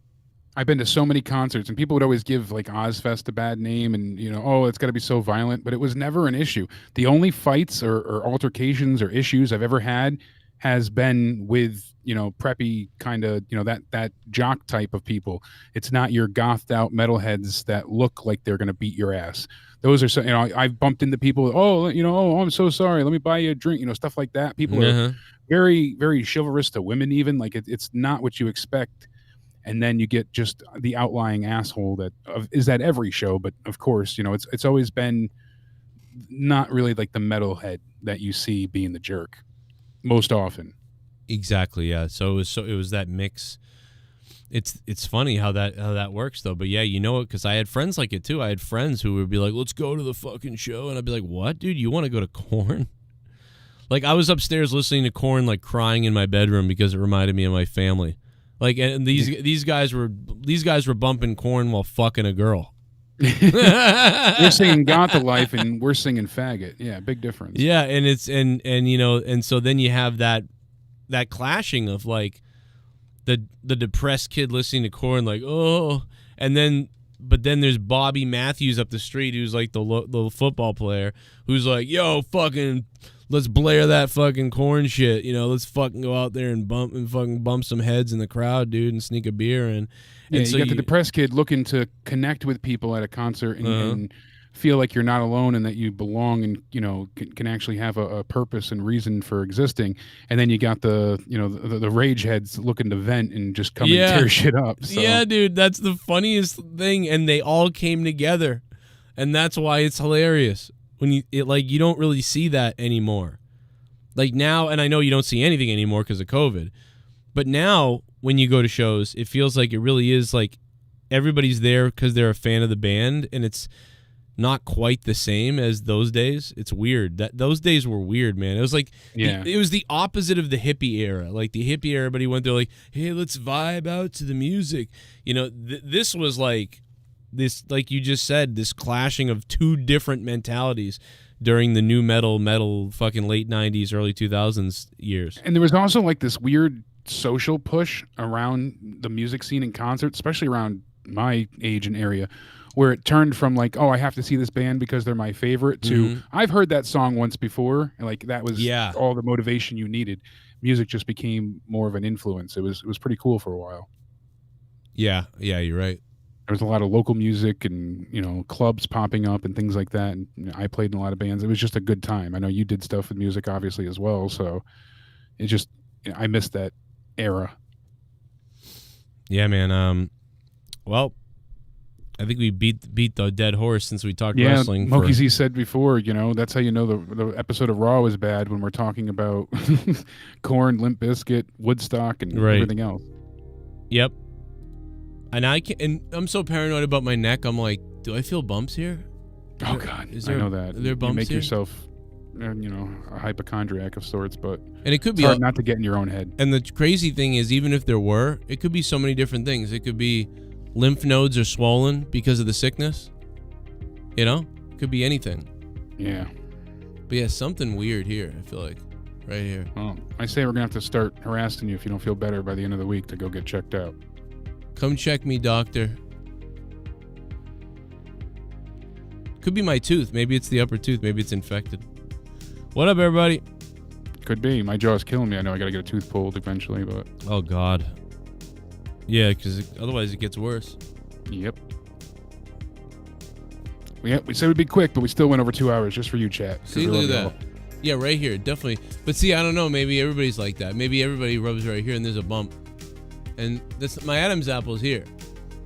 I've been to so many concerts, and people would always give like Ozfest a bad name, and oh, it's got to be so violent, but it was never an issue. The only fights or altercations or issues I've ever had has been with preppy kind of that jock type of people. It's not your gothed out metalheads that look like they're gonna beat your ass. Those are so I've bumped into people. Oh, I'm so sorry. Let me buy you a drink. Stuff like that. People are very, very chivalrous to women. Even like it's not what you expect. And then you get just the outlying asshole that is at every show. But of course, it's always been not really like the metalhead that you see being the jerk most often. Exactly. Yeah. So it was that mix. It's funny how that works though. But yeah, because I had friends like it too. I had friends who would be like, let's go to the fucking show. And I'd be like, what, dude? You want to go to Korn? Like I was upstairs listening to Korn, like crying in my bedroom because it reminded me of my family. Like, and these guys were bumping Korn while fucking a girl. They're singing "Got the Life" and we're singing "Faggot." Yeah, big difference. Yeah, and it's and so then you have that clashing of like the depressed kid listening to Korn, like but then there's Bobby Matthews up the street who's like the football player who's like, yo, fucking. Let's blare that fucking Korn shit, let's fucking go out there and bump some heads in the crowd, dude, and sneak a beer. And so you got the depressed kid looking to connect with people at a concert and feel like you're not alone and that you belong and, can actually have a purpose and reason for existing. And then you got the rage heads looking to vent and just come and tear shit up. So. Yeah, dude, that's the funniest thing. And they all came together. And that's why it's hilarious. When you don't really see that anymore. Like now, and I know you don't see anything anymore because of COVID, but now when you go to shows, it feels like it really is like everybody's there because they're a fan of the band, and it's not quite the same as those days. It's weird. Those days were weird, man. It was like it was the opposite of the hippie era. Like the hippie era, everybody went there like, hey, let's vibe out to the music. This was like. This, like you just said, this clashing of two different mentalities during the new metal fucking late 90s, early 2000s years. And there was also like this weird social push around the music scene and concerts, especially around my age and area, where it turned from like, oh, I have to see this band because they're my favorite to I've heard that song once before, and like that was all the motivation you needed. Music just became more of an influence. It was pretty cool for a while. Yeah, you're right. There was a lot of local music and, clubs popping up and things like that. And I played in a lot of bands. It was just a good time. I know you did stuff with music, obviously, as well. So it just, I missed that era. Yeah, man. Well, I think we beat the dead horse since we talked wrestling. Moki Z said before, that's how you know the episode of Raw was bad when we're talking about Korn, Limp Bizkit, Woodstock, and everything else. Yep. And I'm so paranoid about my neck. I'm like, do I feel bumps here? Oh God, I know that. Are there bumps you make here? Yourself, a hypochondriac of sorts, but it could be hard not to get in your own head. And the crazy thing is, even if there were, it could be so many different things. It could be lymph nodes are swollen because of the sickness. It could be anything. Yeah. But yeah, something weird here. I feel like right here. Well, I say we're gonna have to start harassing you if you don't feel better by the end of the week to go get checked out. Come check me, doctor. Could be my tooth. Maybe it's the upper tooth. Maybe it's infected. What up, everybody? Could be. My jaw's killing me. I know I got to get a tooth pulled eventually, but... Oh, God. Yeah, because otherwise it gets worse. Yep. We said we'd be quick, but we still went over 2 hours just for you, chat. See, look at that. Yeah, right here. Definitely. But see, I don't know. Maybe everybody's like that. Maybe everybody rubs right here and there's a bump. And my Adam's apple is here.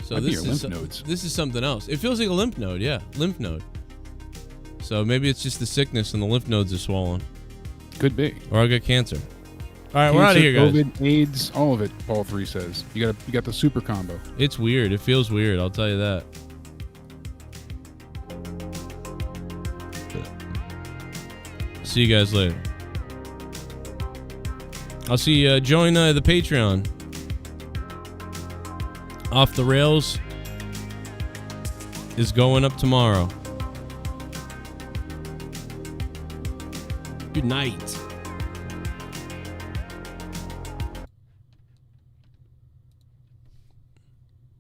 So this is nodes. This is something else. It feels like a lymph node, yeah, lymph node. So maybe it's just the sickness and the lymph nodes are swollen. Could be. Or I got cancer. All right, we're out of here, guys. COVID, AIDS, all of it. Paul 3 says you got the super combo. It's weird. It feels weird. I'll tell you that. See you guys later. I'll see you. Join the Patreon. Off the Rails is going up tomorrow. Good night.